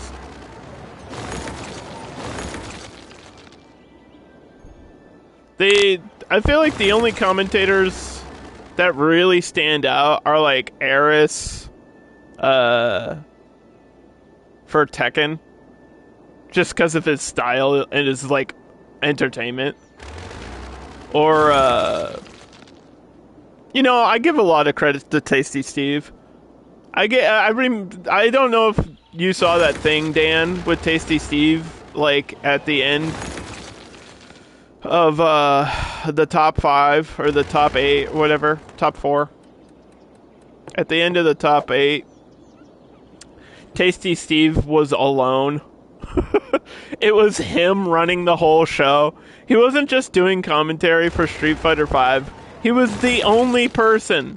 I feel like the only commentators that really stand out are like Eris, for Tekken, just because of his style and his like entertainment. Or I give a lot of credit to Tasty Steve. I don't know if you saw that thing, Dan, with Tasty Steve, like at the end of the top 5 or the top 8, whatever, top 4. At the end of the top 8, Tasty Steve was alone. It was him running the whole show. He wasn't just doing commentary for Street Fighter V. He was the only person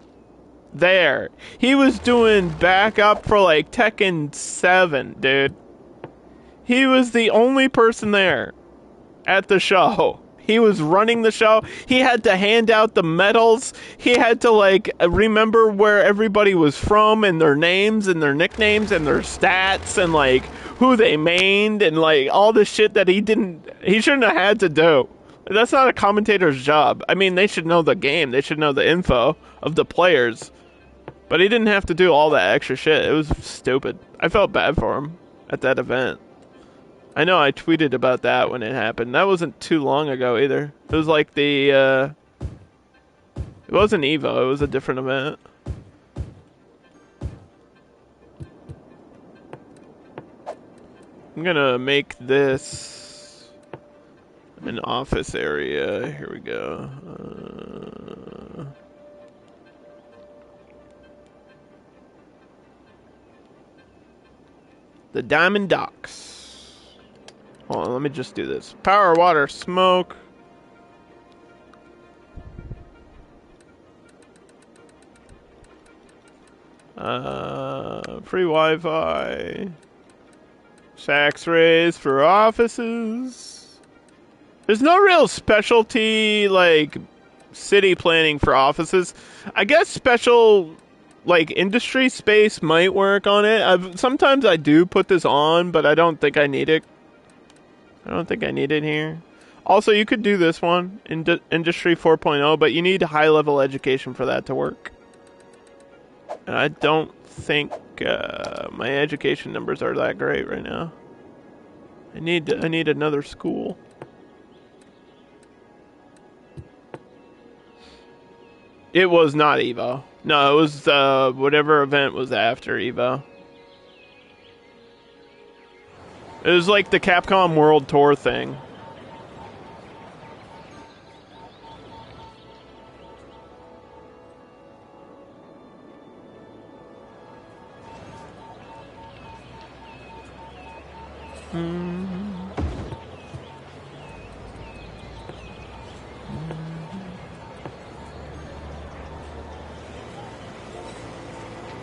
there. He was doing backup for like Tekken 7, dude. He was the only person there at the show. He was running the show. He had to hand out the medals. He had to like remember where everybody was from and their names and their nicknames and their stats and like who they mained and like all the shit that he shouldn't have had to do. That's not a commentator's job. I mean, they should know the game. They should know the info of the players. But he didn't have to do all that extra shit. It was stupid. I felt bad for him at that event. I know I tweeted about that when it happened. That wasn't too long ago either. It was like it wasn't EVO, it was a different event. I'm gonna make this an office area. Here we go. The Diamond Docks. Hold on, let me just do this. Power, water, smoke. Free Wi-Fi. Sax rays for offices. There's no real specialty, like, city planning for offices. I guess special, like, industry space might work on it. Sometimes I do put this on, but I don't think I need it. I don't think I need it here. Also, you could do this one, Industry 4.0, but you need high-level education for that to work. And I don't think my education numbers are that great right now. I need another school. It was not EVO. No, it was whatever event was after EVO. It was like the Capcom World Tour thing.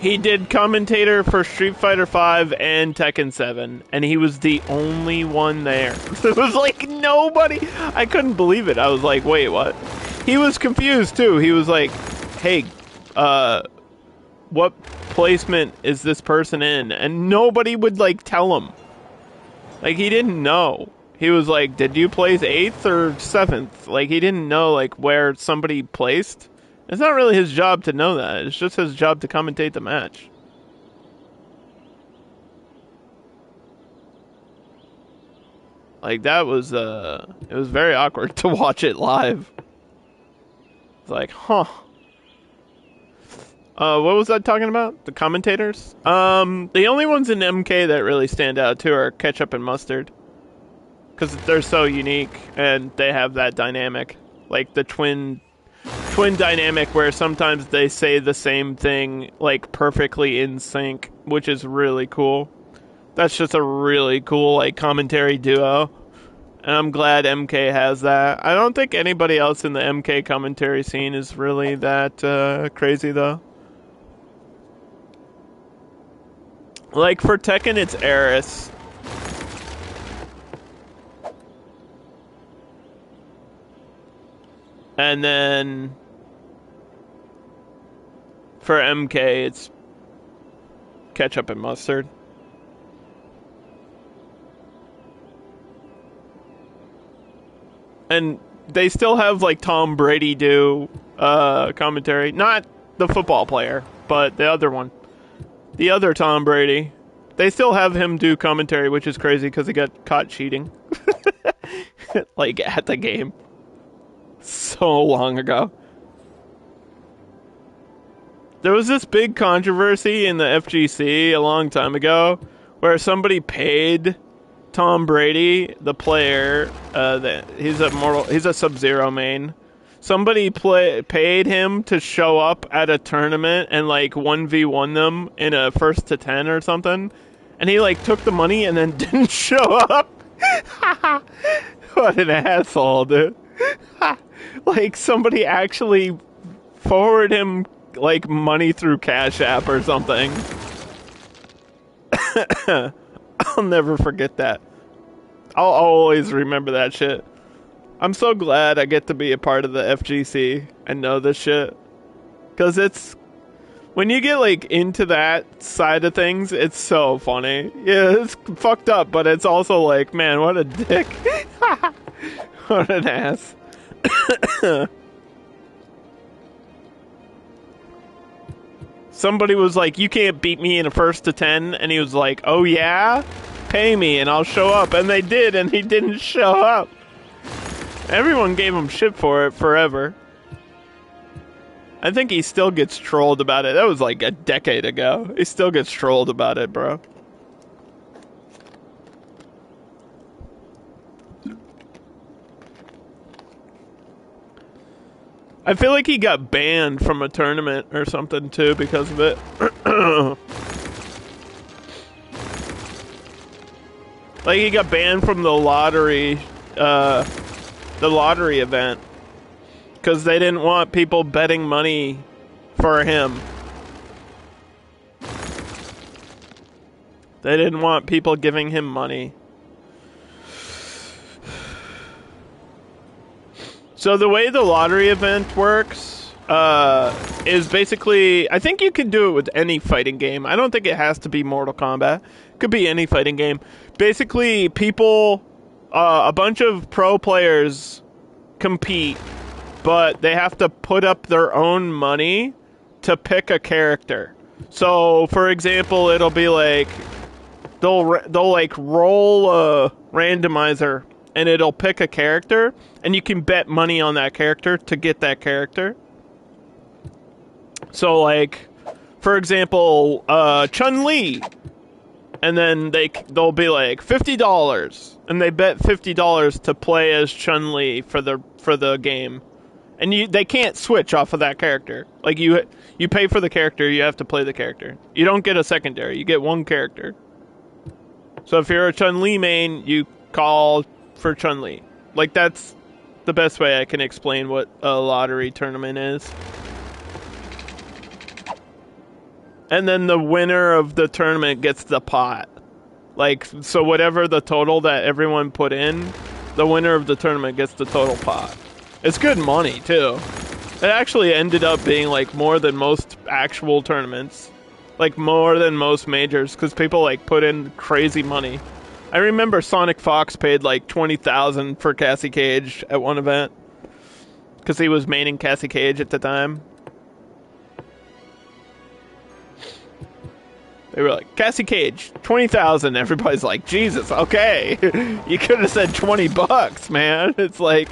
He did commentator for Street Fighter V and Tekken 7, and he was the only one there. It was like nobody. I couldn't believe it. I was like, wait, what? He was confused too. He was like, hey, what placement is this person in? And nobody would like tell him. Like, he didn't know. He was like, did you place 8th or 7th? Like, he didn't know like where somebody placed. It's not really his job to know that. It's just his job to commentate the match. Like, that was, it was very awkward to watch it live. It's like, huh. What was I talking about? The commentators? The only ones in MK that really stand out, too, are Ketchup and Mustard. Because they're so unique, and they have that dynamic. Like, the twin dynamic where sometimes they say the same thing like perfectly in sync, which is really cool. That's just a really cool like commentary duo, and I'm glad MK has that. I don't think anybody else in the MK commentary scene is really that crazy though. Like for Tekken, it's Eris. And then for MK, it's Ketchup and Mustard. And they still have like Tom Brady do commentary. Not the football player, but the other one. The other Tom Brady. They still have him do commentary, which is crazy because he got caught cheating. Like at the game. So long ago. There was this big controversy in the FGC a long time ago where somebody paid Tom Brady, the player, he's a Sub-Zero main. Somebody paid him to show up at a tournament and like 1v1 them in a 1st to 10 or something. And he like took the money and then didn't show up. What an asshole, dude. Like somebody actually forwarded him like money through Cash App or something. I'll never forget that. I'll always remember that shit. I'm so glad I get to be a part of the FGC and know this shit. Because it's... when you get, like, into that side of things, it's so funny. Yeah, it's fucked up, but it's also like, man, what a dick. What an ass. Somebody was like, you can't beat me in a 1st to 10, and he was like, oh yeah? Pay me and I'll show up. And they did, and he didn't show up. Everyone gave him shit for it forever. I think he still gets trolled about it. That was like a decade ago. He still gets trolled about it, bro. I feel like he got banned from a tournament or something too because of it. Like he got banned from the lottery event because they didn't want people betting money for him. They didn't want people giving him money. So the way the lottery event works is basically, I think you can do it with any fighting game. I don't think it has to be Mortal Kombat. It could be any fighting game. Basically, people, a bunch of pro players compete, but they have to put up their own money to pick a character. So, for example, it'll be like, they'll like roll a randomizer and it'll pick a character, and you can bet money on that character to get that character. So, like, for example, Chun-Li, and then they'll be like $50, and they bet $50 to play as Chun-Li for the game, and they can't switch off of that character. Like you pay for the character, you have to play the character. You don't get a secondary, you get one character. So if you're a Chun-Li main, you call for Chun-Li. Like, that's the best way I can explain what a lottery tournament is. And then the winner of the tournament gets the pot. Like, so whatever the total that everyone put in, the winner of the tournament gets the total pot. It's good money, too. It actually ended up being, like, more than most actual tournaments. Like, more than most majors, because people, like, put in crazy money. I remember Sonic Fox paid, like, $20,000 for Cassie Cage at one event. Because he was maining Cassie Cage at the time. They were like, Cassie Cage, 20,000. Everybody's like, Jesus, okay. You could have said $20, man. It's like,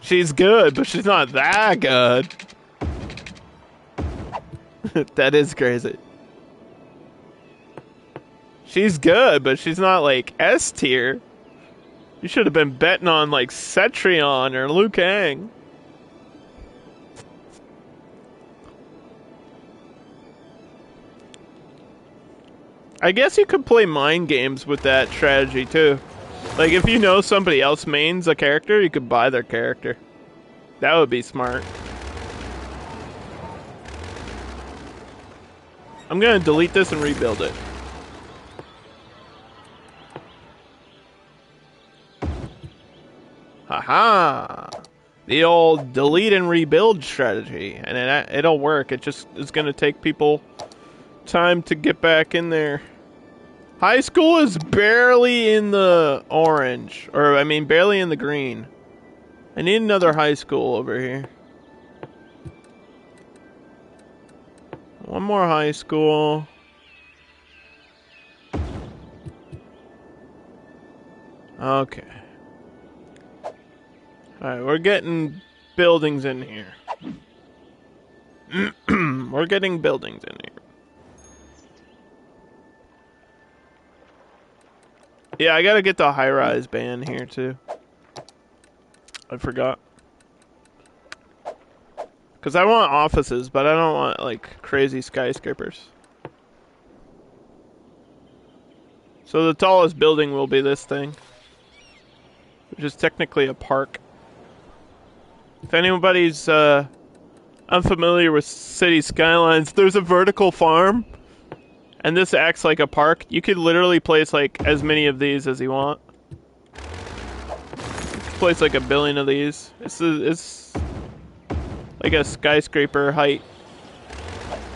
she's good, but she's not that good. That is crazy. She's good, but she's not like S tier. You should have been betting on like Cetrion or Liu Kang. I guess you could play mind games with that strategy too. Like if you know somebody else mains a character, you could buy their character. That would be smart. I'm gonna delete this and rebuild it. Haha! The old delete and rebuild strategy, and it'll work. It just is gonna take people time to get back in there. High school is barely in the orange, or I mean barely in the green. I need another high school over here. One more high school. Okay. Alright, we're getting buildings in here. We're getting buildings in here. Yeah, I gotta get the high-rise ban here, too. I forgot. Because I want offices, but I don't want, like, crazy skyscrapers. So the tallest building will be this thing. Which is technically a park. If anybody's unfamiliar with City Skylines, there's a vertical farm. And this acts like a park. You could literally place, like, as many of these as you want. You could place, like, 1 billion of these. It's like a skyscraper height.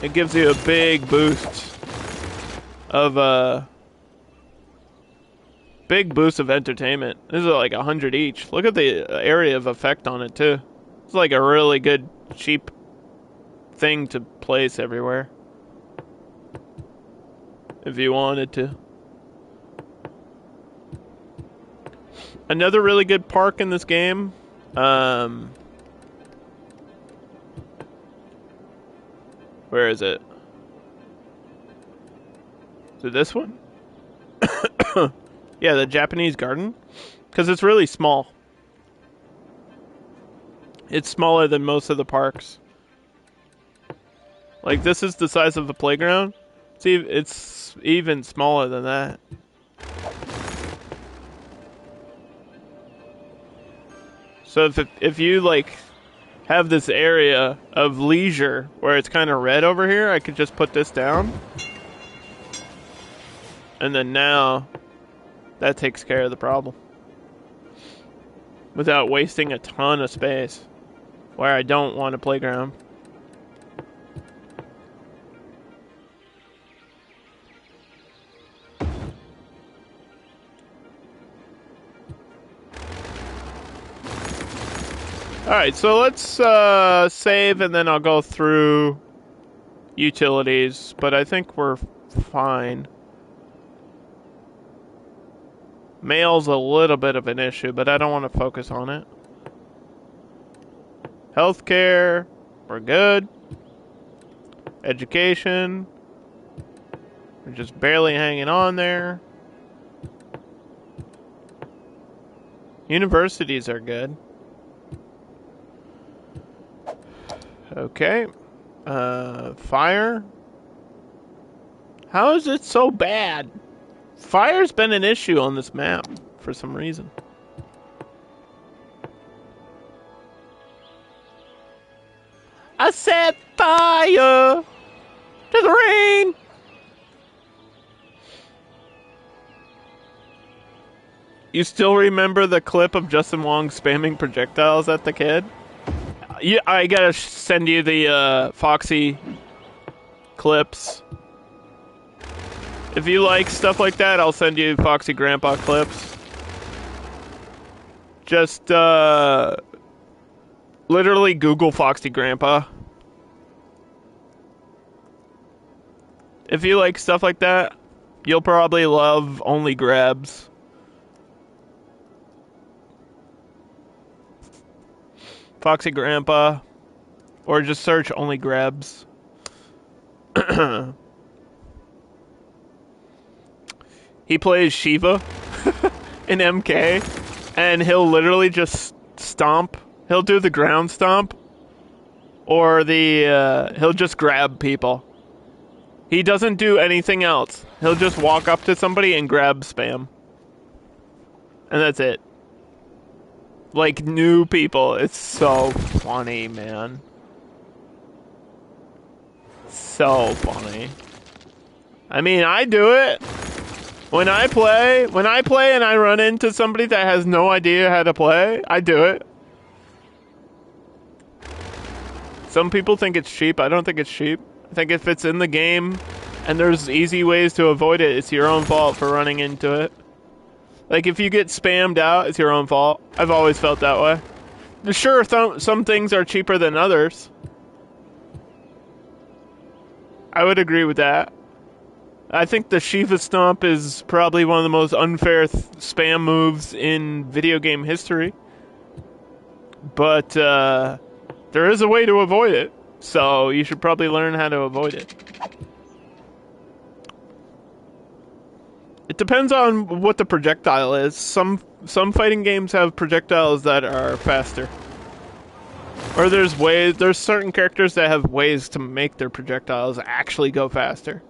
It gives you a big boost of, big boost of entertainment. This is like 100 each. Look at the area of effect on it, too. It's like a really good, cheap thing to place everywhere. If you wanted to. Another really good park in this game. Where is it? Is it this one? Yeah, the Japanese garden. Because it's really small. It's smaller than most of the parks. Like, this is the size of the playground. See, it's even smaller than that. So if you like have this area of leisure where it's kind of red over here, I could just put this down. And then now that takes care of the problem. Without wasting a ton of space where I don't want a playground. Alright, so let's save and then I'll go through utilities, but I think we're fine. Mail's a little bit of an issue, but I don't want to focus on it. Healthcare, we're good. Education, we're just barely hanging on there. Universities are good. Okay. Fire. How is it so bad? Fire's been an issue on this map for some reason. I set fire to the rain. You still remember the clip of Justin Wong spamming projectiles at the kid? Yeah, I gotta send you the Foxy clips. If you like stuff like that, I'll send you Foxy Grandpa clips. Just literally Google Foxy Grandpa. If you like stuff like that, you'll probably love Only Grabs. Foxy Grandpa, or just search Only Grabs. He plays Shiva in MK, and he'll literally just stomp. He'll do the ground stomp, or he'll just grab people. He doesn't do anything else. He'll just walk up to somebody and grab spam. And that's it. Like new people. It's so funny, man. So funny. I mean, I do it. When I play and I run into somebody that has no idea how to play, I do it. Some people think it's cheap. I don't think it's cheap. I think if it's in the game and there's easy ways to avoid it, it's your own fault for running into it. Like, if you get spammed out, it's your own fault. I've always felt that way. Sure, some things are cheaper than others. I would agree with that. I think the Shiva Stomp is probably one of the most unfair spam moves in video game history. But there is a way to avoid it, so you should probably learn how to avoid it. It depends on what the projectile is. Some fighting games have projectiles that are faster. Or there's certain characters that have ways to make their projectiles actually go faster.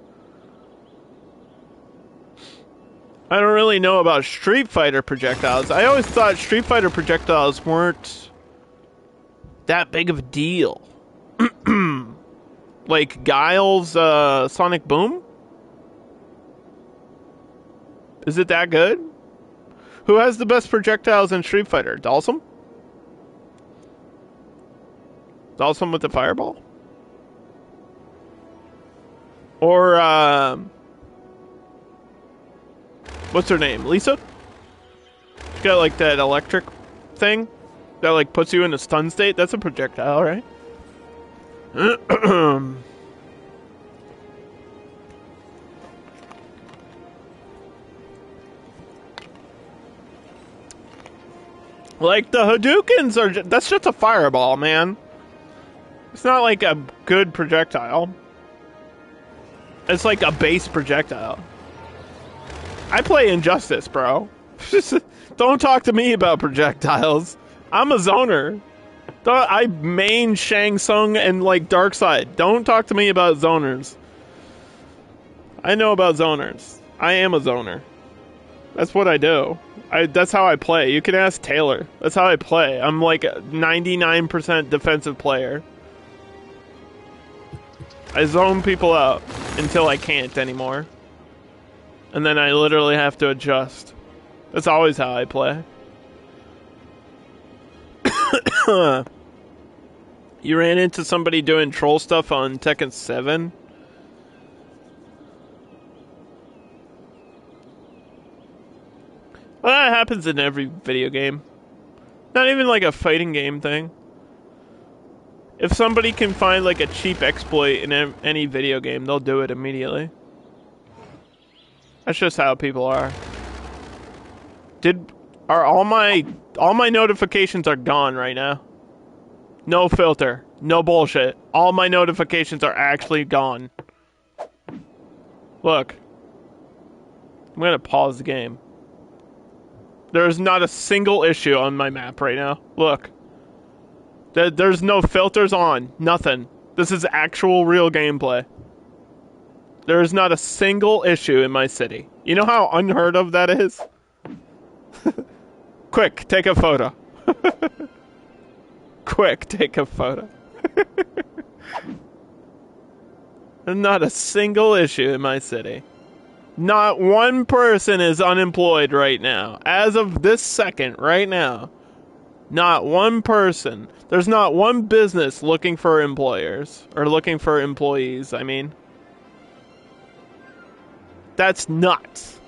I don't really know about Street Fighter projectiles. I always thought Street Fighter projectiles weren't that big of a deal. Like Guile's Sonic Boom? Is it that good? Who has the best projectiles in Street Fighter? Dalsum? Dalsum with the fireball? Or, what's her name? Lisa? She's got like that electric thing that like puts you in a stun state. That's a projectile, right? Like, the Hadoukens are that's just a fireball, man. It's not like a good projectile. It's like a base projectile. I play Injustice, bro. Don't talk to me about projectiles. I'm a zoner. I main Shang Tsung and, like, Darkseid. Don't talk to me about zoners. I know about zoners. I am a zoner. That's what I do. That's how I play. You can ask Taylor. That's how I play. I'm like a 99% defensive player. I zone people out until I can't anymore. And then I literally have to adjust. That's always how I play. You ran into somebody doing troll stuff on Tekken 7? Well, that happens in every video game. Not even like a fighting game thing. If somebody can find like a cheap exploit in any video game, they'll do it immediately. That's just how people are. Are all my notifications are gone right now? No filter. No bullshit. All my notifications are actually gone. Look. I'm gonna pause the game. There's not a single issue on my map right now. Look. There's no filters on. Nothing. This is actual real gameplay. There is not a single issue in my city. You know how unheard of that is? Quick, take a photo. Quick, take a photo. There's not a single issue in my city. Not one person is unemployed right now. As of this second, right now. Not one person. There's not one business looking for employers. Or looking for employees, I mean. That's nuts.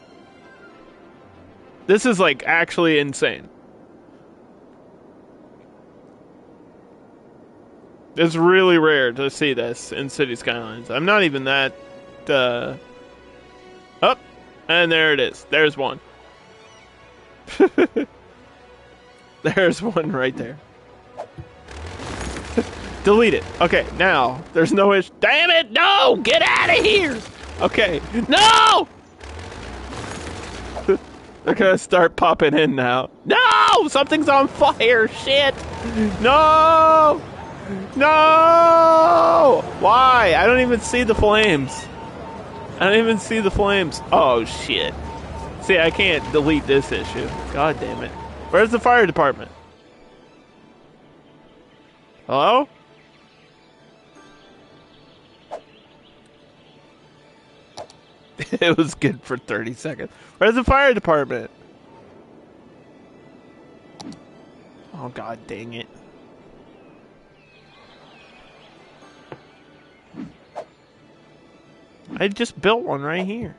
This is like actually insane. It's really rare to see this in City Skylines. I'm not even that, Oh, and there it is. There's one. There's one right there. Delete it. Okay, now, there's no issue. Damn it, no! Get out of here! Okay, no! They're gonna start popping in now. No! Something's on fire! Shit! No! No! Why? I don't even see the flames. I don't even see the flames. Oh, shit. See, I can't delete this issue. God damn it. Where's the fire department? Hello? It was good for 30 seconds. Where's the fire department? Oh, god dang it. I just built one right here.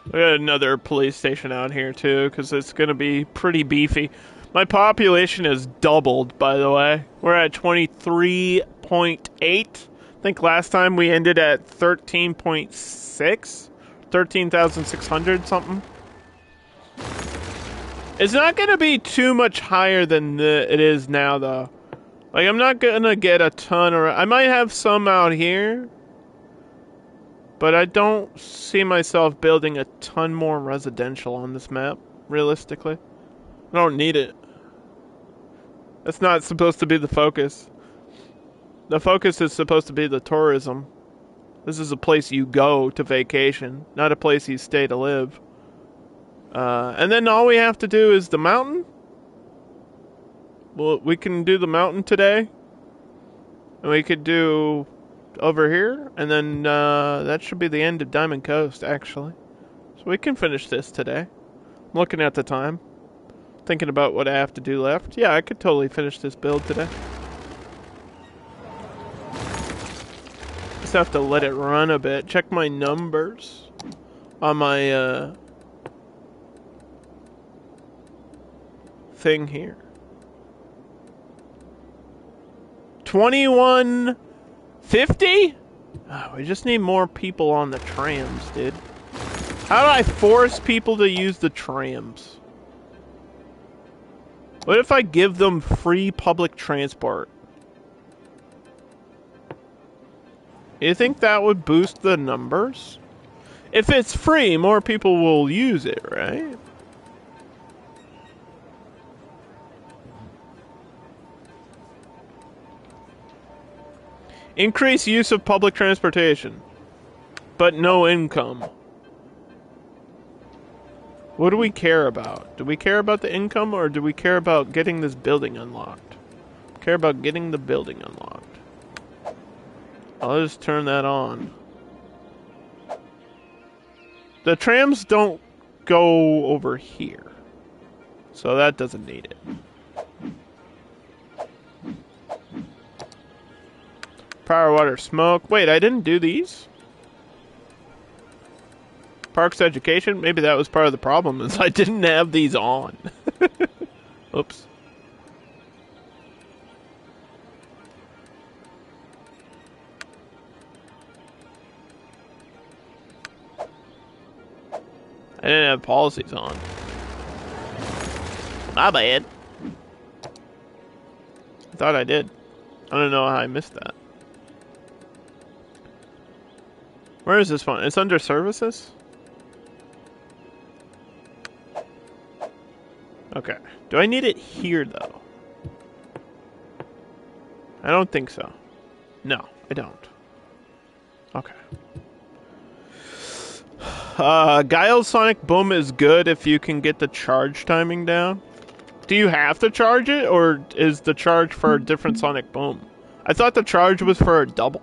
We got another police station out here too, because it's going to be pretty beefy. My population has doubled, by the way. We're at 23.8. I think last time we ended at 13.6. 13,600 something. It's not going to be too much higher than it is now, though. Like, I'm not going to get a ton, or I might have some out here. But I don't see myself building a ton more residential on this map, realistically. I don't need it. That's not supposed to be the focus. The focus is supposed to be the tourism. This is a place you go to vacation, not a place you stay to live. And then all we have to do is the mountain. Well, we can do the mountain today. And we could do over here, and then that should be the end of Diamond Coast, actually. So we can finish this today. I'm looking at the time, thinking about what I have to do left. Yeah, I could totally finish this build today. Just have to let it run a bit. Check my numbers on my thing here. 2150? Oh, we just need more people on the trams, dude. How do I force people to use the trams? What if I give them free public transport? You think that would boost the numbers? If it's free, more people will use it, right? Increase use of public transportation, but no income. What do we care about? Do we care about the income, or do we care about getting this building unlocked? Care about getting the building unlocked. I'll just turn that on. The trams don't go over here, so that doesn't need it. Power, water, smoke. Wait, I didn't do these? Parks, education. Maybe that was part of the problem, is I didn't have these on. Oops. I didn't have policies on. My bad. I thought I did. I don't know how I missed that. Where is this one? It's under services? Okay. Do I need it here, though? I don't think so. No, I don't. Okay. Guile's Sonic Boom is good if you can get the charge timing down. Do you have to charge it, or is the charge for a different Sonic Boom? I thought the charge was for a double.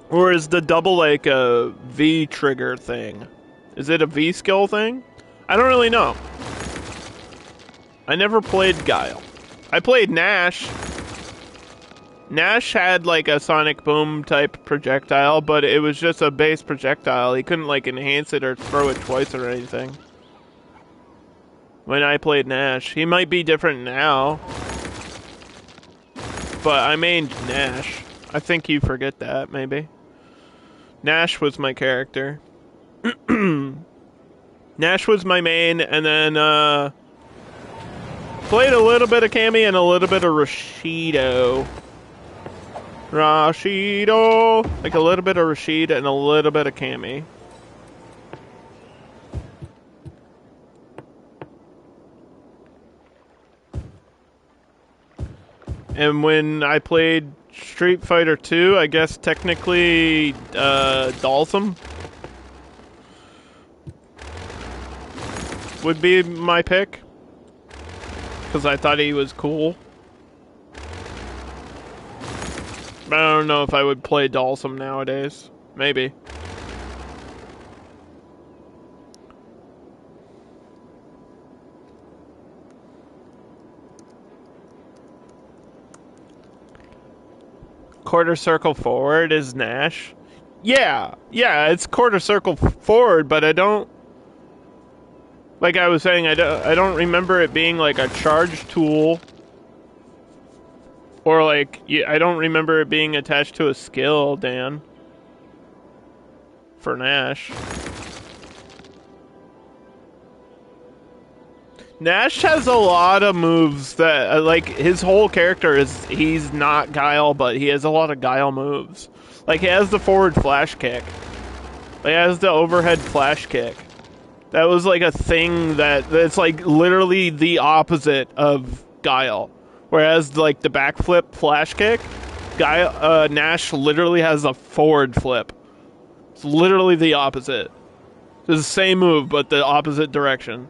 Or is the double like a V trigger thing? Is it a V skill thing? I don't really know. I never played Guile. I played Nash. Nash had like a Sonic Boom type projectile, but it was just a base projectile. He couldn't like enhance it or throw it twice or anything. When I played Nash. He might be different now. But I mained Nash. I think you forget that, maybe. Nash was my character. Nash was my main, and then, played a little bit of Cammy and a little bit of Rashido. Like a little bit of Rashid and a little bit of Cammy. And when I played Street Fighter 2, I guess technically, Dalsum would be my pick. Because I thought he was cool. But I don't know if I would play Dalsum nowadays. Maybe. Quarter circle forward is Nash. Yeah, it's quarter circle forward, but I don't. Like I was saying, I don't remember it being like a charge tool, or like I don't remember it being attached to a skill. Dan, for Nash. Nash has a lot of moves that, like, his whole character he's not Guile, but he has a lot of Guile moves. Like, he has the forward flash kick. He has the overhead flash kick. That was, like, a thing that's, like, literally the opposite of Guile. Whereas, like, the backflip flash kick, Nash literally has a forward flip. It's literally the opposite. It's the same move, but the opposite direction.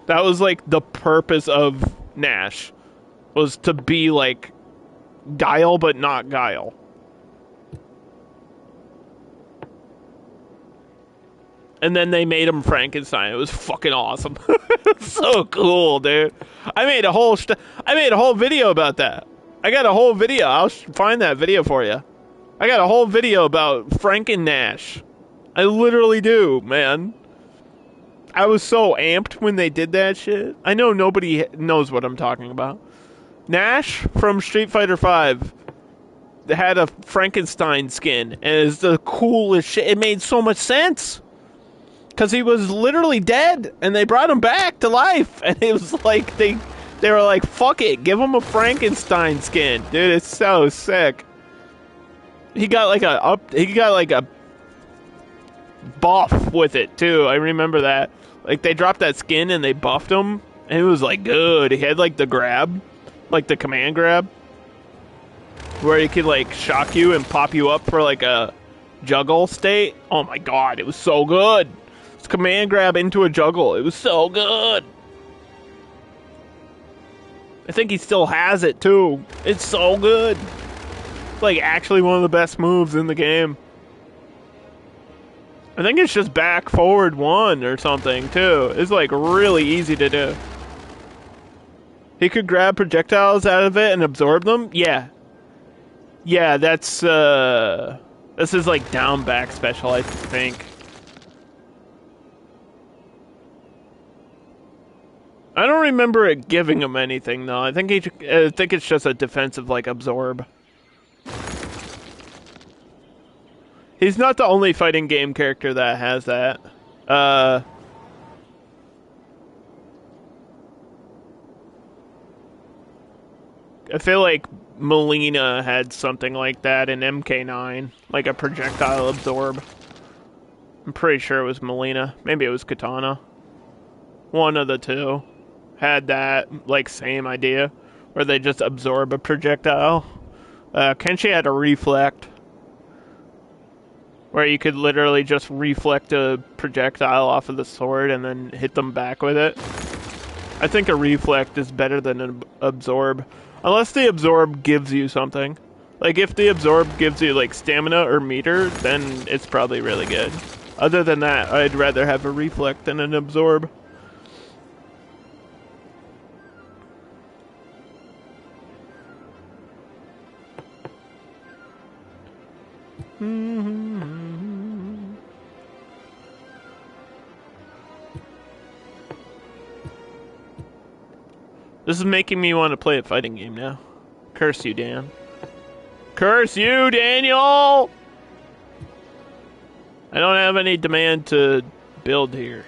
That was, like, the purpose of Nash. Was to be, like, Guile, but not Guile. And then they made him Frankenstein. It was fucking awesome. It was so cool, dude. I made a whole video about that. I got a whole video. I'll find that video for you. I got a whole video about Franken Nash. I literally do, man. I was so amped when they did that shit. I know nobody knows what I'm talking about. Nash from Street Fighter V had a Frankenstein skin, and it's the coolest shit. It made so much sense. Because he was literally dead, and they brought him back to life. And it was like, they were like, fuck it, give him a Frankenstein skin. Dude, it's so sick. He got like a buff with it, too. I remember that. Like, they dropped that skin and they buffed him, and it was, like, good. He had, like, the grab, like, the command grab, where he could, like, shock you and pop you up for, like, a juggle state. Oh, my God, it was so good. It's command grab into a juggle. It was so good. I think he still has it, too. It's so good. It's, like, actually one of the best moves in the game. I think it's just back forward one or something, too. It's, like, really easy to do. He could grab projectiles out of it and absorb them? Yeah. Yeah, that's, this is, like, down back special, I think. I don't remember it giving him anything, though. I think it's just a defensive, like, absorb. He's not the only fighting game character that has that. I feel like Melina had something like that in MK9, like a projectile absorb. I'm pretty sure it was Melina. Maybe it was Katana. One of the two had that, like, same idea, where they just absorb a projectile. Kenshi had a reflect, where you could literally just reflect a projectile off of the sword and then hit them back with it. I think a reflect is better than an absorb. Unless the absorb gives you something. Like, if the absorb gives you, like, stamina or meter, then it's probably really good. Other than that, I'd rather have a reflect than an absorb. This is making me want to play a fighting game now. Curse you, Dan. Curse you, Daniel! I don't have any demand to build here.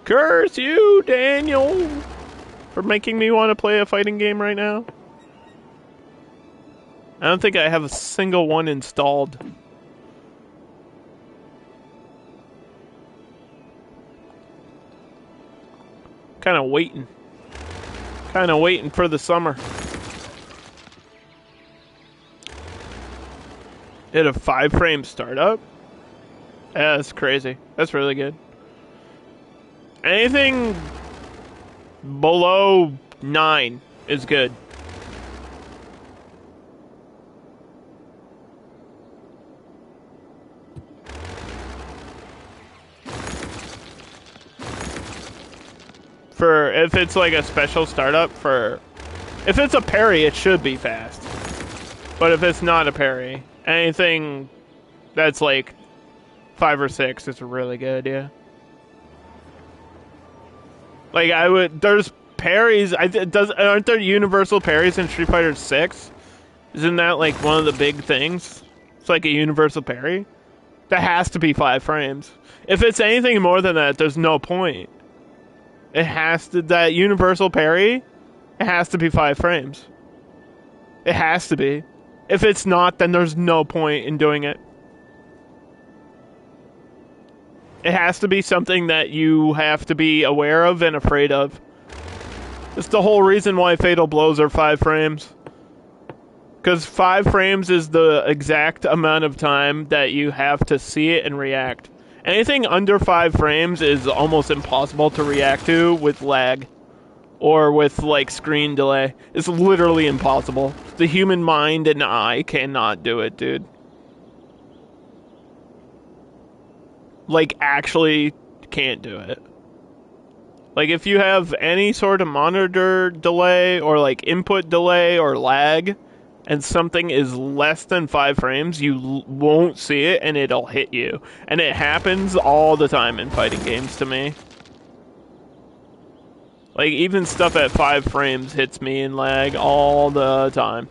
Curse you, Daniel! For making me want to play a fighting game right now. I don't think I have a single one installed. Kind of waiting for the summer. Hit a 5-frame startup? Yeah, that's crazy. That's really good. Anything below 9 is good. For if it's like a special startup if it's a parry, it should be fast. But if it's not a parry, anything that's like 5 or 6 is really good, yeah. Like there's parries. Aren't there universal parries in Street Fighter 6? Isn't that like one of the big things? It's like a universal parry. That has to be 5 frames. If it's anything more than that, there's no point. It has to, that universal parry, it has to be 5 frames. It has to be. If it's not, then there's no point in doing it. It has to be something that you have to be aware of and afraid of. It's the whole reason why fatal blows are 5 frames. Because 5 frames is the exact amount of time that you have to see it and react. Anything under 5 frames is almost impossible to react to with lag. Or with, like, screen delay. It's literally impossible. The human mind and eye cannot do it, dude. Like, actually can't do it. Like, if you have any sort of monitor delay or, like, input delay or lag, and something is less than 5 frames, you won't see it and it'll hit you. And it happens all the time in fighting games to me. Like, even stuff at 5 frames hits me in lag all the time.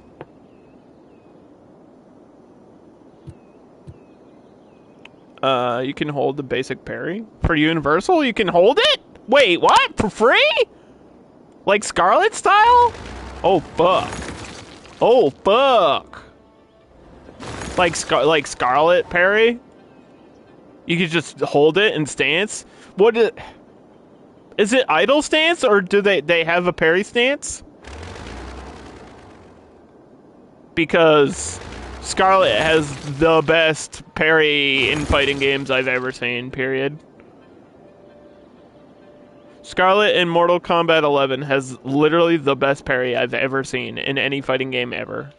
You can hold the basic parry. For Universal, you can hold it? Wait, what? For free? Like Scarlet style? Oh, fuck. Oh, fuck. Like Scarlet parry? You could just hold it and stance? Is it idle stance, or do they have a parry stance? Because Scarlet has the best parry in fighting games I've ever seen, period. Scarlet in Mortal Kombat 11 has literally the best parry I've ever seen in any fighting game ever.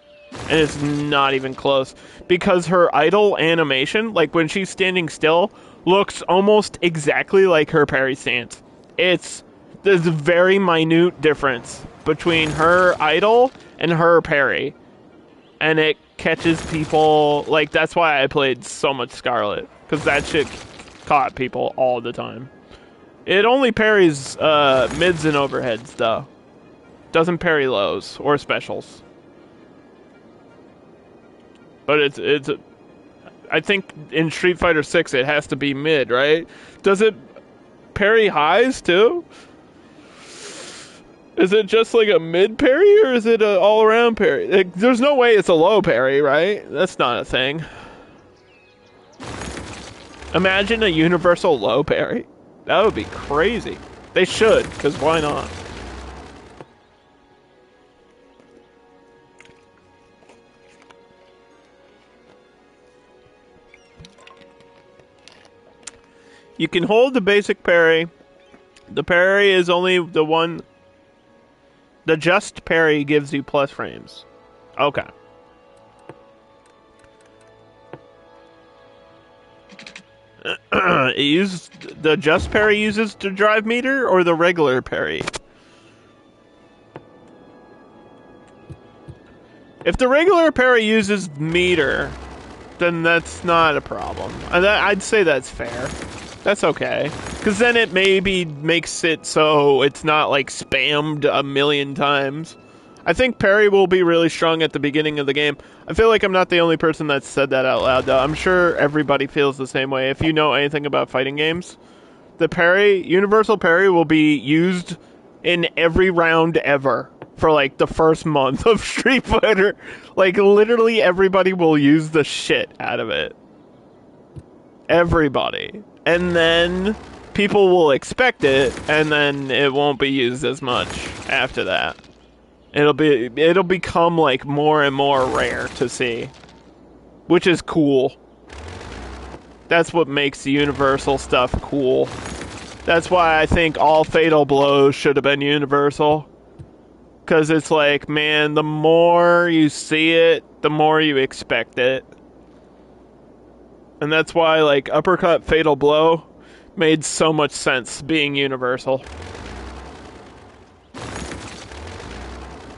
And it's not even close. Because her idle animation, like when she's standing still, looks almost exactly like her parry stance. There's a very minute difference between her idle and her parry. And it catches people, like, that's why I played so much Scarlet. Because that shit caught people all the time. It only parries mids and overheads, though. Doesn't parry lows or specials. But I think in Street Fighter 6 it has to be mid, right? Does it parry highs too? Is it just like a mid parry or is it an all around parry? Like, there's no way it's a low parry, right? That's not a thing. Imagine a universal low parry. That would be crazy. They should, because why not? You can hold the basic parry. The parry is only the one. The just parry gives you plus frames. Okay. The just parry uses the drive meter or the regular parry? If the regular parry uses meter, then that's not a problem. I'd say that's fair. That's okay. Because then it maybe makes it so it's not like spammed a million times. I think parry will be really strong at the beginning of the game. I feel like I'm not the only person that's said that out loud, though. I'm sure everybody feels the same way. If you know anything about fighting games, the parry, universal parry, will be used in every round ever for like the first month of Street Fighter. Like, literally everybody will use the shit out of it. Everybody. And then people will expect it, and then it won't be used as much after that. It'll become like more and more rare to see, which is cool. That's what makes the universal stuff cool. That's why I think all fatal blows should have been universal. Because it's like, man, the more you see it, the more you expect it. And that's why, like, uppercut fatal blow made so much sense being universal.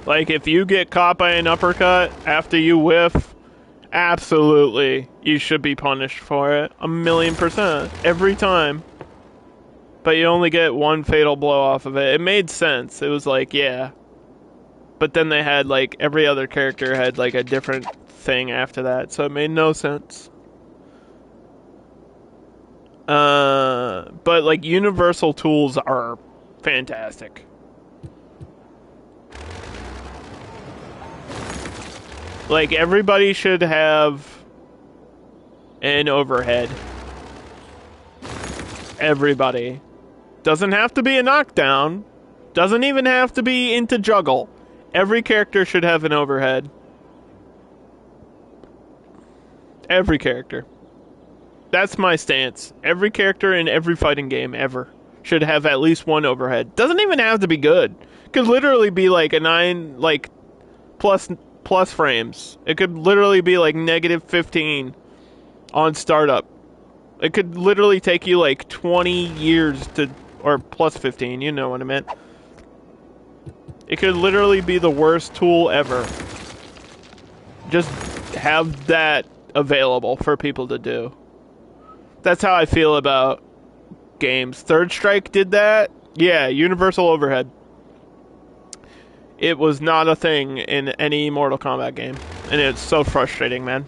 Like, if you get caught by an uppercut after you whiff, absolutely, you should be punished for it. 1,000,000%. Every time. But you only get one fatal blow off of it. It made sense. It was like, yeah. But then they had, like, every other character had, like, a different thing after that. So it made no sense. But, like, universal tools are fantastic. Like, everybody should have an overhead. Everybody. Doesn't have to be a knockdown. Doesn't even have to be into juggle. Every character should have an overhead. Every character. That's my stance. Every character in every fighting game ever should have at least one overhead. Doesn't even have to be good. Could literally be like a 9, like, plus frames. It could literally be like -15 on startup. It could literally take you like 20 years to, or plus 15, you know what I meant. It could literally be the worst tool ever. Just have that available for people to do. That's how I feel about games. Third Strike did that. Yeah, universal overhead. It was not a thing in any Mortal Kombat game. And it's so frustrating, man.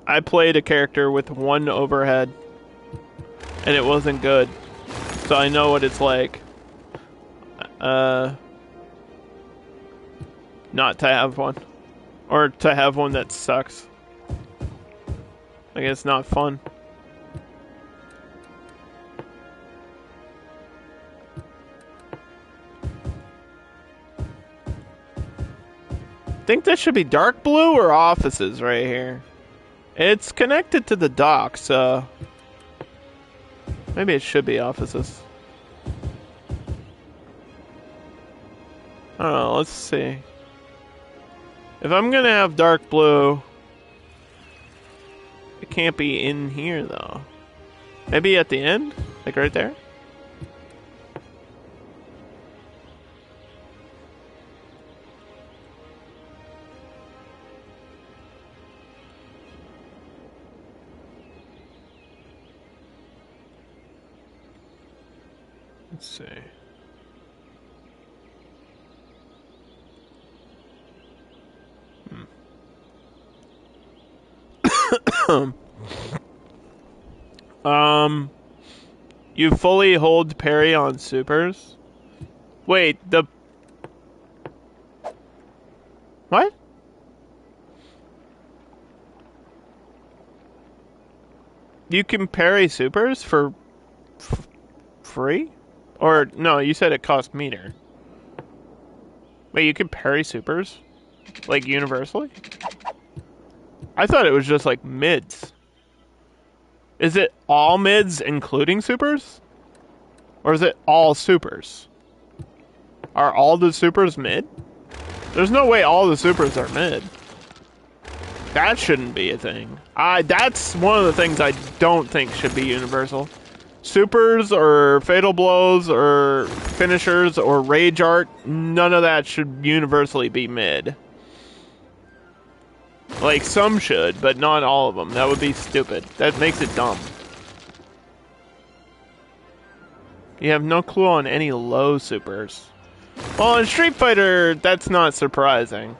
I played a character with one overhead. And it wasn't good. So I know what it's like. Not to have one. Or to have one that sucks. Like, it's not fun. I think this should be dark blue or offices right here. It's connected to the dock, so maybe it should be offices. I don't know, let's see. If I'm gonna have dark blue, it can't be in here though. Maybe at the end? Like right there? Let's see. You fully hold parry on supers? Wait, the What? You can parry supers for free? Or, no, you said it cost meter. Wait, you can parry supers? Like, universally? I thought it was just, like, mids. Is it all mids including supers? Or is it all supers? Are all the supers mid? There's no way all the supers are mid. That shouldn't be a thing. That's one of the things I don't think should be universal. Supers or fatal blows or finishers or rage art, none of that should universally be mid. Like, some should, but not all of them. That would be stupid. That makes it dumb. You have no clue on any low supers. Well, in Street Fighter, that's not surprising.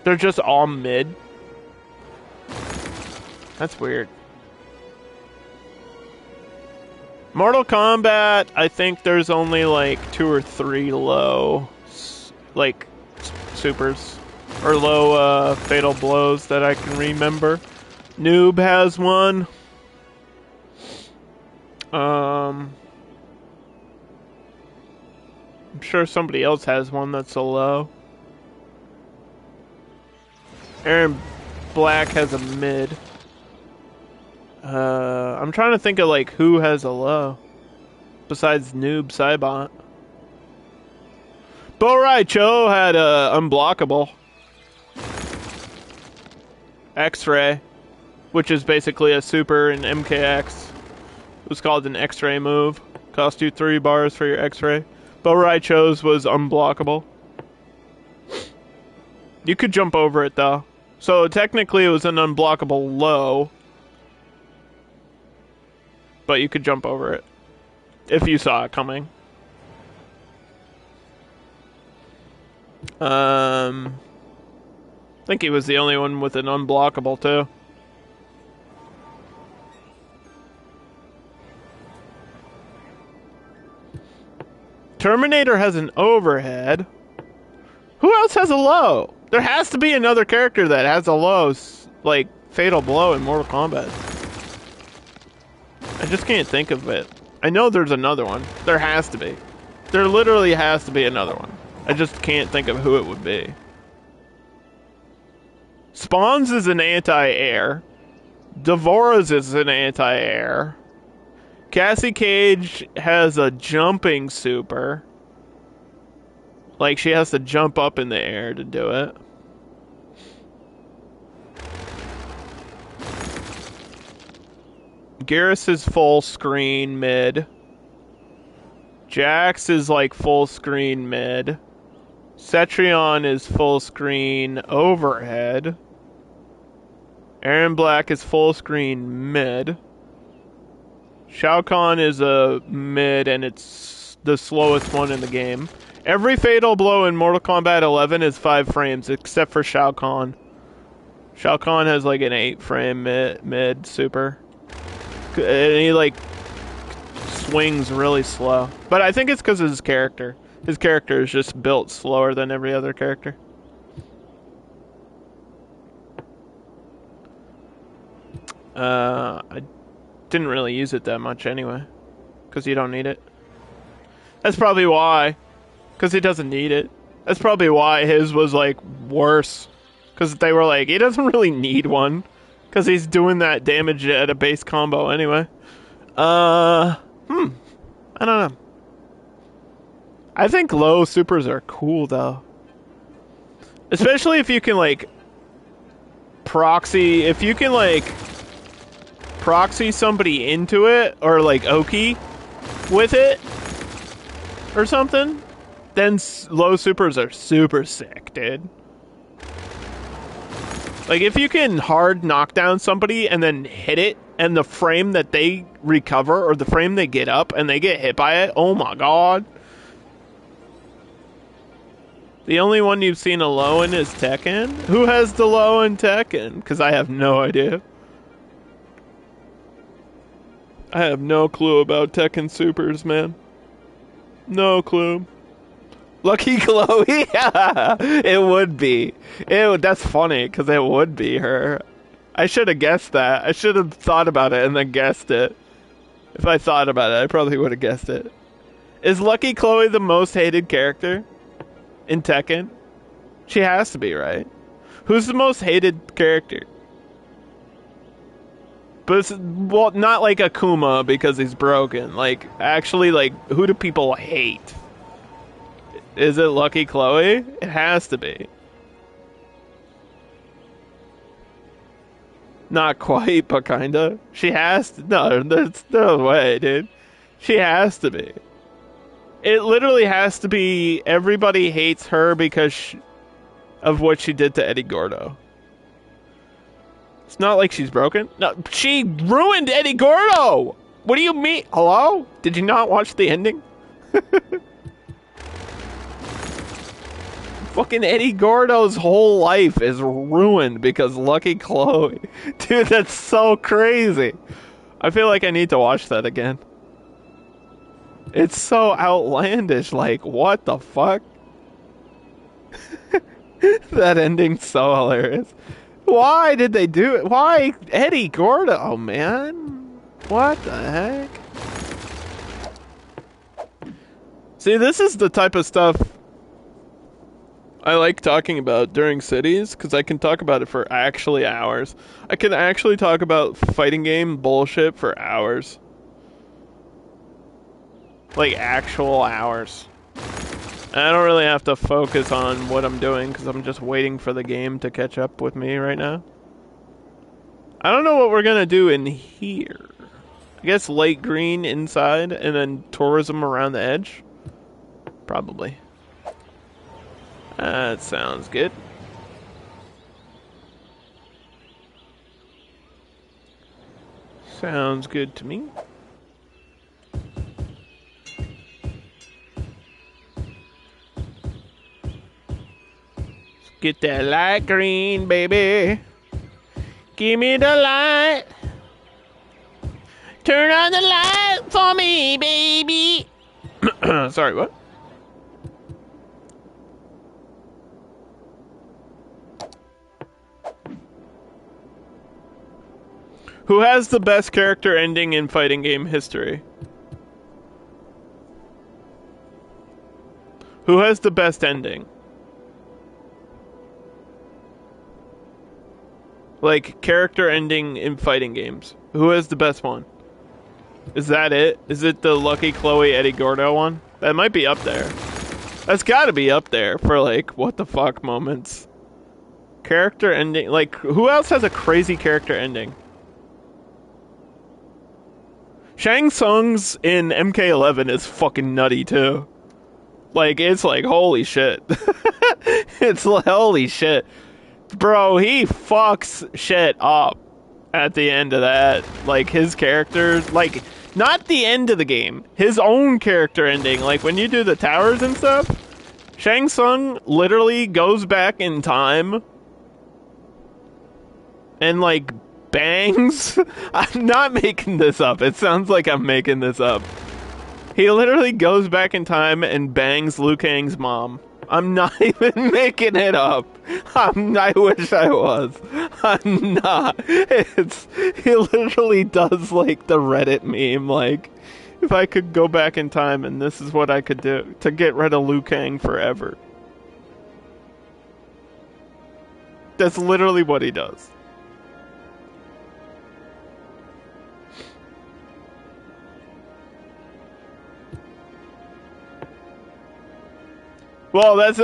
They're just all mid. That's weird. Mortal Kombat, I think there's only like 2 or 3 low, like, supers. Or low, fatal blows that I can remember. Noob has one. I'm sure somebody else has one that's a low. Aaron Black has a mid. I'm trying to think of like who has a low besides Noob Saibot. Bo Rai Cho had a unblockable X-ray, which is basically a super in MKX. It was called an X-ray move. Cost you 3 bars for your X-ray. Bo Rai Cho's was unblockable. You could jump over it though. So technically it was an unblockable low. But you could jump over it. If you saw it coming. I think he was the only one with an unblockable too. Terminator has an overhead. Who else has a low? There has to be another character that has a low, like, fatal blow in Mortal Kombat. I just can't think of it. I know there's another one. There has to be. There literally has to be another one. I just can't think of who it would be. Spawns is an anti-air. Devora's is an anti-air. Cassie Cage has a jumping super. Like, she has to jump up in the air to do it. Garrus is full screen mid. Jax is like full screen mid. Cetrion is full screen overhead. Aaron Black is full screen mid. Shao Kahn is a mid and it's the slowest one in the game. Every fatal blow in Mortal Kombat 11 is 5 frames except for Shao Kahn. Shao Kahn has like an 8 frame mid super. And he like swings really slow. But I think it's because of his character. His character is just built slower than every other character. I didn't really use it that much anyway. Because you don't need it. That's probably why. Because he doesn't need it. That's probably why his was like worse. Because they were like, he doesn't really need one. Because he's doing that damage at a base combo anyway. I don't know. I think low supers are cool though. Especially if you can like proxy, if you can like proxy somebody into it or like Oki with it or something, then low supers are super sick, dude. Like, if you can hard knock down somebody and then hit it, and the frame that they recover, or the frame they get up, and they get hit by it, oh my god. The only one you've seen a low in is Tekken? Who has the low in Tekken? Because I have no idea. I have no clue about Tekken supers, man. No clue. Lucky Chloe? It would be. That's funny, because it would be her. I should have guessed that. I should have thought about it and then guessed it. If I thought about it, I probably would have guessed it. Is Lucky Chloe the most hated character in Tekken? She has to be, right? Who's the most hated character? But it's, well, not like Akuma because he's broken. Like, actually, like, who do people hate? Is it Lucky Chloe? It has to be. Not quite, but kinda. She has to. No, there's no way, dude. She has to be. It literally has to be everybody hates her because of what she did to Eddie Gordo. It's not like she's broken. No, she ruined Eddie Gordo! What do you mean? Hello? Did you not watch the ending? Fucking Eddie Gordo's whole life is ruined because Lucky Chloe. Dude, that's so crazy. I feel like I need to watch that again. It's so outlandish, like, what the fuck? That ending's so hilarious. Why did they do it? Why Eddie Gordo, man? What the heck? See, this is the type of stuff I like talking about during cities, because I can talk about it for actually hours. I can actually talk about fighting game bullshit for hours. Like, actual hours. And I don't really have to focus on what I'm doing, because I'm just waiting for the game to catch up with me right now. I don't know what we're gonna do in here. I guess light green inside, and then tourism around the edge? Probably. That sounds good. Sounds good to me. Let's get that light green, baby. Give me the light. Turn on the light for me, baby. Sorry, what? Who has the best character ending in fighting game history? Who has the best ending? Like, character ending in fighting games. Who has the best one? Is that it? Is it the Lucky Chloe Eddie Gordo one? That might be up there. That's gotta be up there for, like, what the fuck moments. Character ending. Like, who else has a crazy character ending? Shang Tsung's in MK11 is fucking nutty too. Like, it's like, holy shit. It's like, holy shit. Bro, he fucks shit up at the end of that. Like, his character, like, not the end of the game. His own character ending. Like, when you do the towers and stuff, Shang Tsung literally goes back in time and, like, bangs. I'm not making this up. It sounds like I'm making this up. He literally goes back in time and bangs Liu Kang's mom. I'm not even making it up. I wish I was. I'm not. He literally does, like, the Reddit meme, like, if I could go back in time and this is what I could do to get rid of Liu Kang forever. That's literally what he does. Well, that's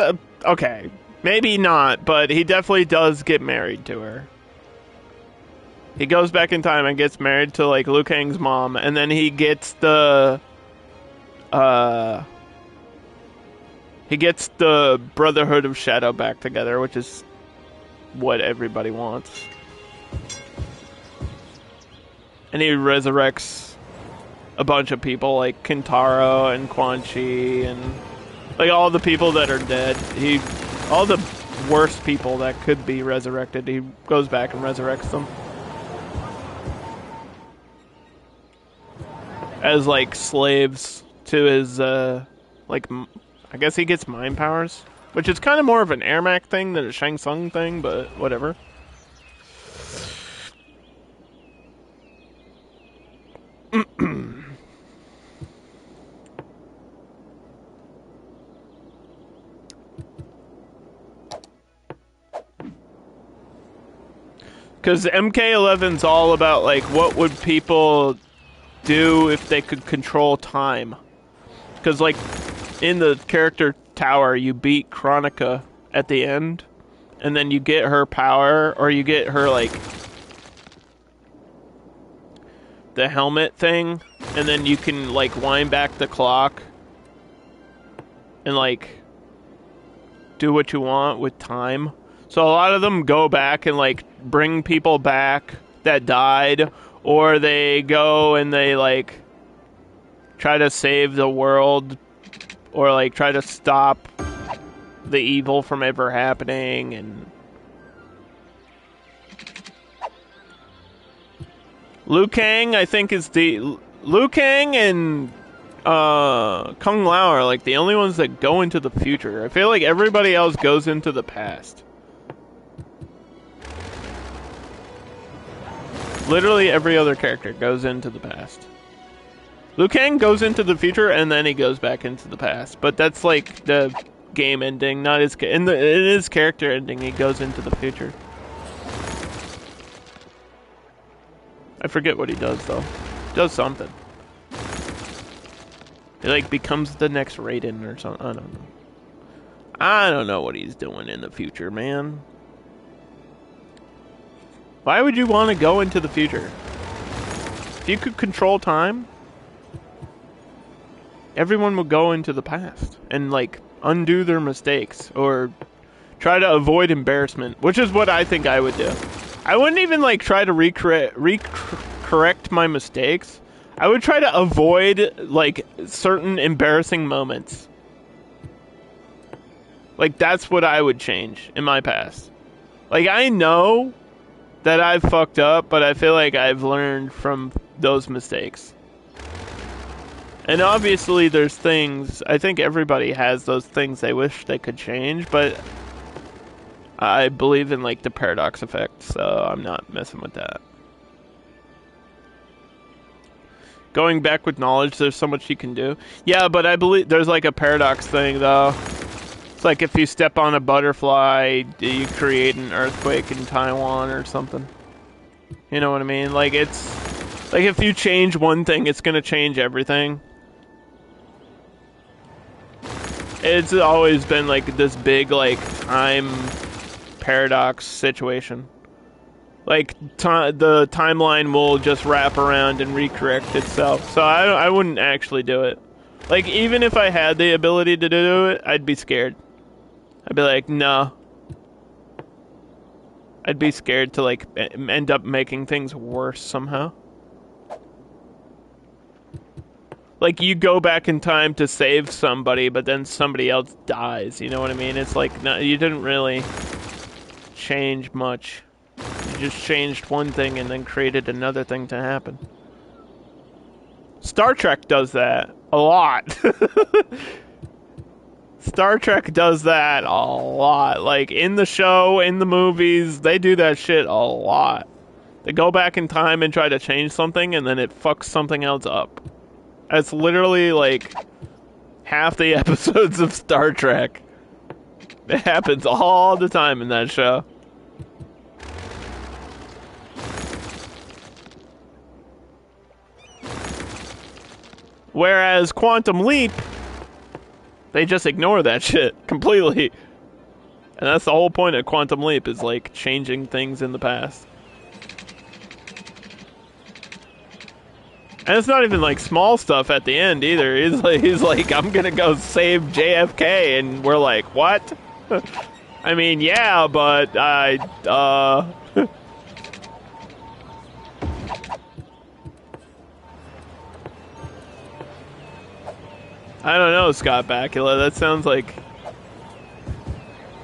okay. Maybe not, but he definitely does get married to her. He goes back in time and gets married to, like, Liu Kang's mom, and then he gets the Brotherhood of Shadow back together, which is what everybody wants. And he resurrects a bunch of people like Kintaro and Quan Chi and, like, all the people that are dead. All the worst people that could be resurrected, he goes back and resurrects them. As, like, slaves to his, like, I guess he gets mind powers, which is kind of more of an Ermac thing than a Shang Tsung thing, but whatever. Because MK11's all about, like, what would people do if they could control time. Because, like, in the character tower, you beat Chronica at the end, and then you get her power, or you get her, like, the helmet thing, and then you can, like, wind back the clock and, like, do what you want with time. So a lot of them go back and, like, bring people back that died, or they go and they, like, try to save the world, or, like, try to stop the evil from ever happening, and Liu Kang, I think, is the... Liu Kang and Kung Lao are, like, the only ones that go into the future. I feel like everybody else goes into the past. Literally every other character goes into the past. Liu Kang goes into the future and then he goes back into the past. But that's like the game ending, not his... In his character ending, he goes into the future. I forget what he does, though. He does something. He, like, becomes the next Raiden or something. I don't know. I don't know what he's doing in the future, man. Why would you want to go into the future? If you could control time, everyone would go into the past and, like, undo their mistakes or try to avoid embarrassment, which is what I think I would do. I wouldn't even, like, try to correct my mistakes. I would try to avoid, like, certain embarrassing moments. Like, that's what I would change in my past. Like, I know that I've fucked up, but I feel like I've learned from those mistakes. And obviously there's things, I think everybody has those things they wish they could change, but I believe in, like, the paradox effect, so I'm not messing with that. Going back with knowledge, there's so much you can do. Yeah, but I believe there's, like, a paradox thing, though. It's like if you step on a butterfly, you create an earthquake in Taiwan or something. You know what I mean? Like, it's... Like, if you change one thing, it's gonna change everything. It's always been, like, this big, like, time paradox situation. Like, the timeline will just wrap around and recorrect itself. So I wouldn't actually do it. Like, even if I had the ability to do it, I'd be scared. I'd be like, no. I'd be scared to, like, end up making things worse somehow. Like, you go back in time to save somebody, but then somebody else dies. You know what I mean? It's like, no, you didn't really change much. You just changed one thing and then created another thing to happen. Star Trek does that a lot. Star Trek does that a lot. Like, in the show, in the movies, they do that shit a lot. They go back in time and try to change something, and then it fucks something else up. That's literally, like, half the episodes of Star Trek. It happens all the time in that show. Whereas Quantum Leap, they just ignore that shit completely. And that's the whole point of Quantum Leap, is, like, changing things in the past. And it's not even, like, small stuff at the end either. He's like, I'm gonna go save JFK, and we're like, what? I mean, yeah, but I don't know, Scott Bakula. That sounds like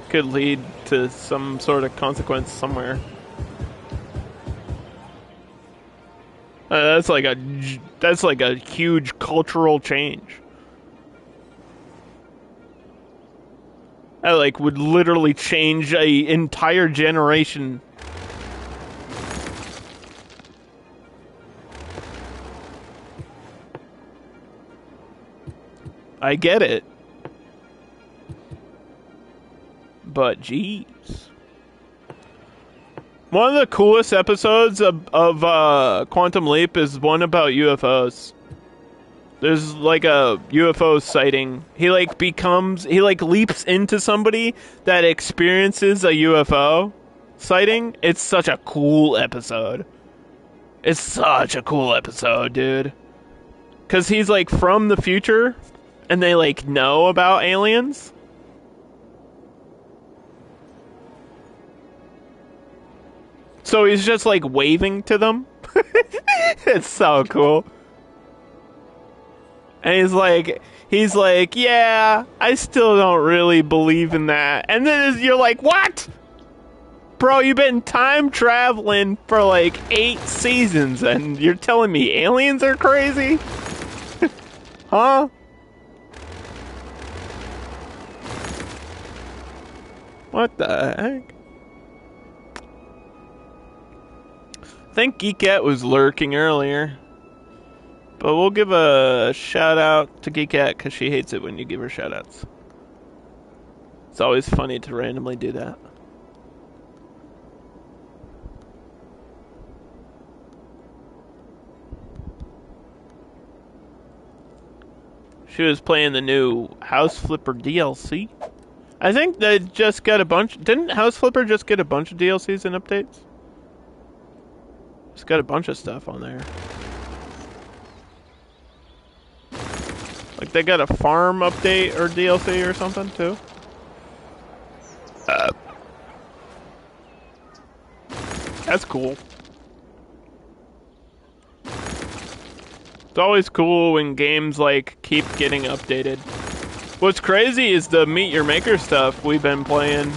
could lead to some sort of consequence somewhere. That's like a huge cultural change. That like would literally change a entire generation. I get it. But geez. One of the coolest episodes of Quantum Leap is one about UFOs. There's like a UFO sighting. He like leaps into somebody that experiences a UFO sighting. It's such a cool episode. It's such a cool episode, dude. Cause he's like from the future and they like know about aliens. So he's just like waving to them. It's so cool. And he's like, yeah, I still don't really believe in that. And then you're like, what? Bro, you've been time traveling for like 8 seasons and you're telling me aliens are crazy? Huh? What the heck? I think Geekette was lurking earlier. But we'll give a shout out to Geekette because she hates it when you give her shout outs. It's always funny to randomly do that. She was playing the new House Flipper DLC. I think they just got a bunch. Didn't House Flipper just get a bunch of DLCs and updates? It's got a bunch of stuff on there. Like they got a farm update or DLC or something too. That's cool. It's always cool when games like keep getting updated. What's crazy is the Meet Your Maker stuff we've been playing.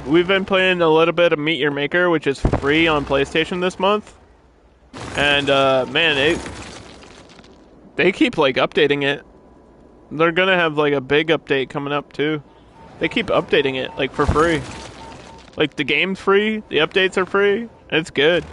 We've been playing a little bit of Meet Your Maker, which is free on PlayStation this month. And man, they keep like updating it. They're gonna have like a big update coming up too. They keep updating it like for free. Like the game's free, the updates are free. It's good.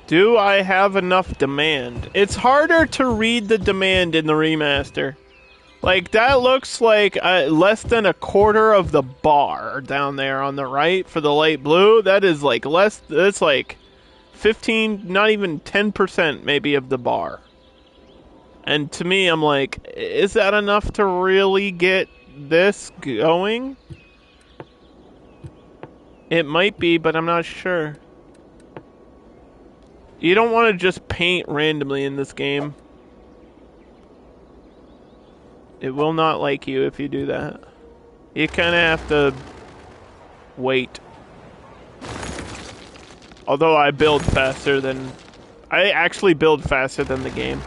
Do I have enough demand? It's harder to read the demand in the remaster. Like, that looks like less than a quarter of the bar down there on the right for the light blue. That is like less, it's like 15, not even 10% maybe of the bar. And to me, I'm like, is that enough to really get this going? It might be, but I'm not sure. You don't want to just paint randomly in this game. It will not like you if you do that. You kind of have to wait. Although I build faster than... I actually build faster than the game.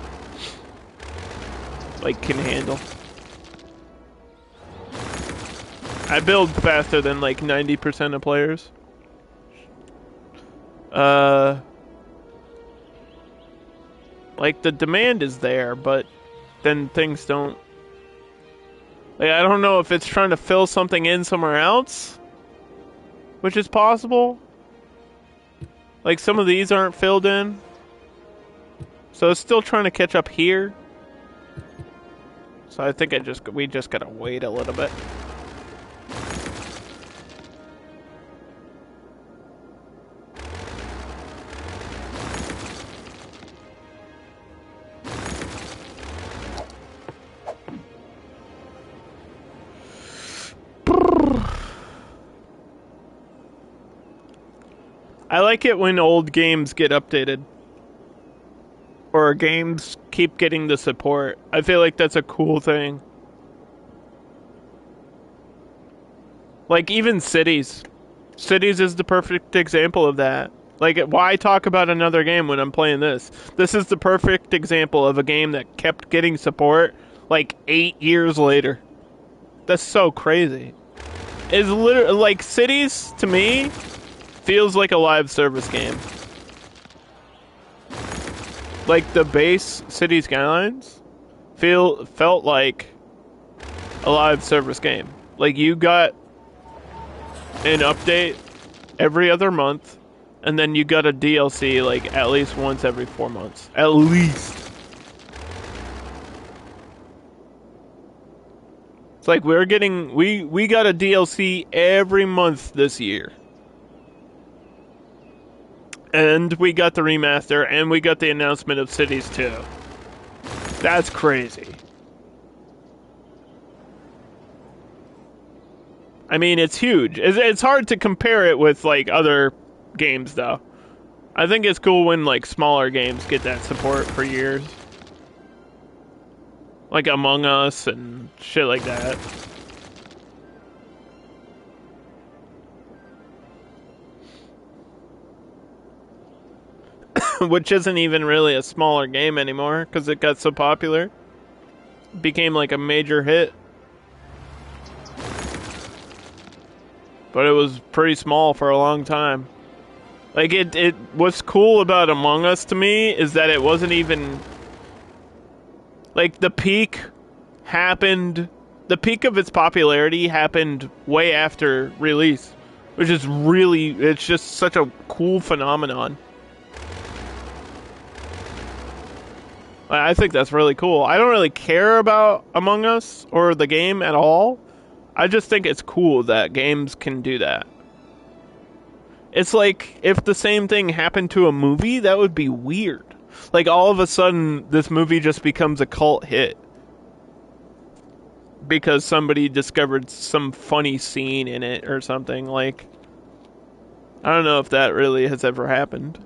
Like, can handle. I build faster than like 90% of players. Like, the demand is there, but then things don't... Like, I don't know if it's trying to fill something in somewhere else, which is possible. Like, some of these aren't filled in. So it's still trying to catch up here. So I think we just gotta wait a little bit. I like it when old games get updated. Or games keep getting the support. I feel like that's a cool thing. Like even Cities. Cities is the perfect example of that. Like, why talk about another game when I'm playing this? This is the perfect example of a game that kept getting support like 8 years later. That's so crazy. It's literally like Cities to me feels like a live service game. Like the base City Skylines felt like a live service game. Like you got an update every other month, and then you got a DLC like at least once every 4 months. At least. It's like we got a DLC every month this year. And we got the remaster, and we got the announcement of Cities 2. That's crazy. I mean, it's huge. It's hard to compare it with, like, other games, though. I think it's cool when, like, smaller games get that support for years. Like Among Us and shit like that. Which isn't even really a smaller game anymore because it got so popular. It became like a major hit. But it was pretty small for a long time. Like what's cool about Among Us to me is that it wasn't even like the peak of its popularity happened way after release, which is really, it's just such a cool phenomenon. I think that's really cool. I don't really care about Among Us or the game at all. I just think it's cool that games can do that. It's like if the same thing happened to a movie, that would be weird. Like all of a sudden, this movie just becomes a cult hit because somebody discovered some funny scene in it or something. Like, I don't know if that really has ever happened.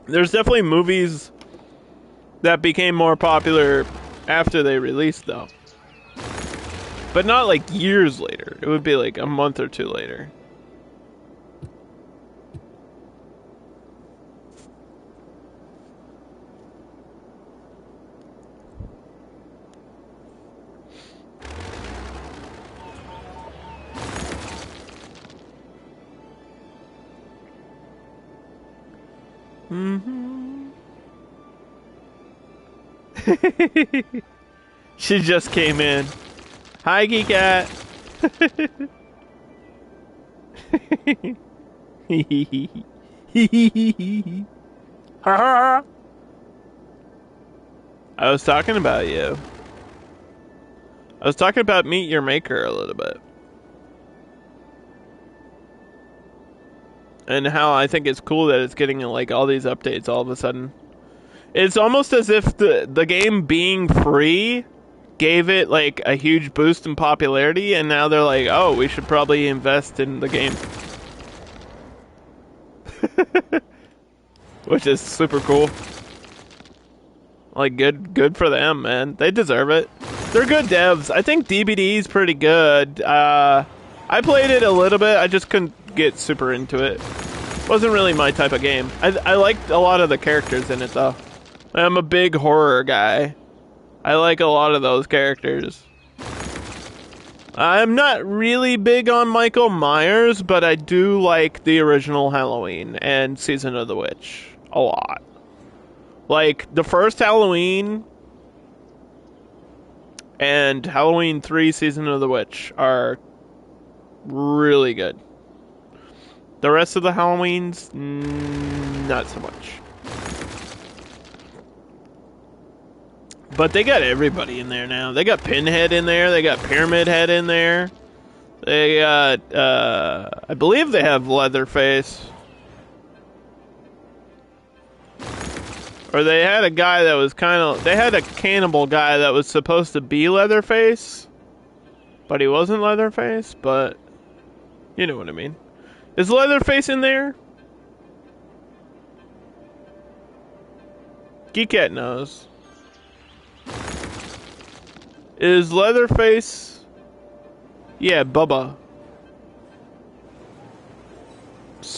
There's definitely movies that became more popular after they released, though. But not like years later. It would be like a month or two later. Mm-hmm. She just came in. Hi, Geekat. I was talking about you. I was talking about Meet Your Maker a little bit. And how I think it's cool that it's getting like all these updates all of a sudden. It's almost as if the game being free gave it like a huge boost in popularity, and now they're like, oh, we should probably invest in the game. Which is super cool. Like, good for them, man. They deserve it. They're good devs. I think DBD's pretty good. I played it a little bit. I just couldn't get super into it. Wasn't really my type of game. I liked a lot of the characters in it, though. I'm a big horror guy. I like a lot of those characters. I'm not really big on Michael Myers, but I do like the original Halloween and Season of the Witch a lot. Like, the first Halloween and Halloween 3 Season of the Witch are really good. The rest of the Halloweens, not so much. But they got everybody in there now. They got Pinhead in there. They got Pyramid Head in there. They got, I believe they have Leatherface. Or they had a guy that was they had a cannibal guy that was supposed to be Leatherface. But he wasn't Leatherface, but you know what I mean. Is Leatherface in there? Geekat knows. Is Leatherface... Yeah, Bubba.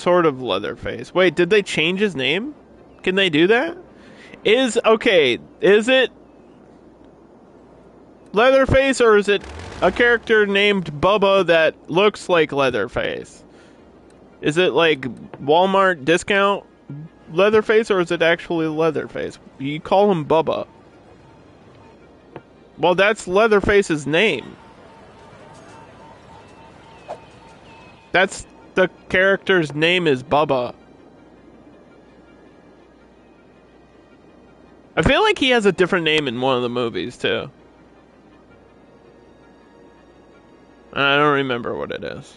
sort of Leatherface. Wait, did they change his name? Can they do that? Is it Leatherface, or is it a character named Bubba that looks like Leatherface? Is it like Walmart discount Leatherface, or is it actually Leatherface? You call him Bubba. Well, that's Leatherface's name. That's the character's name is Bubba. I feel like he has a different name in one of the movies, too. I don't remember what it is.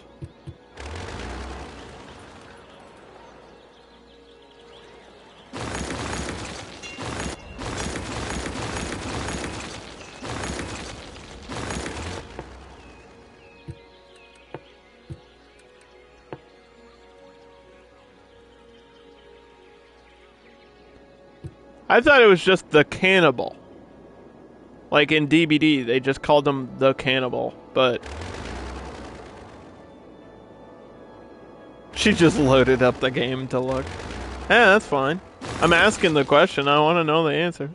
I thought it was just the cannibal. Like in DBD, they just called him the cannibal, but... She just loaded up the game to look. Yeah, that's fine. I'm asking the question, I want to know the answer.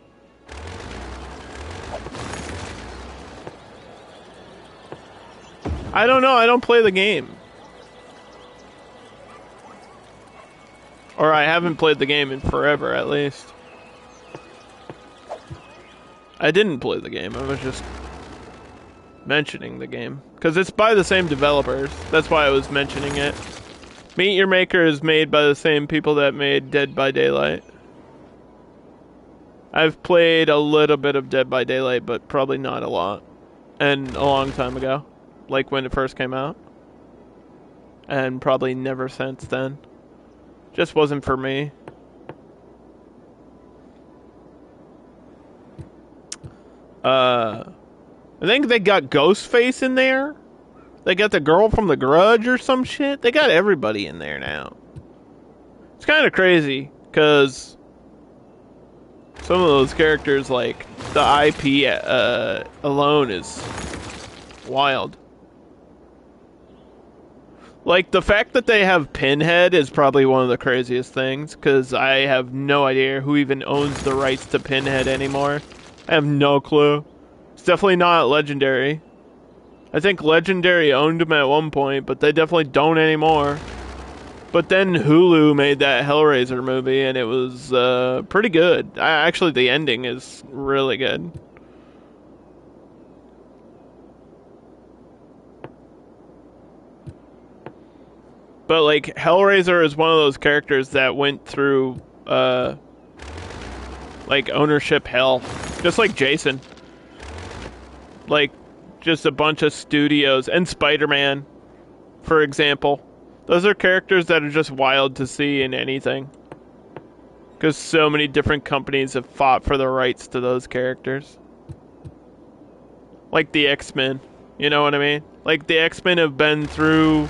I don't know, I don't play the game. Or I haven't played the game in forever, at least. I didn't play the game, I was just mentioning the game. Because it's by the same developers, that's why I was mentioning it. Meet Your Maker is made by the same people that made Dead by Daylight. I've played a little bit of Dead by Daylight, but probably not a lot. And a long time ago. Like when it first came out. And probably never since then. Just wasn't for me. I think they got Ghostface in there. They got the girl from The Grudge or some shit. They got everybody in there now. It's kind of crazy, because some of those characters, like, the IP alone is wild. Like, the fact that they have Pinhead is probably one of the craziest things, because I have no idea who even owns the rights to Pinhead anymore. I have no clue. It's definitely not Legendary. I think Legendary owned him at one point, but they definitely don't anymore. But then Hulu made that Hellraiser movie, and it was pretty good. Actually, the ending is really good. But, like, Hellraiser is one of those characters that went through, like, ownership hell. Just like Jason. Like, just a bunch of studios. And Spider-Man, for example. Those are characters that are just wild to see in anything. Because so many different companies have fought for the rights to those characters. Like the X-Men. You know what I mean? Like, the X-Men have been through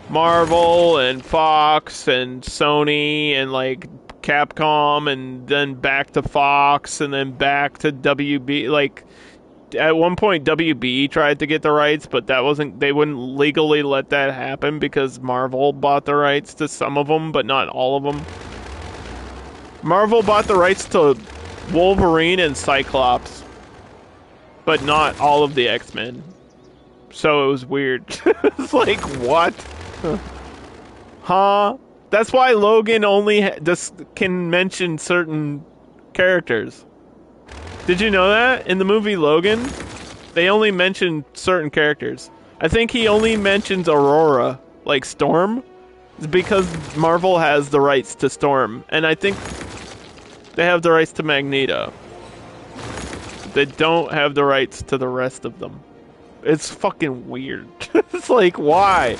Marvel and Fox and Sony and, like, Capcom, and then back to Fox, and then back to WB. Like, at one point WB tried to get the rights, but that wasn't, they wouldn't legally let that happen because Marvel bought the rights to some of them, but not all of them. Marvel bought the rights to Wolverine and Cyclops, but not all of the X-Men. So it was weird. It's like, what? Huh? That's why Logan only just can mention certain characters. Did you know that? In the movie Logan, they only mention certain characters. I think he only mentions Aurora, like Storm, because Marvel has the rights to Storm. And I think they have the rights to Magneto. They don't have the rights to the rest of them. It's fucking weird. It's like, why?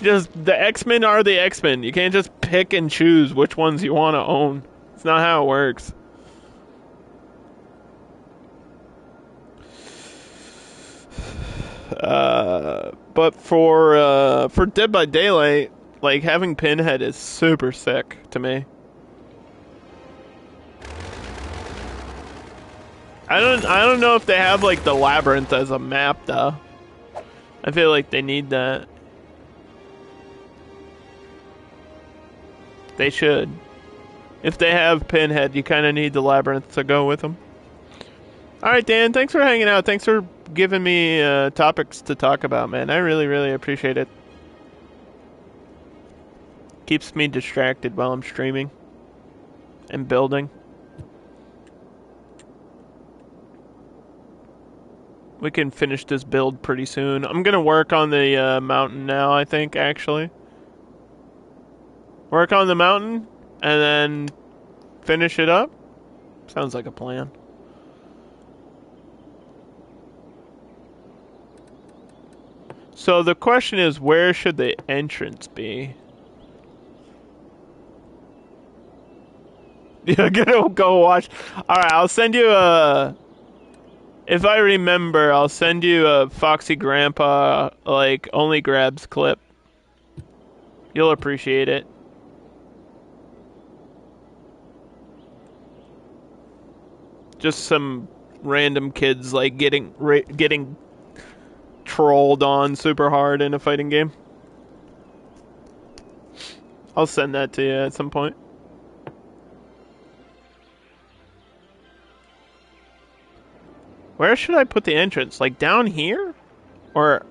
Just, the X-Men are the X-Men. You can't just pick and choose which ones you want to own. It's not how it works. But for Dead by Daylight, like, having Pinhead is super sick to me. I don't know if they have, like, the labyrinth as a map, though. I feel like they need that. They should. If they have Pinhead, you kind of need the Labyrinth to go with them. Alright, Dan, thanks for hanging out. Thanks for giving me topics to talk about, man. I really, really appreciate it. Keeps me distracted while I'm streaming and building. We can finish this build pretty soon. I'm gonna work on the mountain now, I think, actually. Work on the mountain, and then finish it up? Sounds like a plan. So the question is, where should the entrance be? You're gonna go watch. Alright, I'll send you a... If I remember, I'll send you a Foxy Grandpa, like, only grabs clip. You'll appreciate it. Just some random kids, like, getting trolled on super hard in a fighting game. I'll send that to you at some point. Where should I put the entrance? Like down here? Or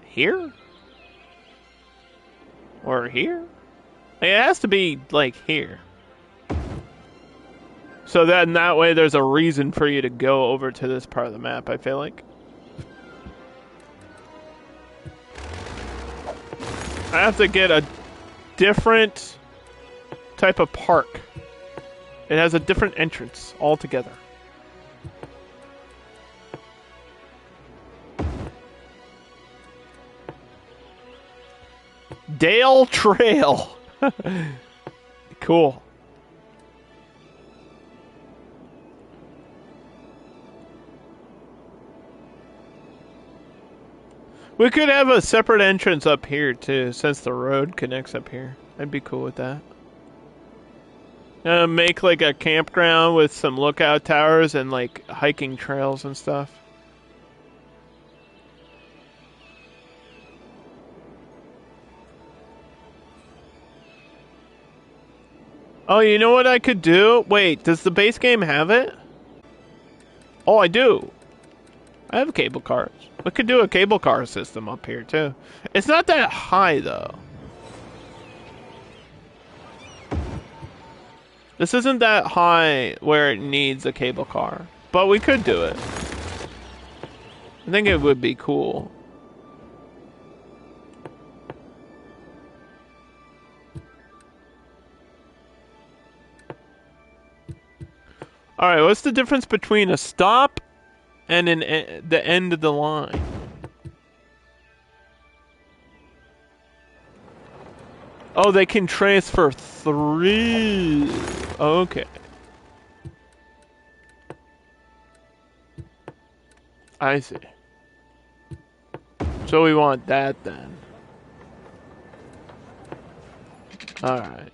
here? Or here? It has to be like here. So that in that way there's a reason for you to go over to this part of the map, I feel like. I have to get a different type of park. It has a different entrance altogether. Dale Trail. Cool. We could have a separate entrance up here too, since the road connects up here. I'd be cool with that. Make like a campground with some lookout towers and like hiking trails and stuff. Oh, you know what I could do? Wait, does the base game have it? Oh, I do. I have cable cars. We could do a cable car system up here, too. It's not that high, though. This isn't that high where it needs a cable car. But we could do it. I think it would be cool. Alright, what's the difference between a stop and the end of the line? Oh, they can transfer through. Okay. I see. So we want that then. Alright.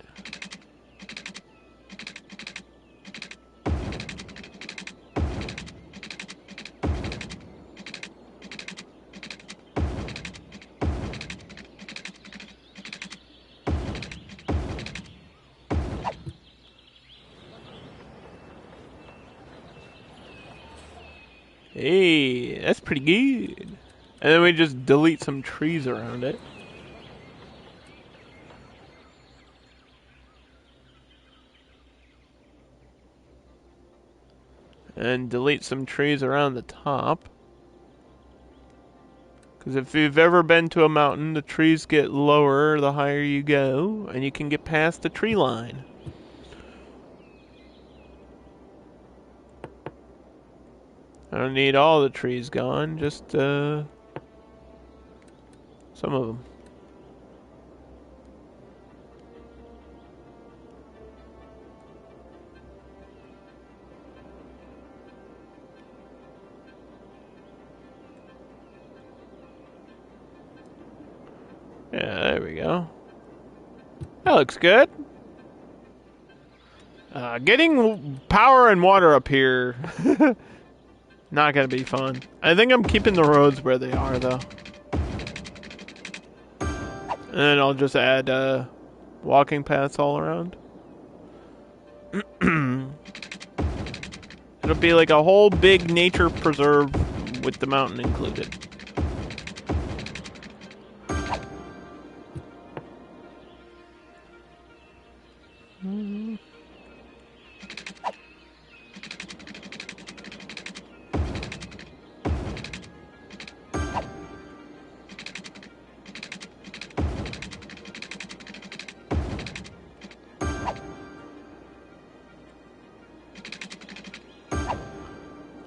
Hey, that's pretty good. And then we just delete some trees around it. And delete some trees around the top. Because if you've ever been to a mountain, the trees get lower the higher you go, and you can get past the tree line. I don't need all the trees gone, just some of them. Yeah, there we go. That looks good. Getting power and water up here. Not gonna be fun. I think I'm keeping the roads where they are, though. And then I'll just add walking paths all around. It'll be like a whole big nature preserve with the mountain included.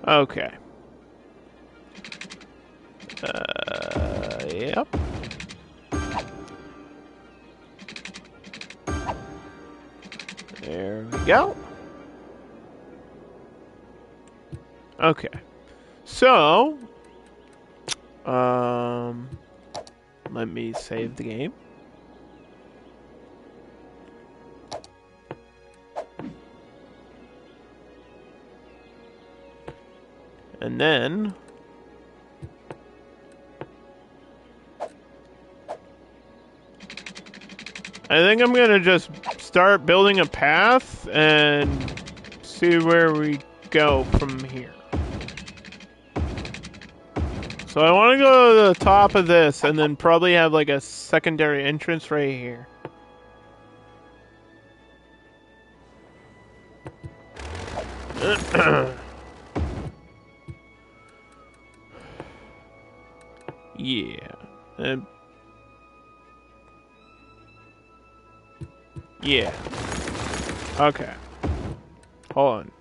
Okay. Yep. There we go. Okay. So, let me save the game. And then I think I'm gonna just start building a path and see where we go from here. So I want to go to the top of this and then probably have like a secondary entrance right here. Yeah. Yeah. Okay. Hold on.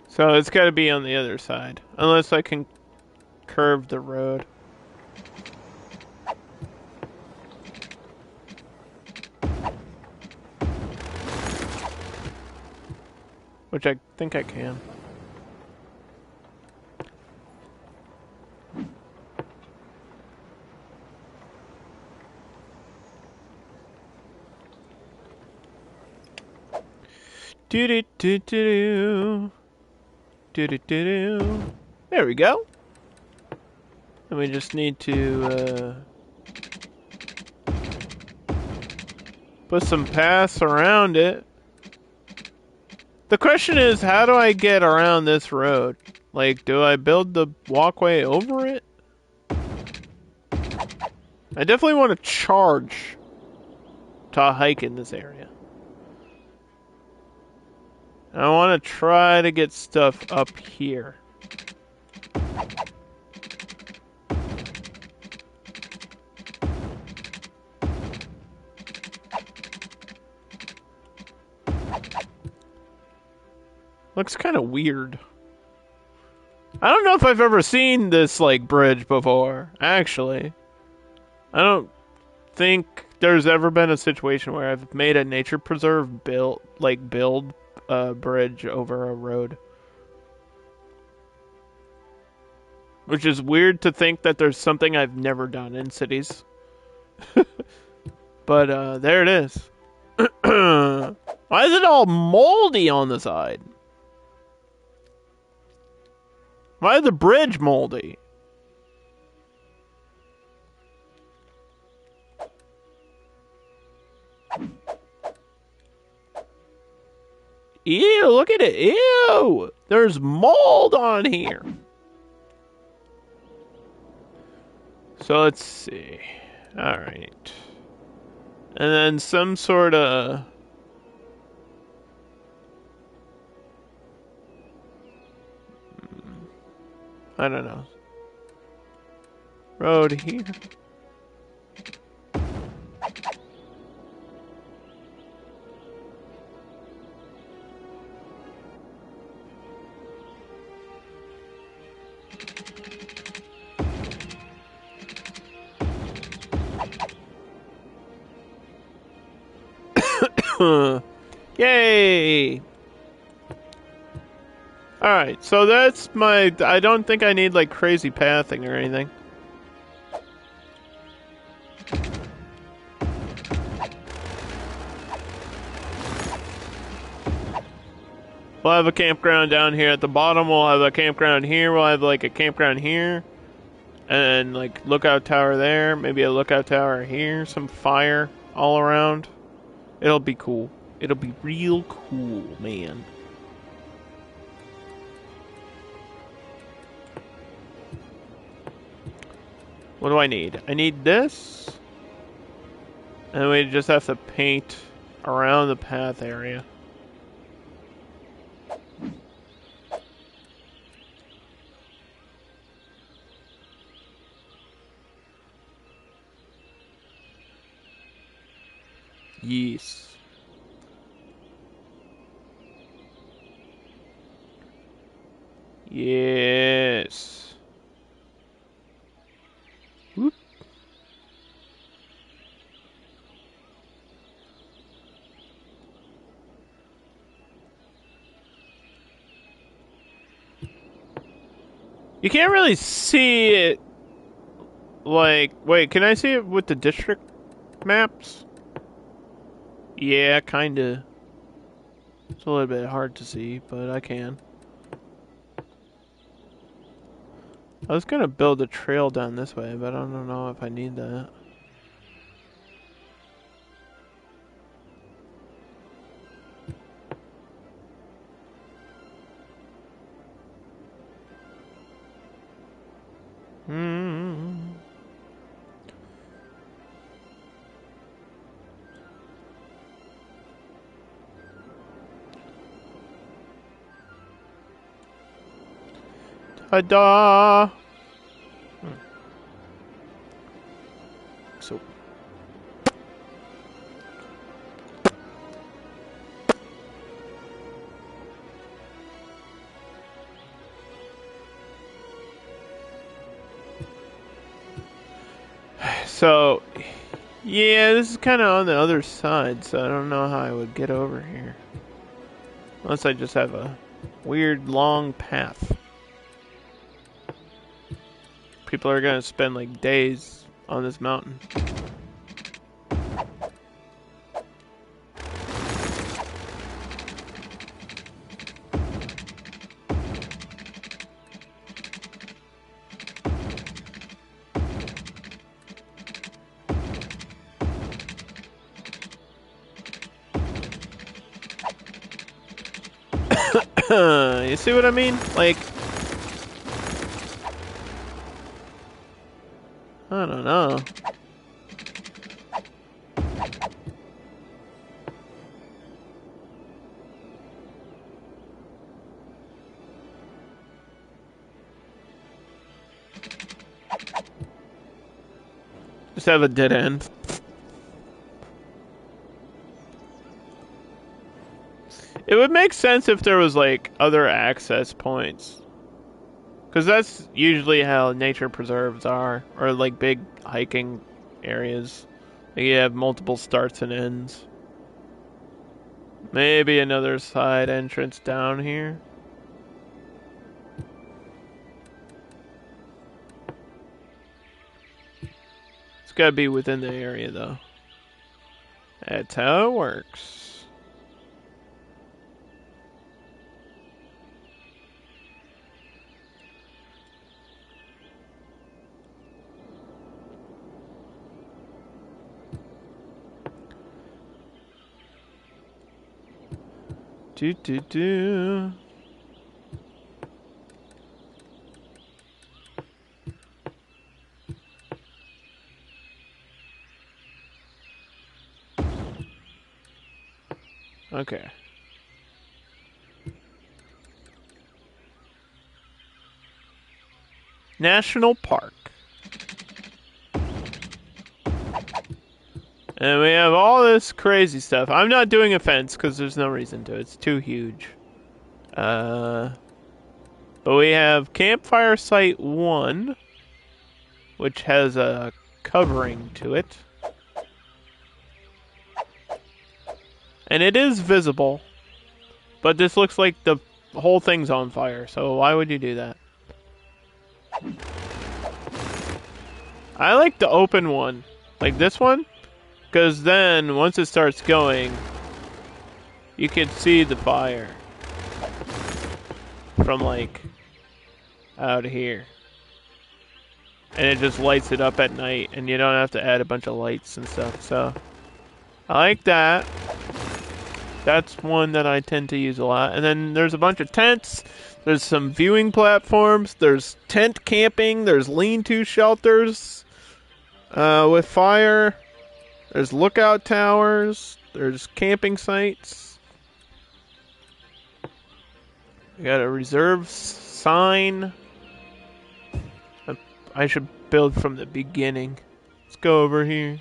So it's got to be on the other side. Unless I can curve the road. Which I think I can. Do-do-do-do-do. Do-do-do-do. There we go. And we just need to put some paths around it. The question is, how do I get around this road? Like, do I build the walkway over it? I definitely want to charge to hike in this area. I want to try to get stuff up here. Looks kind of weird. I don't know if I've ever seen this, like, bridge before, actually. I don't think there's ever been a situation where I've made a nature preserve build a bridge over a road. Which is weird to think that there's something I've never done in cities. But, there it is. Why is it all moldy on the side? Why is the bridge moldy? Ew, look at it. Ew! There's mold on here. So let's see. Alright. And then some sort of... I don't know. Road here. Yay! Alright, so that's my... I don't think I need, like, crazy pathing or anything. We'll have a campground down here at the bottom. We'll have a campground here. We'll have, like, a campground here. And like lookout tower there, maybe a lookout tower here, some fire all around. It'll be cool. It'll be real cool, man. What do I need? I need this. And we just have to paint around the path area. Yes. Yes. Whoop. You can't really see it. Like, wait, can I see it with the district maps? Yeah, kinda. It's a little bit hard to see, but I can. I was gonna build a trail down this way, but I don't know if I need that. Hmm. Ta-da! So. So, yeah, this is kind of on the other side, so I don't know how I would get over here. Unless I just have a weird long path. People are gonna spend like days on this mountain. You see what I mean? Like, I don't know. Just have a dead end. It would make sense if there was like other access points. Because that's usually how nature preserves are, or like big hiking areas. Like you have multiple starts and ends. Maybe another side entrance down here. It's gotta be within the area though. That's how it works. Do do do. Okay. National Park. And we have all this crazy stuff. I'm not doing a fence because there's no reason to. It's too huge. But we have Campfire Site 1, which has a covering to it. And it is visible. But this looks like the whole thing's on fire, so why would you do that? I like the open one. Like this one. Because then, once it starts going, you can see the fire. From like, out here. and it just lights it up at night, and you don't have to add a bunch of lights and stuff. So I like that. That's one that I tend to use a lot. And then there's a bunch of tents. There's some viewing platforms. There's tent camping. There's lean-to shelters with fire. There's lookout towers. There's camping sites. We got a reserve sign. I should build from the beginning. Let's go over here.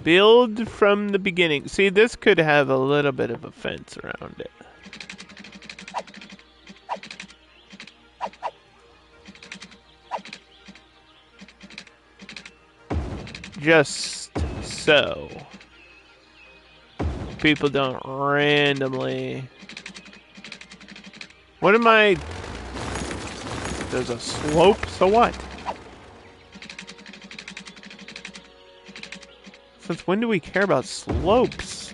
Build from the beginning. See, this could have a little bit of a fence around it. Just so people don't randomly... What am I... There's a slope, so what? Since when do we care about slopes?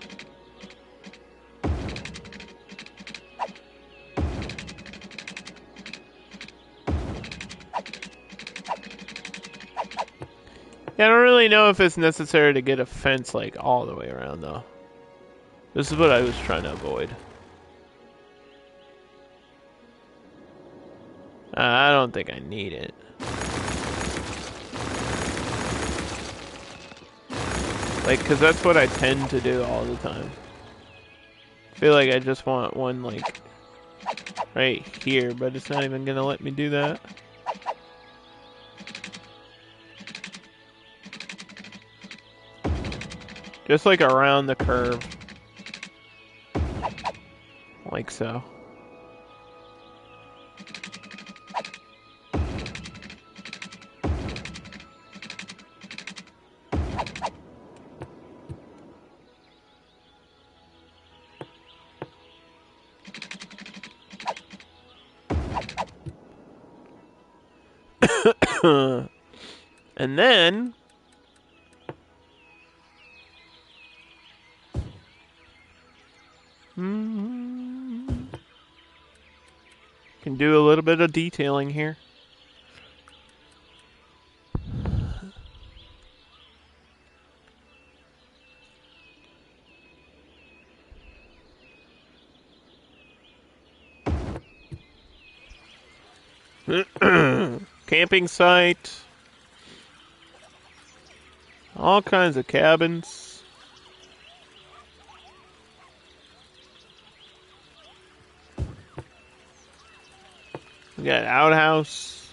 Yeah, I don't really know if it's necessary to get a fence like all the way around though. This is what I was trying to avoid. I don't think I need it. Like, cause that's what I tend to do all the time. I feel like I just want one like right here, but it's not even gonna let me do that. Just like around the curve. Like so. And then can do a little bit of detailing here. Camping site. All kinds of cabins. We got an outhouse.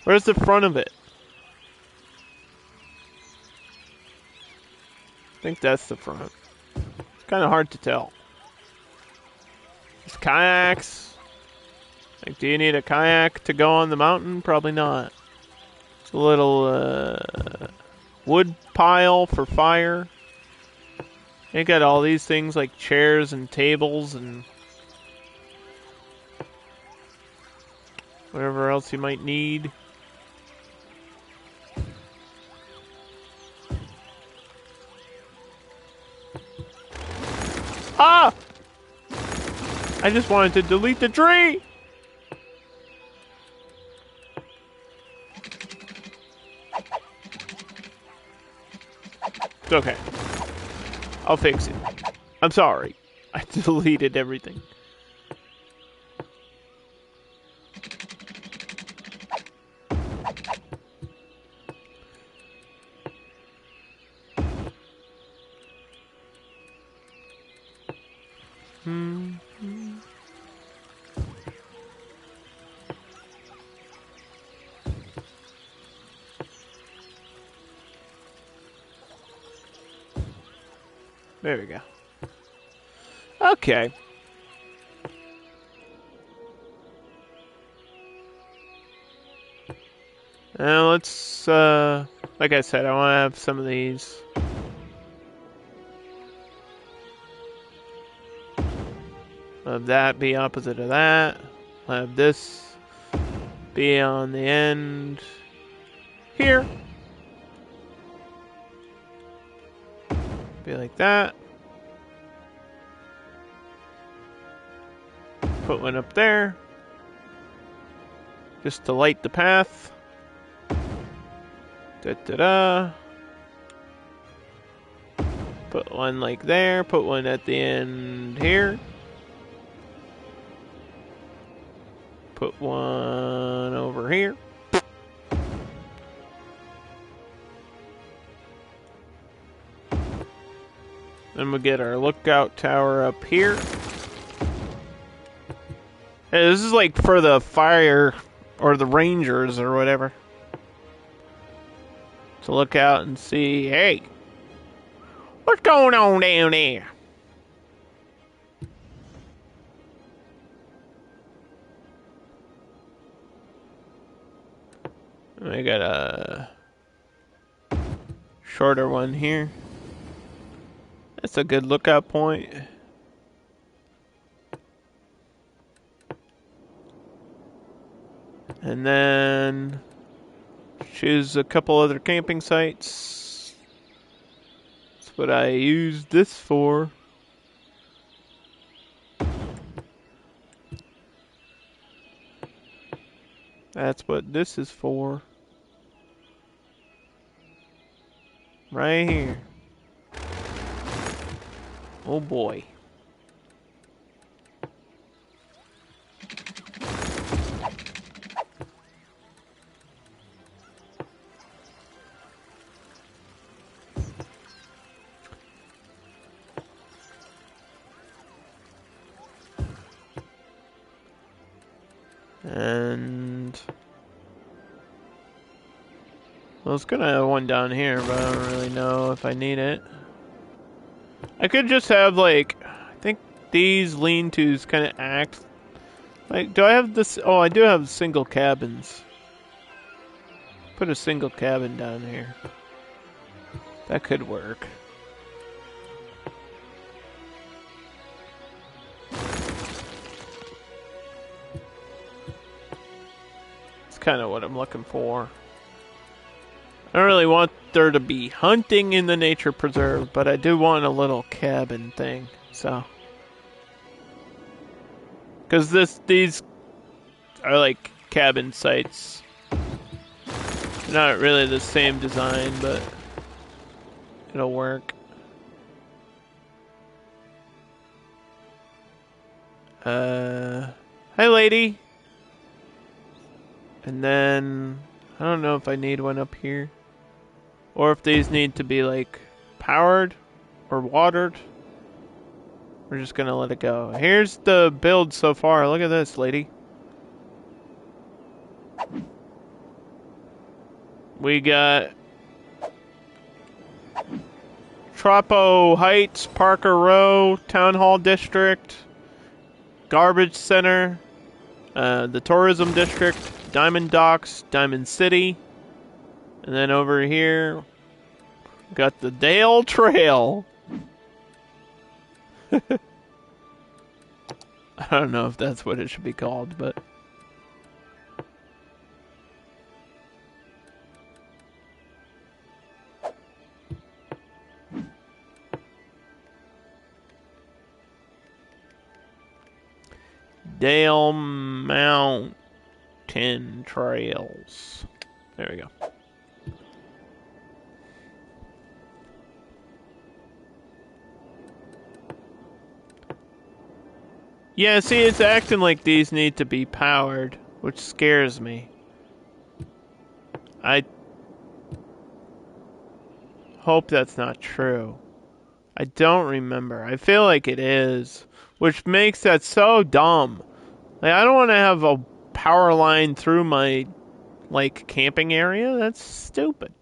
Where's the front of it? I think that's the front. It's kind of hard to tell. There's kayaks. Like, do you need a kayak to go on the mountain? Probably not. It's a little wood pile for fire. You got all these things like chairs and tables and whatever else you might need. Ah! I just wanted to delete the tree! It's okay. I'll fix it. I'm sorry. I deleted everything. There we go. Okay. Now let's, like I said, I want to have some of these. Have that be opposite of that. I'll have this be on the end here. Be like that. Put one up there. Just to light the path. Da-da-da. Put one like there. Put one at the end here. Put one over here. Then we'll get our lookout tower up here. Hey, this is like for the fire or the rangers or whatever. To look out and see, hey, what's going on down there? I got a shorter one here. That's a good lookout point. And then choose a couple other camping sites. That's what I used this for. That's what this is for. Right here. Oh boy. And I was gonna have one down here, but I don't really know if I need it. I could just have, like, I think these lean-tos kind of act like, do I have this? Oh, I do have single cabins. Put a single cabin down here. That could work. It's kind of what I'm looking for. I don't really want there to be hunting in the nature preserve, but I do want a little cabin thing, so. Because these are like cabin sites. They're not really the same design, but it'll work. Hi lady. And then, I don't know if I need one up here. Or if these need to be, like, powered or watered. We're just gonna let it go. Here's the build so far. Look at this, lady. We got Tropo Heights, Parker Row, Town Hall District, Garbage Center, the Tourism District, Diamond Docks, Diamond City, and then over here, got the Dale Trail. I don't know if that's what it should be called, but... Dale Mountain Trails. There we go. Yeah, see, it's acting like these need to be powered, which scares me. I hope that's not true. I don't remember. I feel like it is, which makes that so dumb. Like, I don't want to have a power line through my, like, camping area. That's stupid.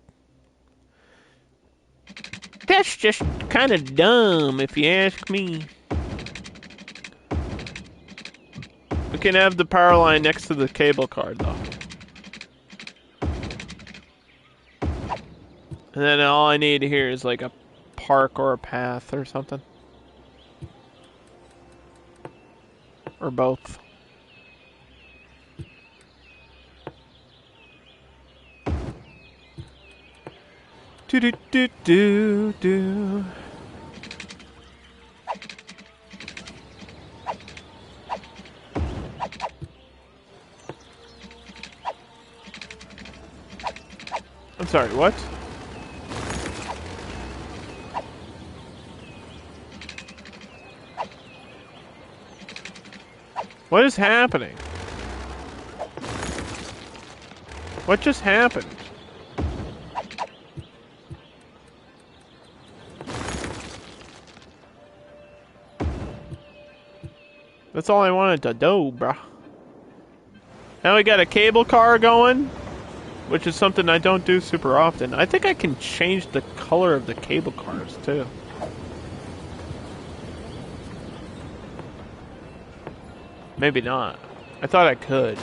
That's just kind of dumb, if you ask me. We can have the power line next to the cable card, though. And then all I need here is, like, a park or a path or something. Or both. Do do do do do. I'm I'm sorry, what? What is happening? What just happened? That's all I wanted to do, bruh. Now we got a cable car going, which is something I don't do super often. I think I can change the color of the cable cars, too. Maybe not. I thought I could.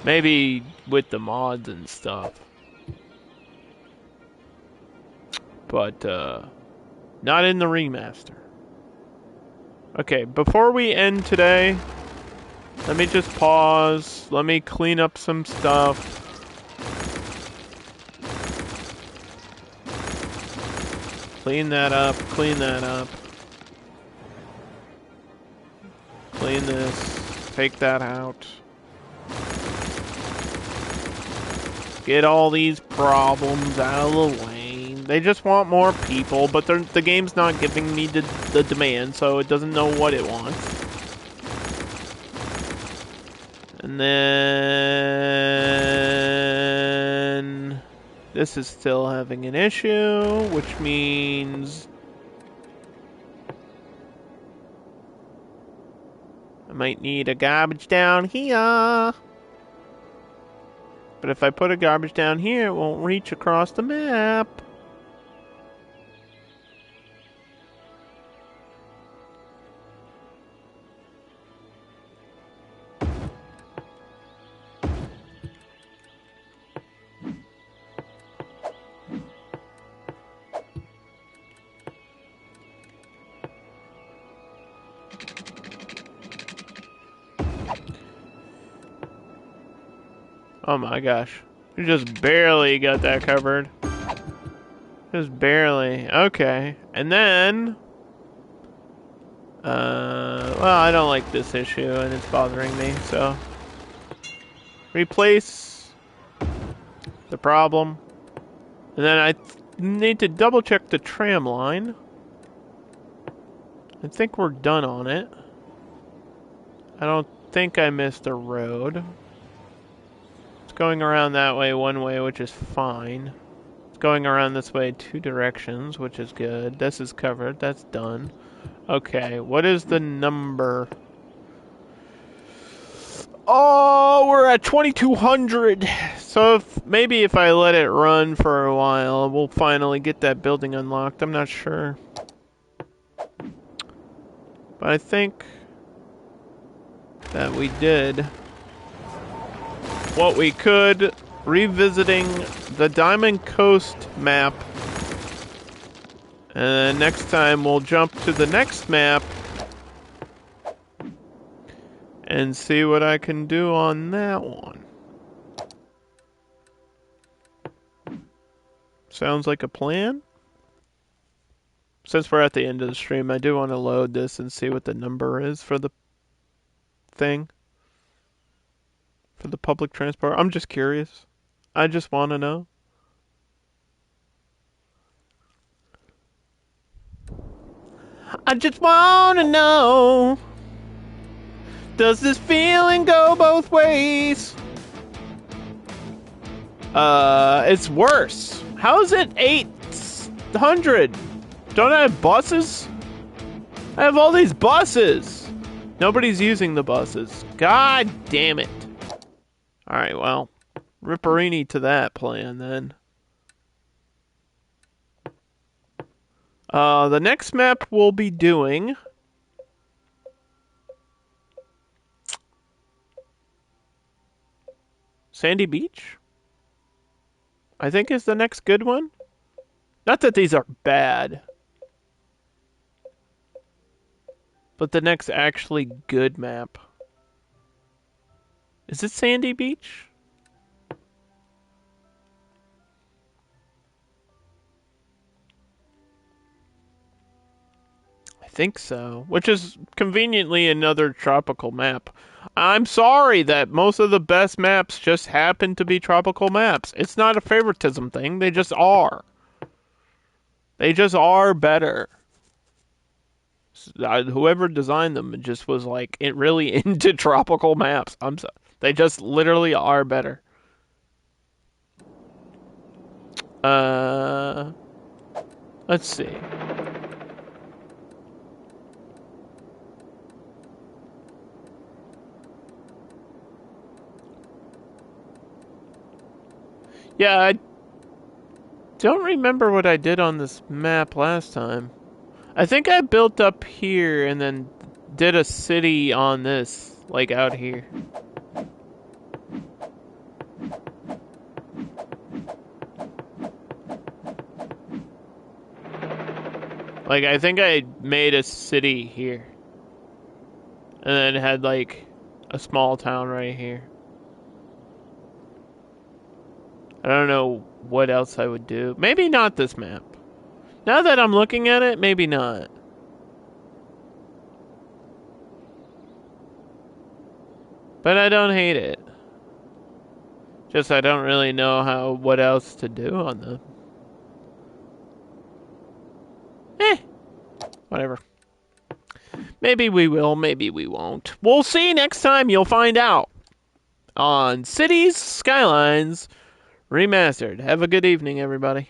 Maybe with the mods and stuff. But, not in the remaster. Okay, before we end today, let me just pause. Let me clean up some stuff. Clean that up, clean that up. Clean this, take that out. Get all these problems out of the way. They just want more people, but the game's not giving me the demand, so it doesn't know what it wants. And then this is still having an issue, which means I might need a garbage down here. But if I put a garbage down here, it won't reach across the map. Oh my gosh. We just barely got that covered. Just barely. Okay. And then... well, I don't like this issue, and it's bothering me, so... Replace the problem. And then I need to double check the tram line. I think we're done on it. I don't think I missed a road. It's going around that way one way, which is fine. It's going around this way 2 directions, which is good. This is covered. That's done. Okay, what is the number? Oh, we're at 2200. So maybe if I let it run for a while, we'll finally get that building unlocked. I'm not sure. But I think that we did what we could, revisiting the Diamond Coast map. And then next time we'll jump to the next map and see what I can do on that one. Sounds like a plan? Since we're at the end of the stream, I do want to load this and see what the number is for the thing. For the public transport. I'm just curious. I just want to know. I just want to know. Does this feeling go both ways? It's worse. How is it 800? Don't I have buses? I have all these buses. Nobody's using the buses. God damn it. Alright, well, ripperini to that plan then. The next map we'll be doing... Sandy Beach? I think is the next good one. Not that these are bad. But the next actually good map. Is it Sandy Beach? I think so. Which is conveniently another tropical map. I'm sorry that most of the best maps just happen to be tropical maps. It's not a favoritism thing. They just are. They just are better. Whoever designed them just was like it really into tropical maps. They just literally are better. Uh, let's see. Yeah, I don't remember what I did on this map last time. I think I built up here and then did a city on this, like out here. Like, I think I made a city here. And then had, like, a small town right here. I don't know what else I would do. Maybe not this map. Now that I'm looking at it, maybe not. But I don't hate it. Just I don't really know what else to do on them. Whatever. Maybe we will, maybe we won't. We'll see next time, you'll find out. On Cities Skylines Remastered. Have a good evening, everybody.